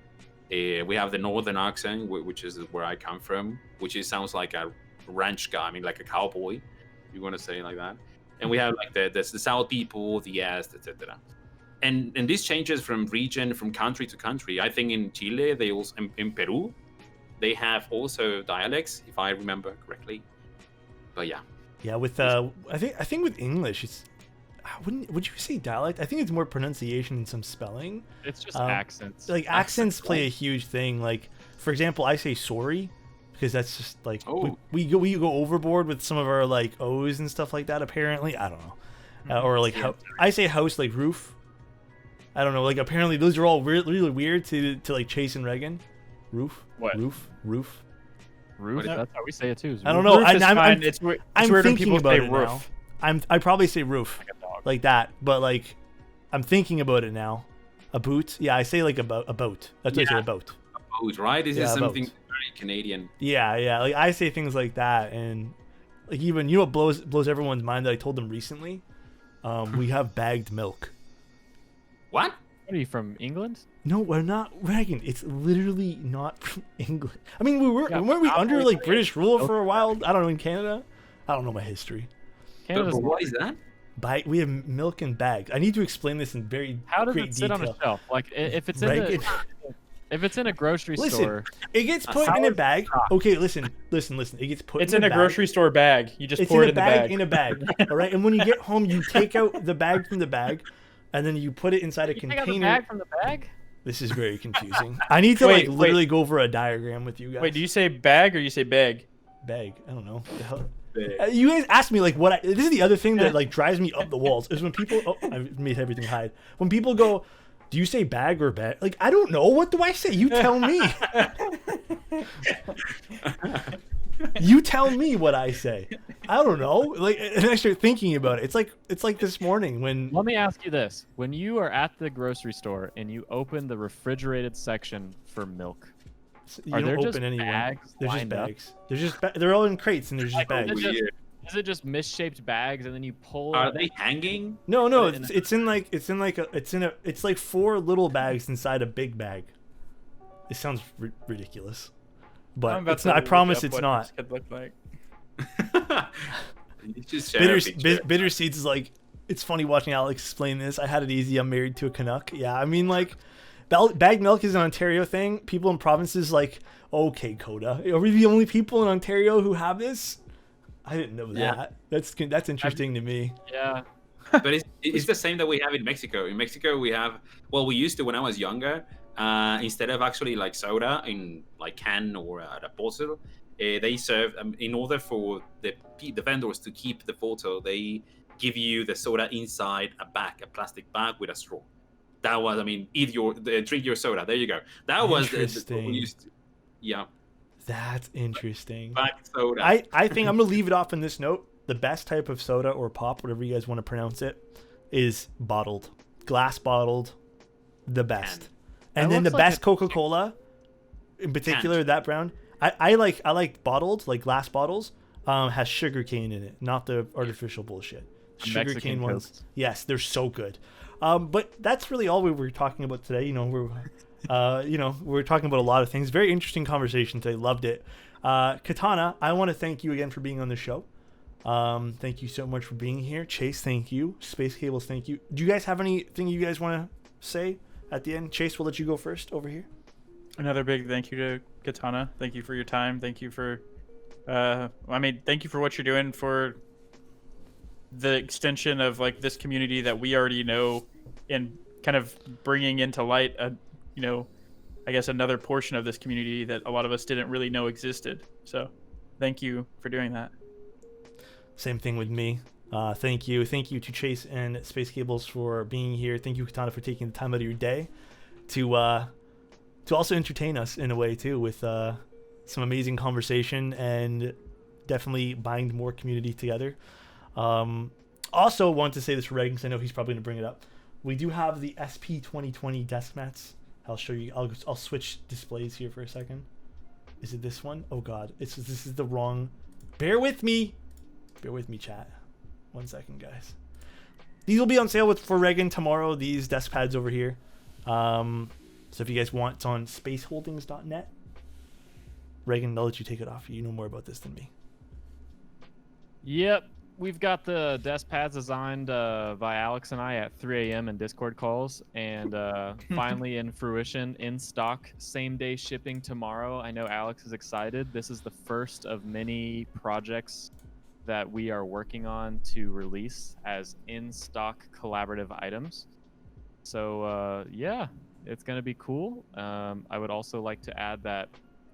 C: We have the northern accent, which is where I come from, which sounds like a ranch guy. I mean, like a cowboy. You want to say it like that. And we have like the south people, the east, etc. And this changes from region, from country to country. I think in Chile, they also in Peru, they have also dialects, if I remember correctly. But yeah.
A: Yeah, with I think with English, it's would you say dialect? I think it's more pronunciation and some spelling.
D: It's just accents.
A: Like accents play a huge thing. Like for example, I say sorry because that's just like we go overboard with some of our like O's and stuff like that. Apparently, I don't know, or like I say house like roof. I don't know. Like apparently those are all really weird to like Chase and Reagan. Roof.
B: What?
A: Roof.
D: Roof. That's how we say it too.
A: I don't know.
B: Roof is fine. It's weird when
A: thinking
B: people
A: about
B: say
A: it
B: roof.
A: now. I probably say roof like that, but like I'm thinking about it now. A boot. Yeah, I say like a boat. That's what I say, a boat.
C: A boat, right? This is something very Canadian.
A: Yeah. Like I say things like that, and like even what blows everyone's mind that I told them recently. We have bagged milk.
C: What?
D: What are you from England?
A: No, we're not, Reagan. It's literally not from England. I mean, weren't we
D: Yeah,
A: under like British rule for a while? I don't know, in Canada. I don't know my history.
D: Canada's
C: But what is that?
A: We have milk in bags. I need to explain this in very
D: How does
A: great
D: it sit
A: detail.
D: on a shelf? Like if it's in
A: Reagan,
D: the If it's in a grocery store,
A: it gets put in a bag. Okay, listen. It gets put.
B: It's
A: in
B: a
A: bag.
B: grocery store bag. You just
A: It's
B: pour
A: in
B: it
A: a
B: in the bag.
A: bag. In a bag. All right. And when you get home, you take out the bag from the bag, and then you put it inside a
D: you
A: container.
D: take out the bag from the bag?
A: This is very confusing. I need to literally go over a diagram with you guys.
B: Wait, do you say bag or you say bag?
A: Bag? I don't know. What the hell? You guys asked me like what. This is the other thing that like drives me up the walls is when people. Oh, I made everything hide. When people go, do you say bag or bag? Like I don't know. What do I say? You tell me. You tell me what I say. I don't know. Like, and I start thinking about it. It's like this morning when.
D: Let me ask you this: when you are at the grocery store and you open the refrigerated section for milk,
A: You
D: are
A: don't
D: there
A: open
D: just
A: anyone.
D: bags
A: There's just
D: lined up?
A: bags. There's just they're all in crates and there's just bags.
D: Is it just misshaped bags and then you pull?
C: Are they hanging?
A: No. It's like 4 little bags inside a big bag. It sounds ridiculous, but it's not. I promise it's not.
B: This could look like.
C: You just share a picture.
A: Bitter Seeds is like. It's funny watching Alex explain this. I had it easy. I'm married to a Canuck. Yeah, I mean like. Bagged milk is an Ontario thing. People in provinces like, okay, Coda, are we the only people in Ontario who have this? I didn't know that. That's interesting to me.
D: Yeah.
C: But it's the same that we have in Mexico. In Mexico, we have, well, we used to when I was younger, instead of actually like soda in like can or at a bottle, they serve, in order for the vendors to keep the photo, they give you the soda inside a plastic bag with a straw. That was, I mean, drink your soda. There you go. That was what we used to. Yeah.
A: That's interesting.
C: Bag soda.
A: I think I'm gonna leave it off on this note. The best type of soda or pop, whatever you guys want to pronounce it, is bottled, glass bottled, the best. And then the best Coca-Cola, in particular, that brand. I like bottled, like glass bottles. Has sugar cane in it, not the artificial bullshit. Sugar cane ones. Yes, they're so good. But that's really all we were talking about today. You know, we're talking about a lot of things. Very interesting conversation today. Loved it. Katana, I want to thank you again for being on the show. Thank you so much for being here. Chase, thank you. Space Cables, thank you. Do you guys have anything you guys want to say at the end? Chase, we'll let you go first over here.
B: Another big thank you to Katana. Thank you for your time. Thank you for, thank you for what you're doing for the extension of like this community that we already know, and kind of bringing into light I guess another portion of this community that a lot of us didn't really know existed. So thank you for doing that.
A: Same thing with me. Thank you to Chase and Space Cables for being here. Thank you, Katana, for taking the time out of your day to also entertain us in a way too, with some amazing conversation and definitely bind more community together. Also want to say this for Reagan, because I know he's probably going to bring it up. We do have the SP 2020 desk mats. I'll show you. I'll switch displays here for a second. Is it this one? Oh God, this is the wrong. Bear with me, chat. 1 second, guys. These will be on sale for Reagan tomorrow. These desk pads over here. So if you guys want, it's on spaceholdings.net. Reagan, I'll let you take it off. You know more about this than me.
D: Yep. We've got the desk pads designed by Alex and I at 3 a.m. in Discord calls, and finally in fruition, in stock, same-day shipping tomorrow. I know Alex is excited. This is the first of many projects that we are working on to release as in-stock collaborative items. So, yeah, it's going to be cool. I would also like to add that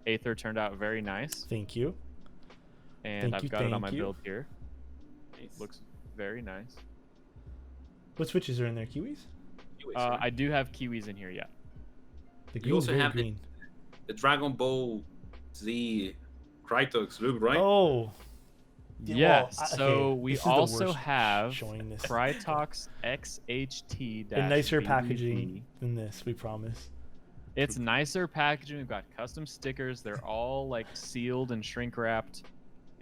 D: Aether turned out very nice.
A: Thank you.
D: And I've got it on my build here. Looks very nice.
A: What switches are in there? Kiwis?
D: I do have Kiwis in here, yeah.
C: You also have green. The Dragon Ball Z Krytox look, right?
A: Oh.
D: Yes.
A: Well,
D: so we also have Krytox XHT.
A: In nicer packaging than this, we promise.
D: It's nicer packaging. We've got custom stickers. They're all like sealed and shrink wrapped.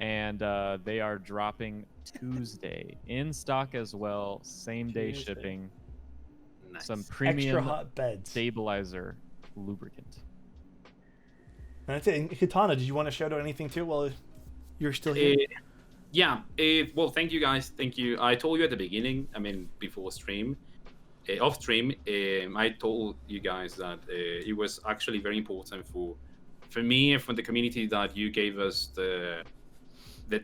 D: And they are dropping Tuesday in stock as well, same day shipping. Nice. Some premium
A: extra hot beds,
D: stabilizer lubricant.
A: And that's it. And Katana, did you want to shout out anything too while you're still here?
C: Well, thank you guys. Thank you. I told you at the beginning, before stream, off stream, I told you guys that it was actually very important for me and for the community that you gave us the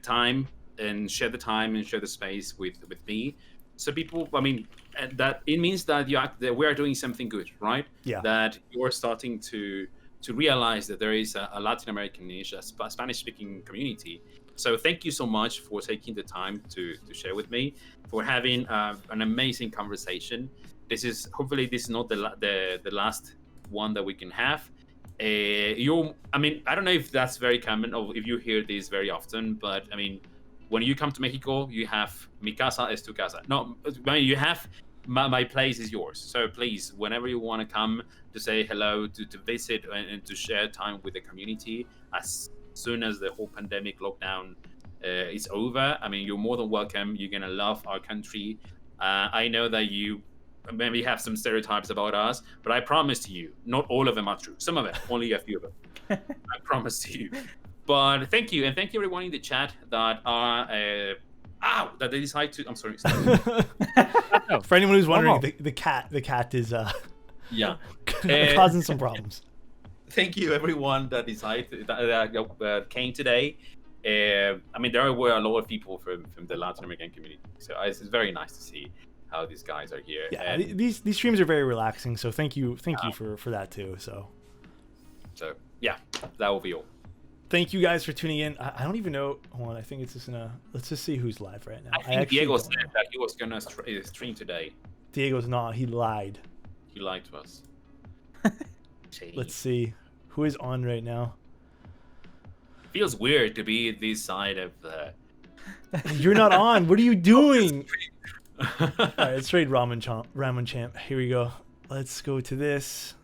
C: time and share the time and share the space with me. So people, I mean, that it means that that we are doing something good, right?
A: Yeah.
C: That you're starting to realize that there is a Latin American niche, a Spanish-speaking community. So thank you so much for taking the time to share with me, for having an amazing conversation. Hopefully this is not the last one that we can have. I mean, I don't know if that's very common or if you hear this very often, but I mean, when you come to Mexico, you have mi casa es tu casa. No, I mean, you have my place is yours. So please, whenever you want to come to say hello, to visit and to share time with the community, as soon as the whole pandemic lockdown is over, I mean, you're more than welcome. You're gonna love our country. I know that you maybe have some stereotypes about us, but I promise you, not all of them are true. Some of them, only a few of them. I promise to you. But thank you, and thank you everyone in the chat that are that they decide to. I'm sorry.
A: For anyone who's wondering, the cat is
C: yeah
A: causing some problems.
C: Thank you everyone that decided that came today. I mean, there were a lot of people from the Latin American community, so it's very nice to see how these guys are here.
A: Yeah, these streams are very relaxing, so thank you for that too. So
C: yeah, that will be all.
A: Thank you guys for tuning in. I don't even know. Hold on, I think it's just let's just see who's live right now.
C: I think Diego said that he was gonna stream today.
A: Diego's not. He lied.
C: He lied to us.
A: Let's see who is on right now.
C: Feels weird to be this side of the.
A: You're not on. What are you doing? All right, let's trade Ramen Champ. Here we go. Let's go to this.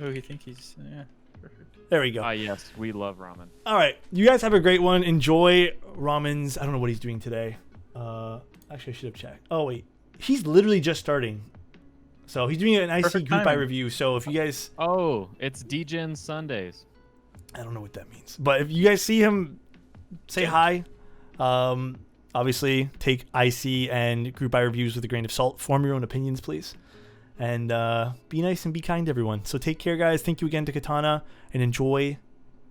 B: Oh, you think he's yeah. Perfect.
A: There we go.
D: Yes, we love ramen.
A: All right, you guys have a great one. Enjoy Ramen's. I don't know what he's doing today. Actually, I should have checked. Oh wait, he's literally just starting. So he's doing an IC group by review. So if you guys,
D: it's DGen Sundays.
A: I don't know what that means, but if you guys see him, say hi. Obviously, take IC and group by reviews with a grain of salt. Form your own opinions, please. And be nice and be kind to everyone. So take care, guys. Thank you again to Katana, and enjoy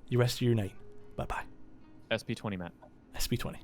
A: the rest of your night. Bye-bye.
D: SP20, Matt.
A: SP20.